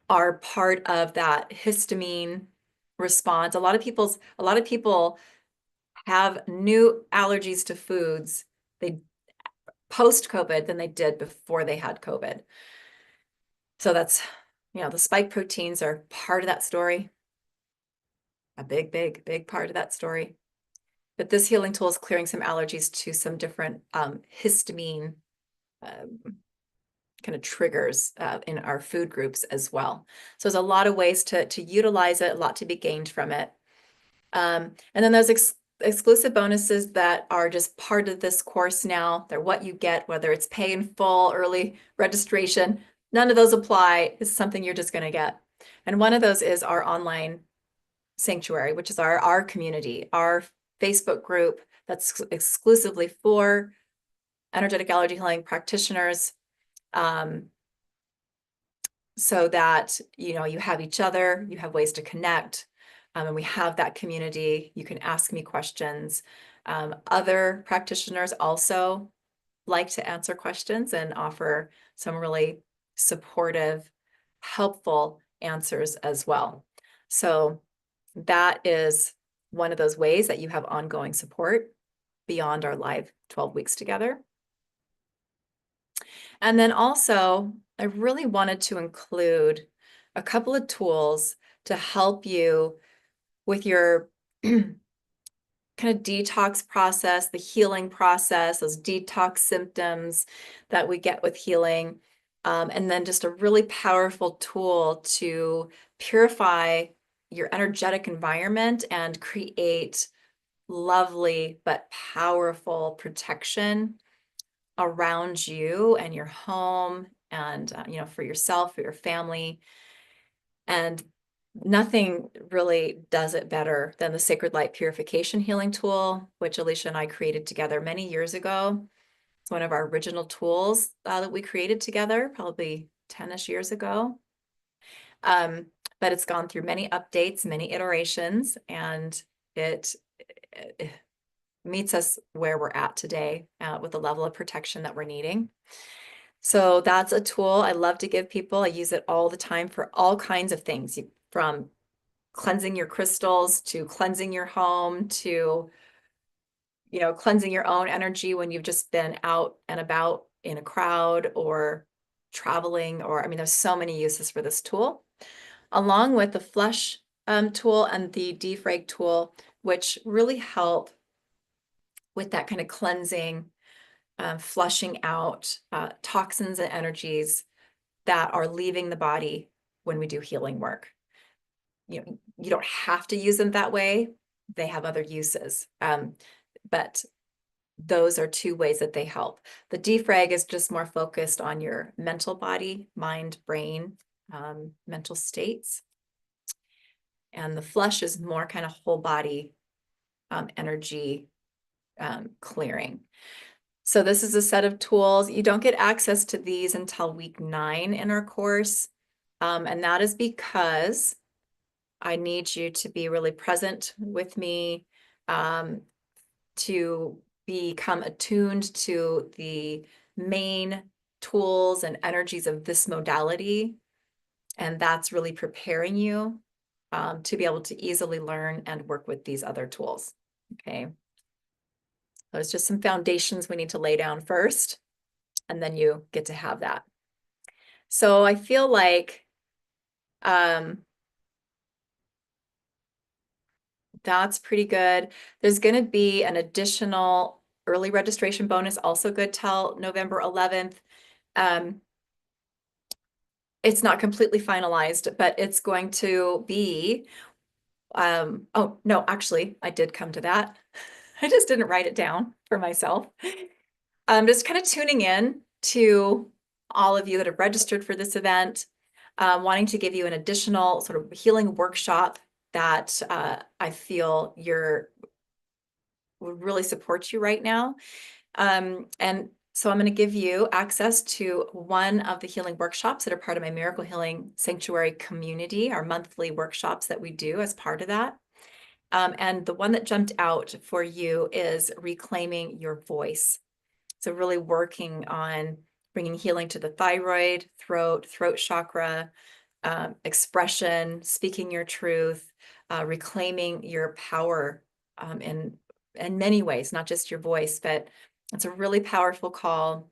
S1: are part of that histamine response. A lot of people have new allergies to foods they post COVID than they did before they had COVID. So that's, the spike proteins are part of that story, a big, big, big part of that story. But this healing tool is clearing some allergies to some different histamine kind of triggers in our food groups as well. So there's a lot of ways to utilize it, a lot to be gained from it. And then there's exclusive bonuses that are just part of this course now. They're what you get, whether it's pay in full, early registration. None of those apply. It's something you're just going to get. And one of those is our online sanctuary, which is our community, our Facebook group that's exclusively for energetic allergy healing practitioners. So that, you have each other, you have ways to connect, and we have that community. You can ask me questions. Other practitioners also like to answer questions and offer some really supportive, helpful answers as well. So that is one of those ways that you have ongoing support beyond our live 12 weeks together. And then also, I really wanted to include a couple of tools to help you with your kind of detox process, the healing process, those detox symptoms that we get with healing. And then just a really powerful tool to purify your energetic environment and create lovely but powerful protection around you and your home and, for yourself, for your family. And nothing really does it better than the Sacred Light Purification Healing Tool, which Alicia and I created together many years ago. It's one of our original tools that we created together, probably 10-ish years ago. But it's gone through many updates, many iterations, and it meets us where we're at today with the level of protection that we're needing. So that's a tool I love to give people. I use it all the time for all kinds of things, from cleansing your crystals to cleansing your home to, cleansing your own energy when you've just been out and about in a crowd or traveling, or, there's so many uses for this tool, along with the flush tool and the defrag tool, which really help with that kind of cleansing, flushing out toxins and energies that are leaving the body when we do healing work. You don't have to use them that way. They have other uses. But those are two ways that they help. The defrag is just more focused on your mental body, mind, brain, mental states. And the flush is more kind of whole body energy clearing. So this is a set of tools. You don't get access to these until week 9 in our course. And that is because I need you to be really present with me, to become attuned to the main tools and energies of this modality. And that's really preparing you to be able to easily learn and work with these other tools. Okay. There's just some foundations we need to lay down first, and then you get to have that. So I feel like that's pretty good. There's going to be an additional early registration bonus, also good till November 11th. It's not completely finalized, but it's going to be, oh, no, actually, I did come to that. I just didn't write it down for myself. I'm just kind of tuning in to all of you that have registered for this event, wanting to give you an additional sort of healing workshop that I feel would really support you right now. And so I'm going to give you access to one of the healing workshops that are part of my Miracle Healing Sanctuary community, our monthly workshops that we do as part of that. And the one that jumped out for you is reclaiming your voice. So really working on bringing healing to the thyroid, throat chakra, expression, speaking your truth, reclaiming your power in many ways, not just your voice, but it's a really powerful call.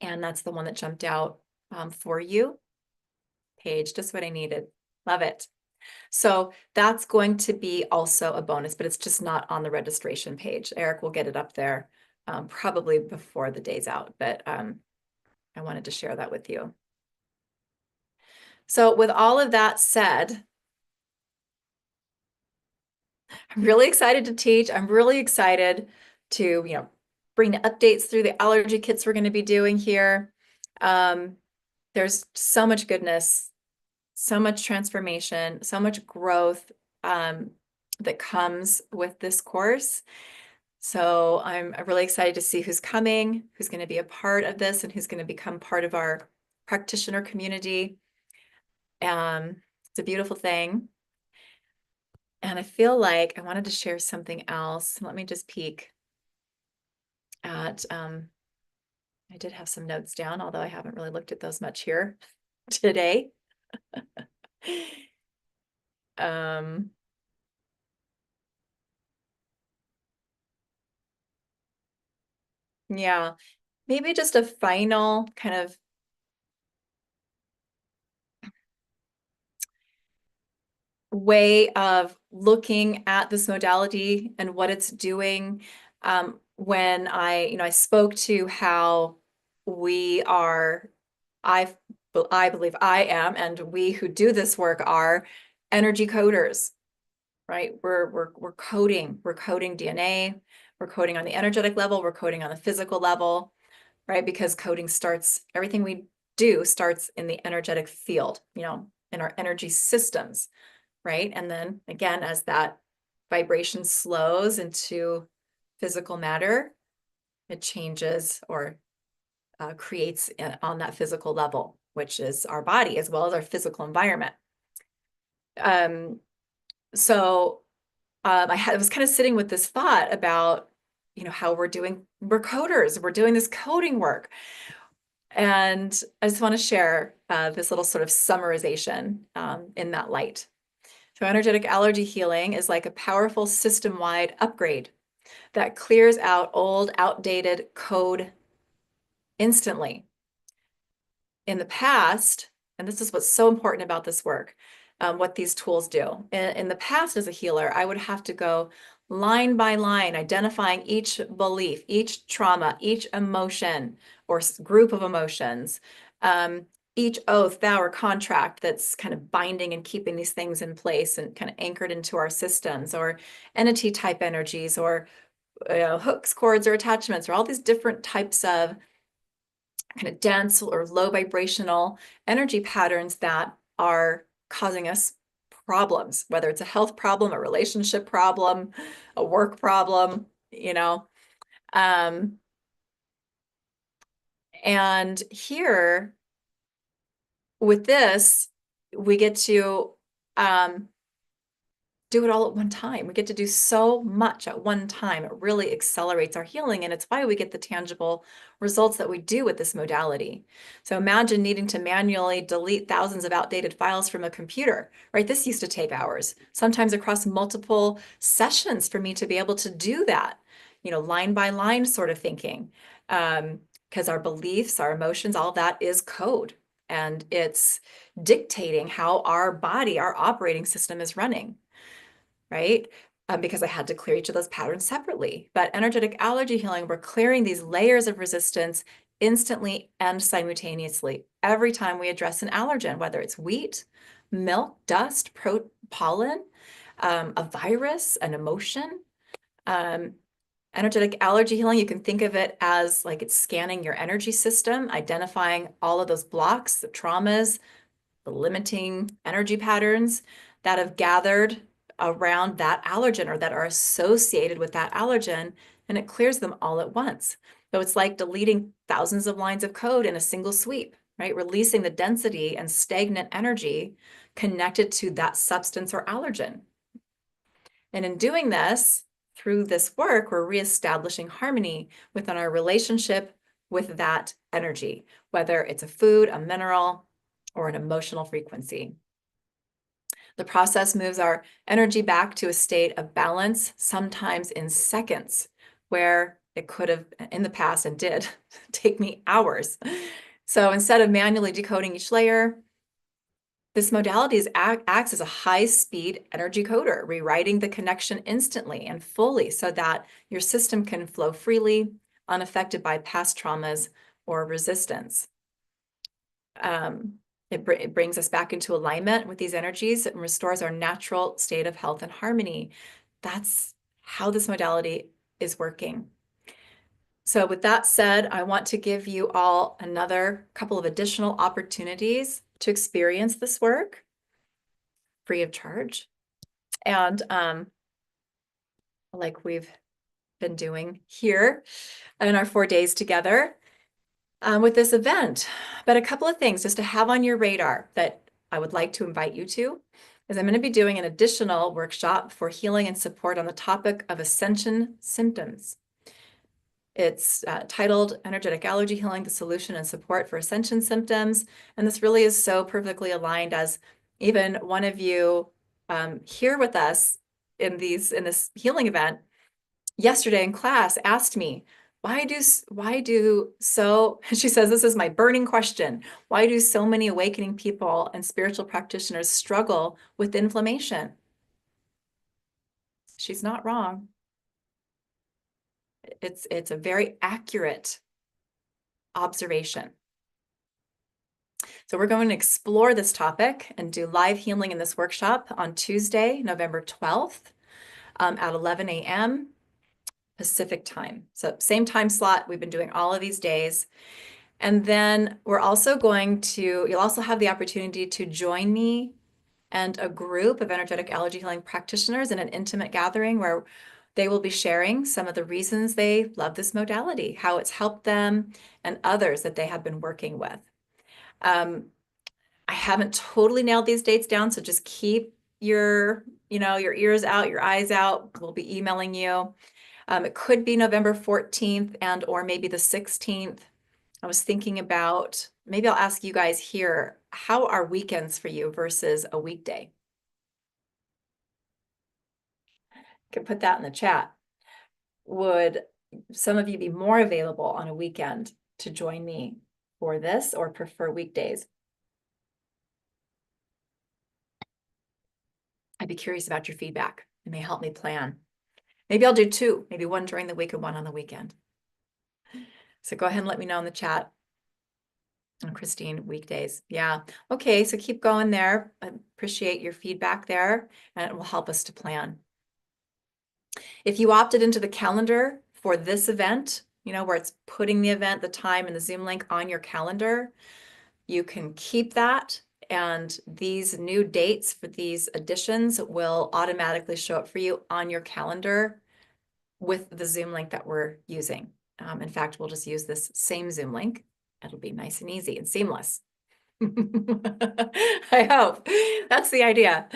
S1: And that's the one that jumped out for you. Paige, just what I needed. Love it. So that's going to be also a bonus, but it's just not on the registration page. Eric will get it up there probably before the day's out, but I wanted to share that with you. So with all of that said, I'm really excited to teach. I'm really excited to, bring the updates through the allergy kits we're going to be doing here. There's so much goodness, so much transformation, so much growth that comes with this course. So I'm really excited to see who's coming, who's going to be a part of this, and who's going to become part of our practitioner community. It's a beautiful thing. And I feel like I wanted to share something else. Let me just peek at, I did have some notes down, although I haven't really looked at those much here today. Um, yeah, maybe just a final kind of way of looking at this modality and what it's doing. When I spoke to how we are, I believe I am, and we who do this work are energy coders, right? We're coding DNA, we're coding on the energetic level, we're coding on the physical level, right? Because coding starts, everything we do starts in the energetic field, in our energy systems, right? And then again, as that vibration slows into physical matter, it changes or creates on that physical level, which is our body as well as our physical environment. So I was kind of sitting with this thought about, how we're coders, we're doing this coding work. And I just want to share this little sort of summarization in that light. So energetic allergy healing is like a powerful system-wide upgrade that clears out old, outdated code instantly. In the past, and this is what's so important about this work, what these tools do. In the past as a healer, I would have to go line by line, identifying each belief, each trauma, each emotion or group of emotions, each oath, vow, or contract that's kind of binding and keeping these things in place and kind of anchored into our systems, or entity type energies, or hooks, cords, or attachments, or all these different types of kind of dense or low vibrational energy patterns that are causing us problems, whether it's a health problem, a relationship problem, a work problem, Um, and here with this, we get to do it all at one time. We get to do so much at one time. It really accelerates our healing, and it's why we get the tangible results that we do with this modality. So imagine needing to manually delete thousands of outdated files from a computer, right? This used to take hours, sometimes across multiple sessions for me to be able to do that, line by line sort of thinking. Because our beliefs, our emotions, all that is code, and it's dictating how our body, our operating system is running. Right? Because I had to clear each of those patterns separately. But energetic allergy healing, we're clearing these layers of resistance instantly and simultaneously every time we address an allergen, whether it's wheat, milk, dust, pollen, a virus, an emotion. And Energetic allergy healing, you can think of it as like it's scanning your energy system, identifying all of those blocks, the traumas, the limiting energy patterns that have gathered around that allergen or that are associated with that allergen, and it clears them all at once. So it's like deleting thousands of lines of code in a single sweep, right? Releasing the density and stagnant energy connected to that substance or allergen. And in doing this, through this work, we're reestablishing harmony within our relationship with that energy, whether it's a food, a mineral, or an emotional frequency. The process moves our energy back to a state of balance, sometimes in seconds, where it could have in the past and did take me hours. So instead of manually decoding each layer, this modality acts as a high-speed energy coder, rewriting the connection instantly and fully so that your system can flow freely, unaffected by past traumas or resistance. It brings us back into alignment with these energies and restores our natural state of health and harmony. That's how this modality is working. So with that said, I want to give you all another couple of additional opportunities to experience this work free of charge. And like we've been doing here in our 4 days together with this event. But a couple of things just to have on your radar that I would like to invite you to is I'm going to be doing an additional workshop for healing and support on the topic of ascension symptoms. It's titled Energetic Allergy Healing, the Solution and Support for Ascension Symptoms. And this really is so perfectly aligned as even one of you here with us in this healing event yesterday in class asked me, why do so, she says, this is my burning question. Why do so many awakening people and spiritual practitioners struggle with inflammation? She's not wrong. It's a very accurate observation. So we're going to explore this topic and do live healing in this workshop on Tuesday, November 12th at 11 a.m. Pacific time. So same time slot we've been doing all of these days. And then we're also you'll also have the opportunity to join me and a group of energetic allergy healing practitioners in an intimate gathering where they will be sharing some of the reasons they love this modality, how it's helped them, and others that they have been working with. I haven't totally nailed these dates down, so just keep your ears out, your eyes out. We'll be emailing you. It could be November 14th and or maybe the 16th. I was thinking about, maybe I'll ask you guys here, how are weekends for you versus a weekday? Can put that in the chat. Would some of you be more available on a weekend to join me for this or prefer weekdays? I'd be curious about your feedback. It may help me plan. Maybe I'll do two, maybe one during the week and one on the weekend. So go ahead and let me know in the chat. And Christine, weekdays. Yeah. Okay, so keep going there. I appreciate your feedback there, and it will help us to plan. If you opted into the calendar for this event, where it's putting the event, the time, and the Zoom link on your calendar, you can keep that. And these new dates for these editions will automatically show up for you on your calendar with the Zoom link that we're using. In fact, we'll just use this same Zoom link. It'll be nice and easy and seamless. I hope. That's the idea.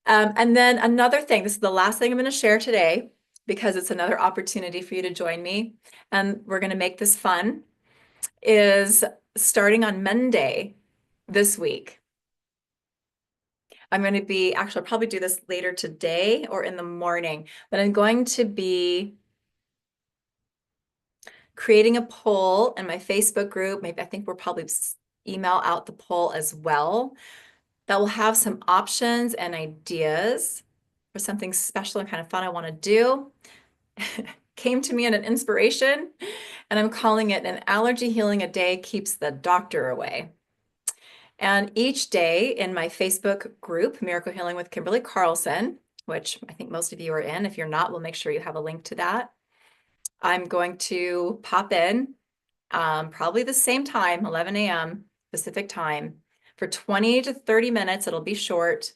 S1: And then another thing, this is the last thing I'm going to share today because it's another opportunity for you to join me. And we're going to make this fun, is starting on Monday this week. I'm going to be, actually, I'll probably do this later today or in the morning, but I'm going to be creating a poll in my Facebook group. Maybe I think we'll probably email out the poll as well. That will have some options and ideas for something special and kind of fun I want to do. Came to me in an inspiration, and I'm calling it an allergy healing a day keeps the doctor away. And each day in my Facebook group, Miracle Healing with Kimberly Carlson, which I think most of you are in. If you're not, we'll make sure you have a link to that. I'm going to pop in probably the same time, 11 a.m. Pacific time, for 20 to 30 minutes. It'll be short.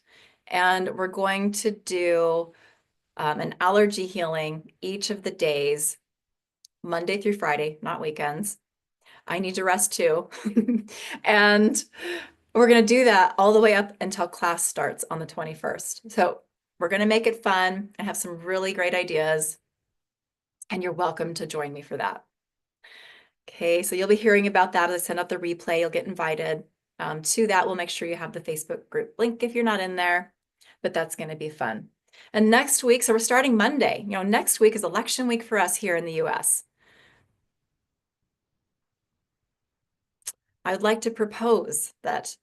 S1: And we're going to do an allergy healing each of the days, Monday through Friday, not weekends. I need to rest too. And we're going to do that all the way up until class starts on the 21st. So we're going to make it fun. I have some really great ideas, and you're welcome to join me for that. Okay, so you'll be hearing about that as I send out the replay. You'll get invited to that. We'll make sure you have the Facebook group link if you're not in there, but that's going to be fun. And next week, so we're starting Monday. Next week is election week for us here in the US. I would like to propose that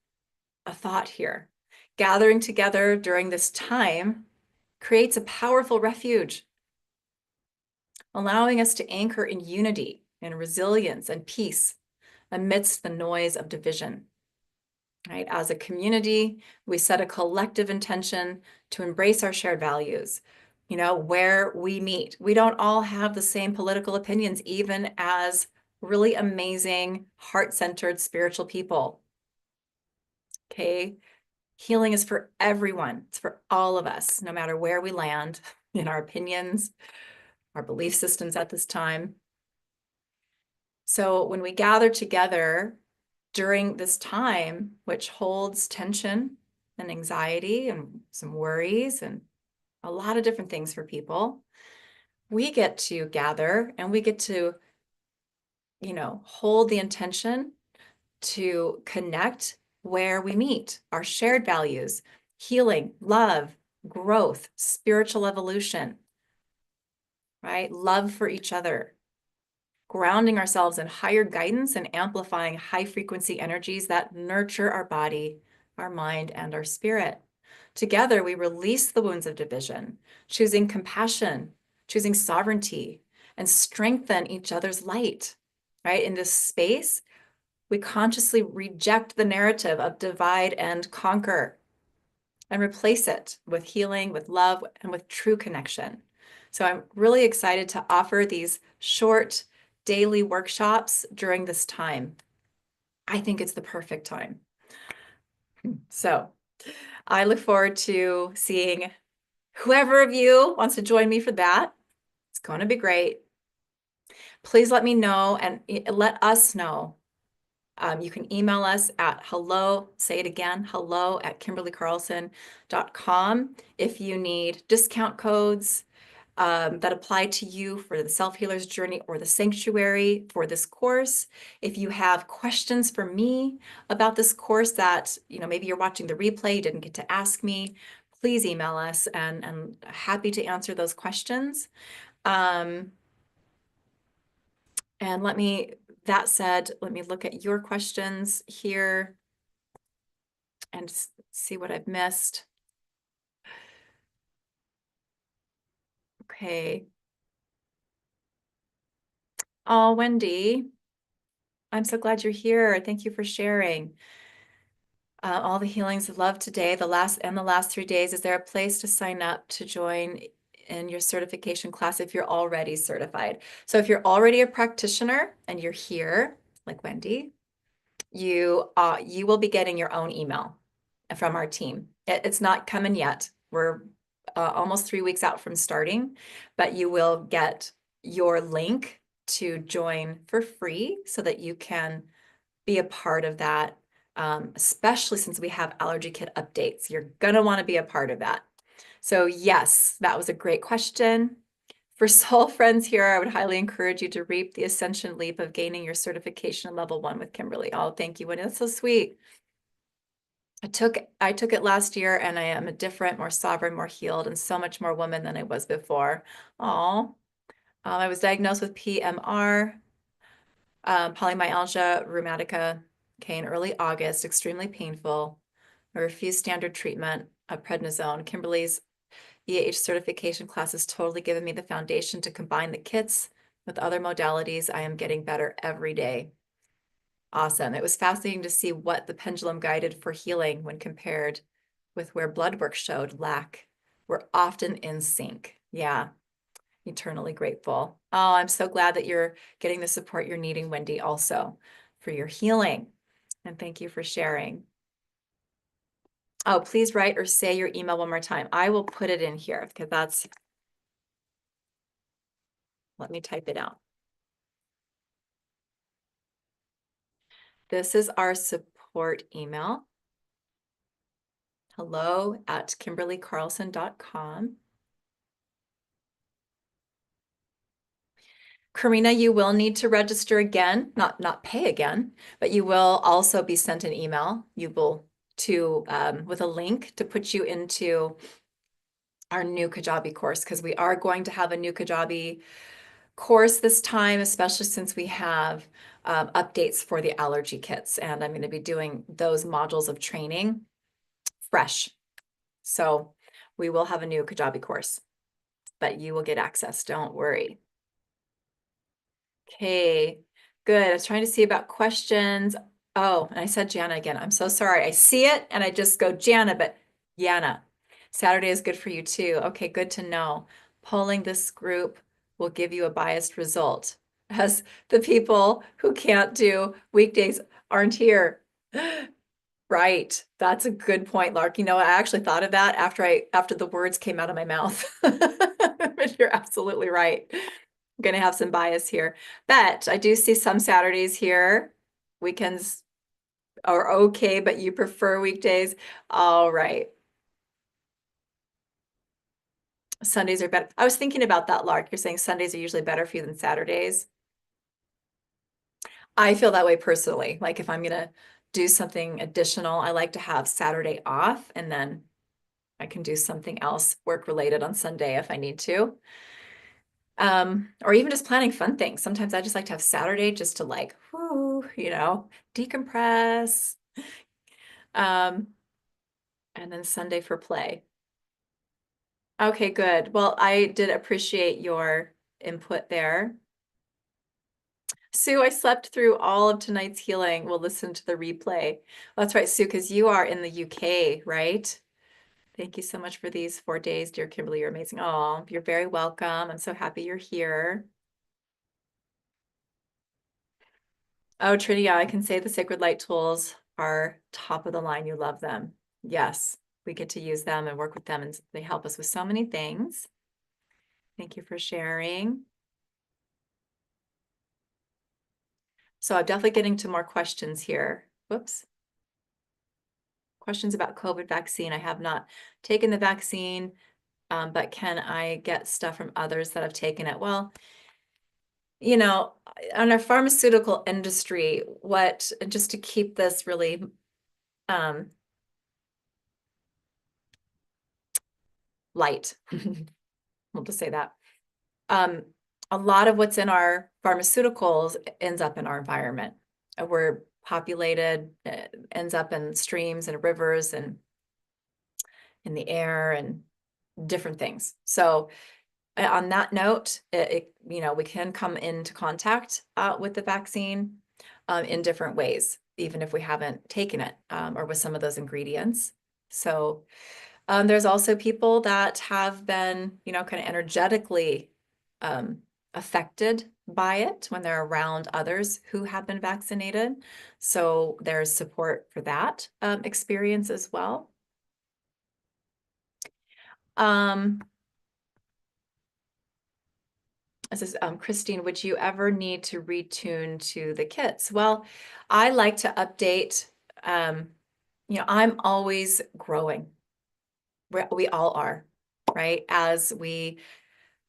S1: a thought here. Gathering together during this time creates a powerful refuge, allowing us to anchor in unity and resilience and peace amidst the noise of division. Right? As a community, we set a collective intention to embrace our shared values, where we meet. We don't all have the same political opinions, even as really amazing, heart-centered spiritual people. Okay. Healing is for everyone. It's for all of us, no matter where we land in our opinions, our belief systems at this time. So when we gather together during this time, which holds tension and anxiety and some worries and a lot of different things for people, we get to gather and we get to, hold the intention to connect where we meet our shared values, healing, love, growth, spiritual evolution, right? Love for each other, grounding ourselves in higher guidance and amplifying high frequency energies that nurture our body, our mind, and our spirit. Together, we release the wounds of division, choosing compassion, choosing sovereignty, and strengthen each other's light, right? In this space, we consciously reject the narrative of divide and conquer and replace it with healing, with love, and with true connection. So I'm really excited to offer these short daily workshops during this time. I think it's the perfect time. So I look forward to seeing whoever of you wants to join me for that. It's going to be great. Please let me know and let us know. You can email us at say it again, hello@kimberlycarlson.com if you need discount codes that apply to you for the Self-Healer's Journey or the Sanctuary for this course. If you have questions for me about this course that, maybe you're watching the replay, you didn't get to ask me, please email us and happy to answer those questions. And that said, let me look at your questions here and see what I've missed. Okay. Oh, Wendy, I'm so glad you're here. Thank you for sharing. All the healings of love today, the last 3 days. Is there a place to sign up to join in your certification class if you're already certified? So if you're already a practitioner and you're here, like Wendy, you will be getting your own email from our team. It's not coming yet. We're almost 3 weeks out from starting, but you will get your link to join for free so that you can be a part of that, especially since we have allergy kit updates. You're going to want to be a part of that. So yes, that was a great question. For soul friends here, I would highly encourage you to reap the ascension leap of gaining your certification level 1 with Kimberly. Oh, thank you, Winnie. That's so sweet. I took it last year, and I am a different, more sovereign, more healed, and so much more woman than I was before. Oh, I was diagnosed with PMR, polymyalgia rheumatica, okay, in early August, extremely painful. I refused standard treatment of prednisone. Kimberly's EAH certification class has totally given me the foundation to combine the kits with other modalities. I am getting better every day. Awesome. It was fascinating to see what the pendulum guided for healing when compared with where blood work showed lack. We're often in sync. Yeah. Eternally grateful. Oh, I'm so glad that you're getting the support you're needing, Wendy, also for your healing. And thank you for sharing. Oh, please write or say your email one more time. I will put it in here because let me type it out. This is our support email. hello@kimberlycarlson.com. Karina, you will need to register again, not pay again, but you will also be sent an email. You will with a link to put you into our new Kajabi course, because we are going to have a new Kajabi course this time, especially since we have updates for the allergy kits, and I'm going to be doing those modules of training fresh. So we will have a new Kajabi course, but you will get access. Don't worry. Okay, good. I was trying to see about questions. Oh, and I said Jana again. I'm so sorry. I see it and I just go Jana, but Jana. Saturday is good for you too. Okay, good to know. Polling this group will give you a biased result, as the people who can't do weekdays aren't here. Right. That's a good point, Lark. You know, I actually thought of that after the words came out of my mouth. But you're absolutely right. I'm going to have some bias here. But I do see some Saturdays here. Weekends are okay, but you prefer weekdays. All right. Sundays are better. I was thinking about that, Lark. You're saying Sundays are usually better for you than Saturdays. I feel that way personally. Like if I'm going to do something additional, I like to have Saturday off, and then I can do something else work related on Sunday if I need to. Or even just planning fun things. Sometimes I just like to have Saturday just to like, whoo, decompress. Um, and then Sunday for play. Okay, good. Well, I did appreciate your input there. Sue, I slept through all of tonight's healing. We'll listen to the replay. That's right, Sue, because you are in the UK, right? Thank you so much for these 4 days, dear Kimberly. You're amazing. Oh, you're very welcome. I'm so happy you're here. Oh, Trinity, yeah, I can say the Sacred Light tools are top of the line. You love them. Yes, we get to use them and work with them, and they help us with so many things. Thank you for sharing. So I'm definitely getting to more questions here. Whoops. Questions about COVID vaccine. I have not taken the vaccine, but can I get stuff from others that have taken it? Well, you know, on our pharmaceutical industry, just to keep this really light, we'll just say that. A lot of what's in our pharmaceuticals ends up in our environment. We're populated, ends up in streams and rivers and in the air and different things. So on that note, we can come into contact with the vaccine in different ways, even if we haven't taken it or with some of those ingredients. So there's also people that have been, kind of energetically affected by it when they're around others who have been vaccinated. So there's support for that experience as well. This is Christine, would you ever need to retune to the kits? Well, I like to update. I'm always growing. We all are, right? As we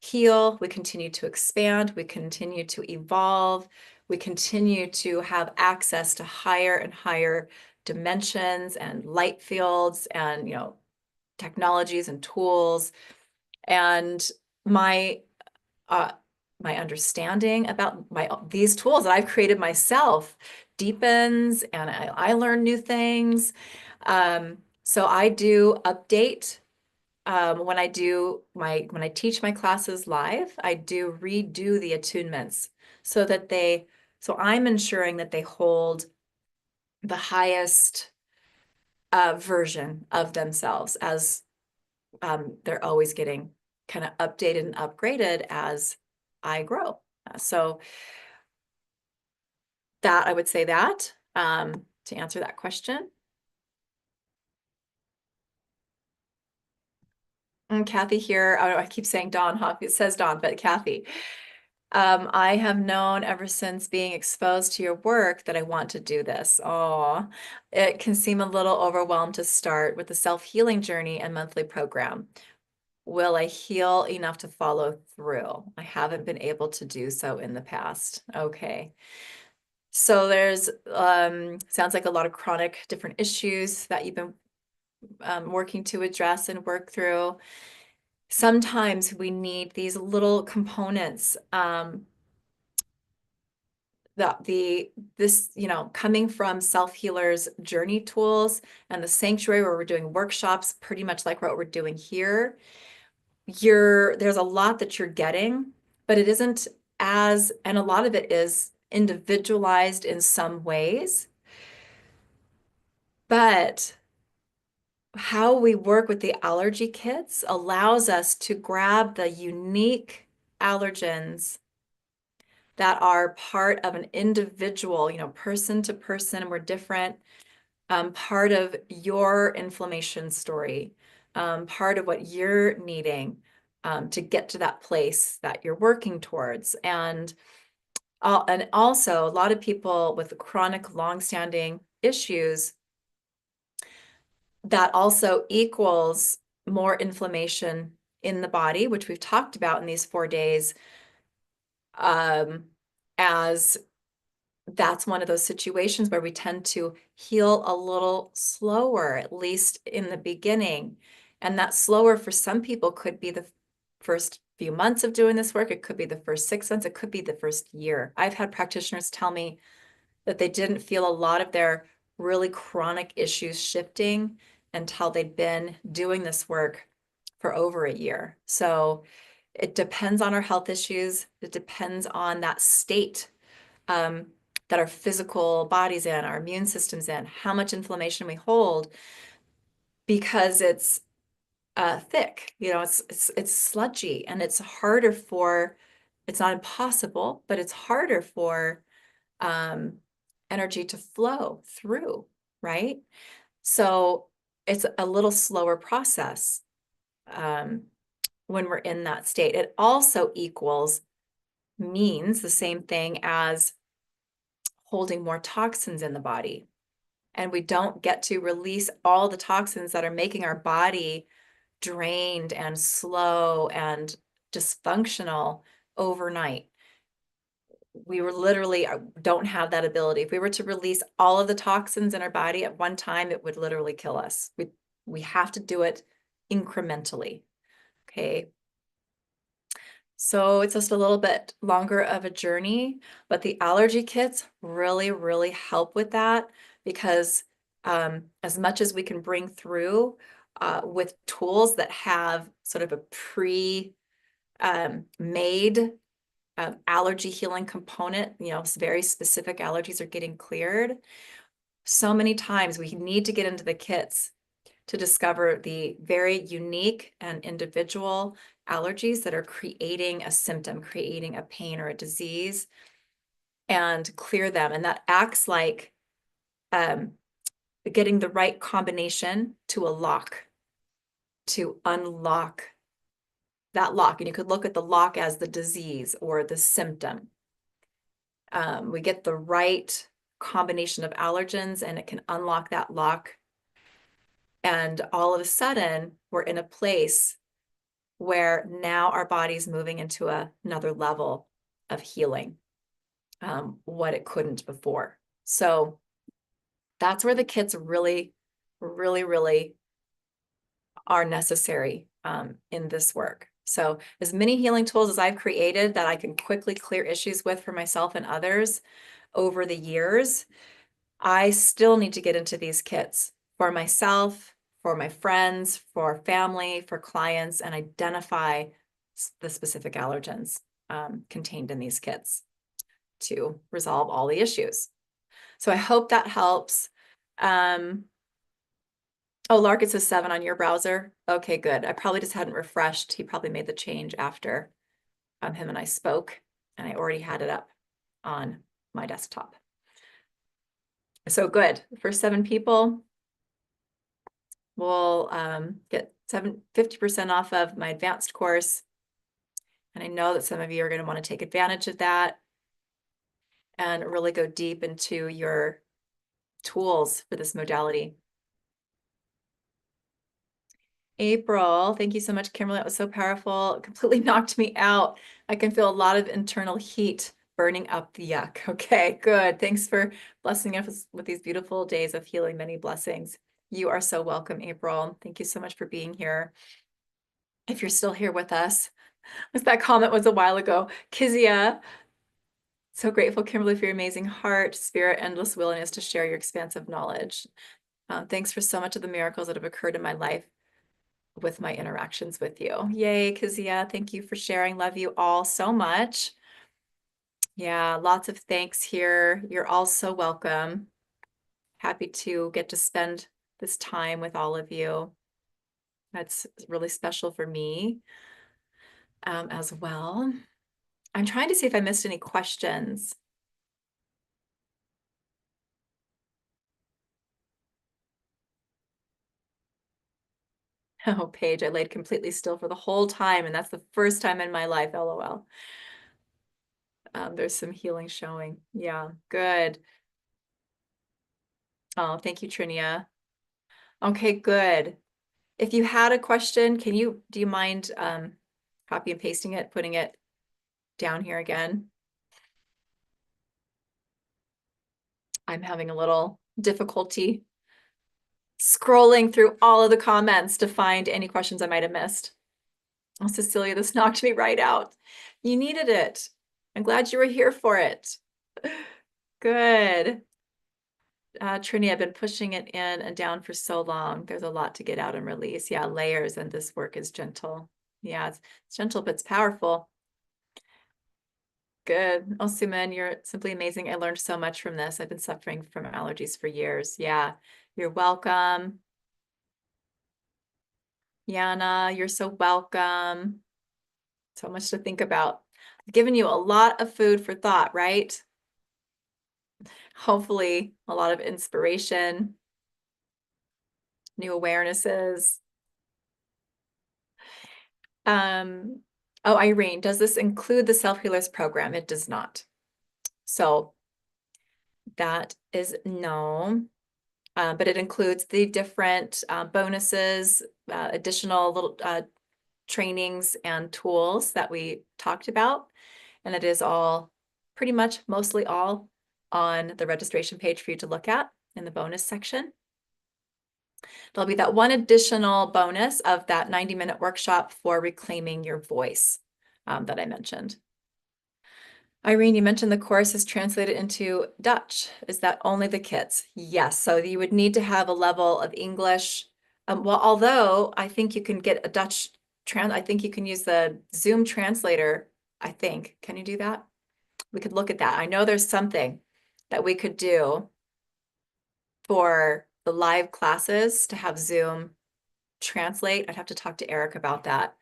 S1: heal, we continue to expand, we continue to evolve, we continue to have access to higher and higher dimensions and light fields and, technologies and tools. And my my understanding about these tools that I've created myself deepens, and I learn new things. So I do update when I teach my classes live. I do redo the attunements so I'm ensuring that they hold the highest version of themselves as they're always getting kind of updated and upgraded as I grow. So that I would say that to answer that question. And Kathy here, I keep saying Dawn, huh? It says Dawn, but Kathy. I have known ever since being exposed to your work that I want to do this. Oh, it can seem a little overwhelmed to start with the self-healing journey and monthly program. Will I heal enough to follow through? I haven't been able to do so in the past. Okay. So there's sounds like a lot of chronic different issues that you've been working to address and work through. Sometimes we need these little components this coming from self-healers journey tools and the sanctuary where we're doing workshops pretty much like what we're doing here. There's a lot that you're getting, but it isn't and a lot of it is individualized in some ways. But how we work with the allergy kits allows us to grab the unique allergens that are part of an individual, person to person, and we're different, part of your inflammation story, part of what you're needing to get to that place that you're working towards. And also, a lot of people with chronic, long-standing issues, that also equals more inflammation in the body, which we've talked about in these 4 days, as that's one of those situations where we tend to heal a little slower, at least in the beginning. And that slower for some people could be the first few months of doing this work. It could be the first 6 months. It could be the first year. I've had practitioners tell me that they didn't feel a lot of their really chronic issues shifting until they'd been doing this work for over a year. So it depends on our health issues. It depends on that state that our physical bodies in, our immune system's in, how much inflammation we hold, because it's thick, it's sludgy, and it's harder for, it's not impossible, but it's harder for energy to flow through, right? So it's a little slower process when we're in that state. It also means the same thing as holding more toxins in the body. And we don't get to release all the toxins that are making our body drained and slow and dysfunctional overnight. We were literally don't have that ability. If we were to release all of the toxins in our body at one time, it would literally kill us. We have to do it incrementally. Okay. So it's just a little bit longer of a journey, but the allergy kits really, really help with that, because as much as we can bring through with tools that have sort of a made allergy healing component, very specific allergies are getting cleared. So many times we need to get into the kits to discover the very unique and individual allergies that are creating a symptom, creating a pain or a disease, and clear them. And that acts like getting the right combination to a lock, to unlock that lock. And you could look at the lock as the disease or the symptom. We get the right combination of allergens and it can unlock that lock. And all of a sudden, we're in a place where now our body's moving into another level of healing, what it couldn't before. So that's where the kits really, really, really are necessary in this work. So as many healing tools as I've created that I can quickly clear issues with for myself and others over the years, I still need to get into these kits for myself, for my friends, for family, for clients, and identify the specific allergens contained in these kits to resolve all the issues. So I hope that helps. Oh, Larkin says 7 on your browser. Okay, good. I probably just hadn't refreshed. He probably made the change after him and I spoke, and I already had it up on my desktop. So good. For 7 people, we'll get 50% off of my advanced course. And I know that some of you are going to want to take advantage of that and really go deep into your tools for this modality. April, thank you so much, Kimberly. That was so powerful. It completely knocked me out. I can feel a lot of internal heat burning up the yuck. Okay, good. Thanks for blessing us with these beautiful days of healing. Many blessings. You are so welcome, April. Thank you so much for being here. If you're still here with us, that comment was a while ago. Kizia, so grateful, Kimberly, for your amazing heart, spirit, endless willingness to share your expansive knowledge. Thanks for so much of the miracles that have occurred in my life with my interactions with you. Yay, Kizia. Thank you for sharing. Love you all so much. Yeah, lots of thanks here. You're all so welcome. Happy to get to spend this time with all of you. That's really special for me as well. I'm trying to see if I missed any questions. Oh, Paige, I laid completely still for the whole time, and that's the first time in my life, LOL. There's some healing showing. Yeah, good. Oh, thank you, Trinia. Okay, good. If you had a question, do you mind copy and pasting it, putting it down here again? I'm having a little difficulty scrolling through all of the comments to find any questions I might have missed. Oh, Cecilia, this knocked me right out. You needed it. I'm glad you were here for it. Good. Trini, I've been pushing it in and down for so long. There's a lot to get out and release. Yeah, layers, and this work is gentle. Yeah, it's gentle, but it's powerful. Good. Oh, Suman, you're simply amazing. I learned so much from this. I've been suffering from allergies for years. Yeah, you're welcome. Yana, you're so welcome. So much to think about. I've given you a lot of food for thought, right? Hopefully, a lot of inspiration, new awarenesses. Oh, Irene, does this include the Self-Healers program? It does not. So that is no. But it includes the different bonuses, additional little trainings and tools that we talked about. And it is all pretty much mostly all on the registration page for you to look at in the bonus section. There'll be that one additional bonus of that 90-minute workshop for reclaiming your voice that I mentioned. Irene, you mentioned the course is translated into Dutch. Is that only the kids? Yes. So you would need to have a level of English. Well, although I think you can get a Dutch I think you can use the Zoom translator, I think. Can you do that? We could look at that. I know there's something that we could do for the live classes to have Zoom translate. I'd have to talk to Eric about that.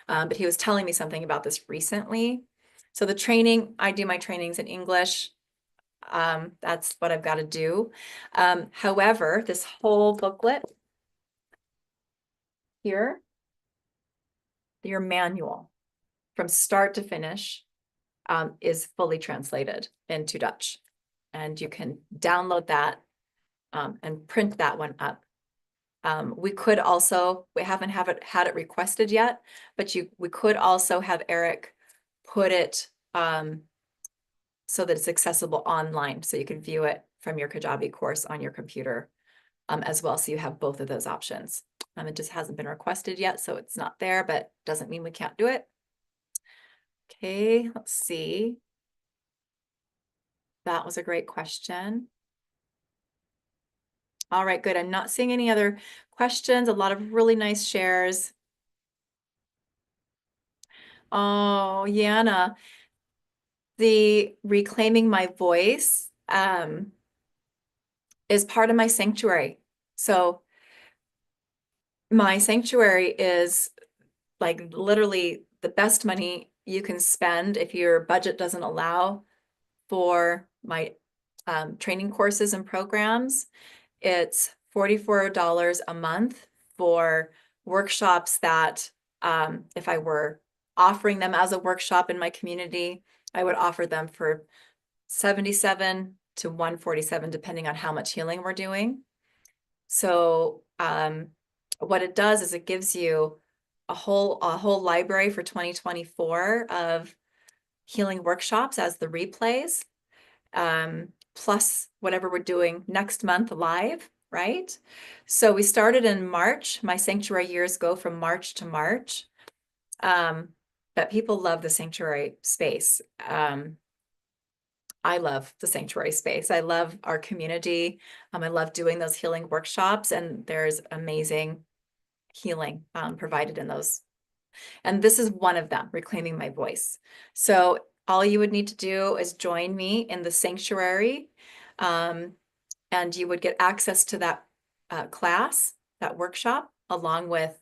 S1: But he was telling me something about this recently. So the training, I do my trainings in English. That's what I've got to do. However, this whole booklet here, your manual from start to finish, is fully translated into Dutch. And you can download that and print that one up. We could also, we haven't had it requested yet, but we could also have Eric put it so that it's accessible online, so you can view it from your Kajabi course on your computer as well. So you have both of those options. It just hasn't been requested yet, so it's not there, but doesn't mean we can't do it. Okay, let's see. That was a great question. All right, good. I'm not seeing any other questions. A lot of really nice shares. Oh, Yana, the reclaiming my voice is part of my sanctuary. So My sanctuary is like literally the best money you can spend if your budget doesn't allow for my training courses and programs. It's $44 a month for workshops that if I were offering them as a workshop in my community, I would offer them for 77 to 147, depending on how much healing we're doing. So what it does is it gives you a whole library for 2024 of healing workshops as the replays, plus whatever we're doing next month live, right? So we started in March. My sanctuary years go from March to March. But people love the sanctuary space. I love the sanctuary space. I love our community. I love doing those healing workshops, and there's amazing healing provided in those. And this is one of them, reclaiming my voice. So all you would need to do is join me in the sanctuary, and you would get access to that class, that workshop, along with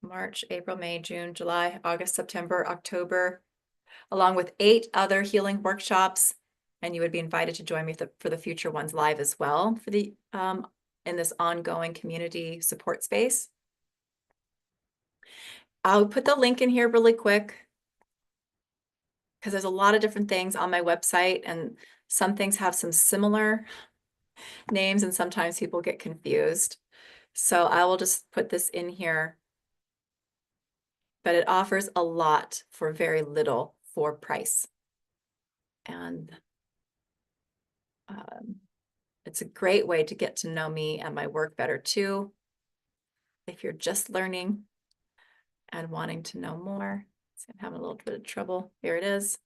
S1: March, April, May, June, July, August, September, October, along with 8 other healing workshops. And you would be invited to join me for the future ones live as well for the in this ongoing community support space. I'll put the link in here really quick because there's a lot of different things on my website, and some things have some similar names and sometimes people get confused. So I will just put this in here, but it offers a lot for very little for price. And it's a great way to get to know me and my work better too. If you're just learning and wanting to know more. So I'm having a little bit of trouble. Here it is.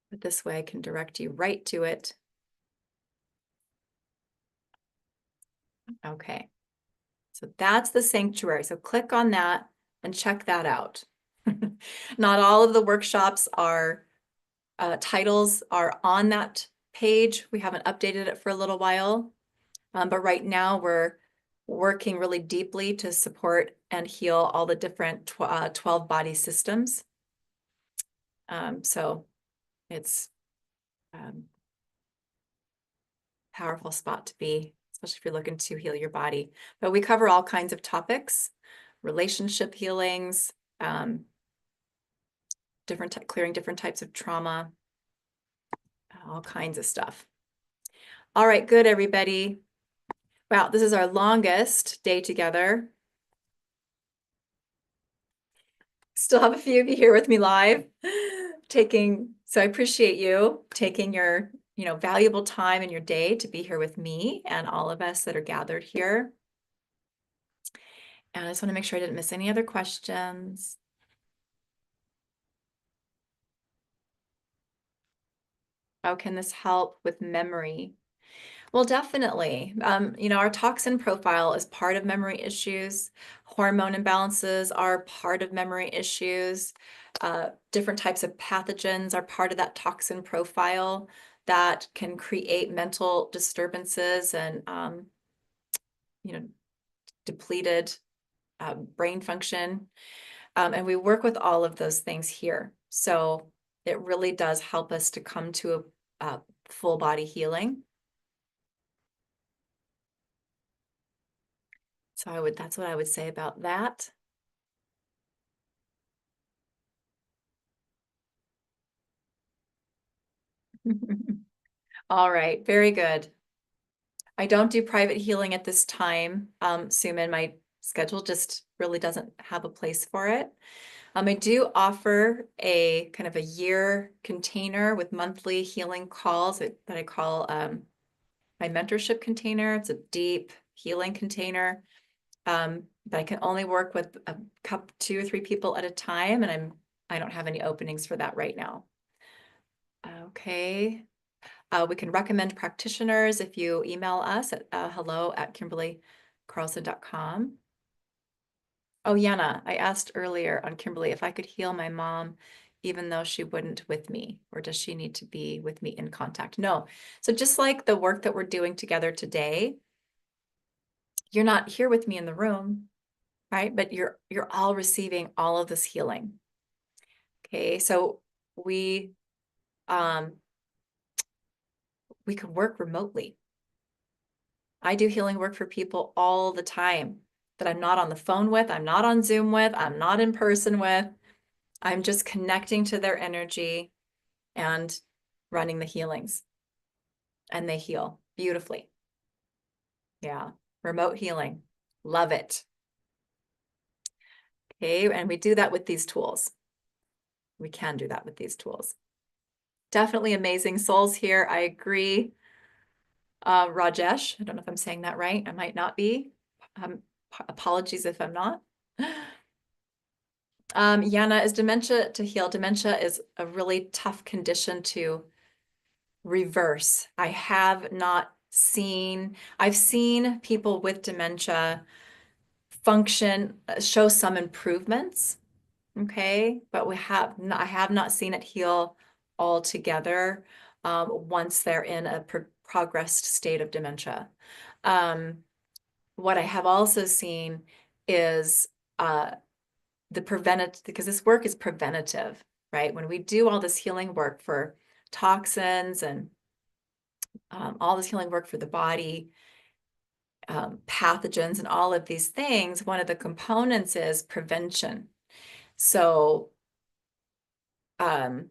S1: But this way I can direct you right to it. Okay. So that's the sanctuary. So click on that and check that out. Not all of the workshops are titles are on that page. We haven't updated it for a little while, but right now we're working really deeply to support and heal all the different 12 body systems. So it's powerful spot to be, especially if you're looking to heal your body. But we cover all kinds of topics, relationship healings, clearing different types of trauma, all kinds of stuff. All right, good, everybody. Wow, this is our longest day together. Still have a few of you here with me live, so I appreciate you taking your, valuable time in your day to be here with me and all of us that are gathered here. And I just want to make sure I didn't miss any other questions. How can this help with memory? Well, definitely. Our toxin profile is part of memory issues. Hormone imbalances are part of memory issues. Different types of pathogens are part of that toxin profile that can create mental disturbances and, depleted brain function. And we work with all of those things here. So it really does help us to come to a full body healing. So that's what I would say about that. All right, very good. I don't do private healing at this time, Suman. My schedule just really doesn't have a place for it. I do offer a kind of a year container with monthly healing calls that I call my mentorship container. It's a deep healing container. But I can only work with a couple, 2 or 3 people at a time, and I don't have any openings for that right now. Okay. We can recommend practitioners if you email us at hello@kimberlycarlson.com. Oh, Yana, I asked earlier on Kimberly if I could heal my mom even though she wouldn't with me? Or does she need to be with me in contact? No. So just like the work that we're doing together today, you're not here with me in the room, right? But you're all receiving all of this healing. Okay, so we could work remotely. I do healing work for people all the time that I'm not on the phone with, I'm not on Zoom with, I'm not in person with. I'm just connecting to their energy and running the healings. And they heal beautifully. Yeah, remote healing. Love it. Okay, and we do that with these tools. We can do that with these tools. Definitely amazing souls here. I agree. Rajesh, I don't know if I'm saying that right. I might not be. Apologies if I'm not. Yana, is dementia to heal? Dementia is a really tough condition to reverse. I've seen people with dementia function, show some improvements, okay? But I have not seen it heal altogether once they're in a progressed state of dementia. What I have also seen is the preventative, because this work is preventative, right? When we do all this healing work for toxins and all this healing work for the body, pathogens and all of these things, one of the components is prevention. So I've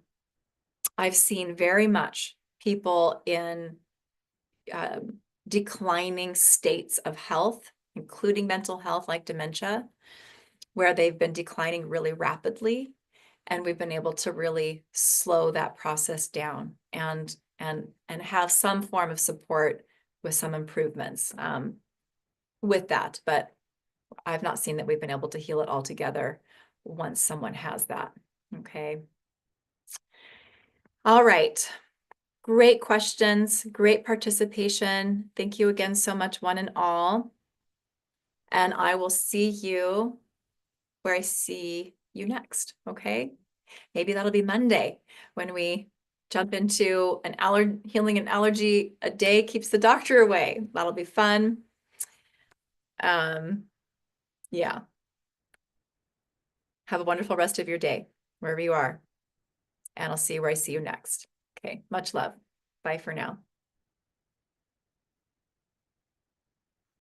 S1: seen very much people in declining states of health, including mental health like dementia, where they've been declining really rapidly. And we've been able to really slow that process down and have some form of support with some improvements with that. But I've not seen that we've been able to heal it altogether once someone has that. Okay. All right. Great questions, great participation. Thank you again so much, one and all. And I will see you where I see you next. Okay. Maybe that'll be Monday when we jump into healing an allergy a day keeps the doctor away. That'll be fun. Yeah. Have a wonderful rest of your day, wherever you are. And I'll see you where I see you next. Okay. Much love. Bye for now.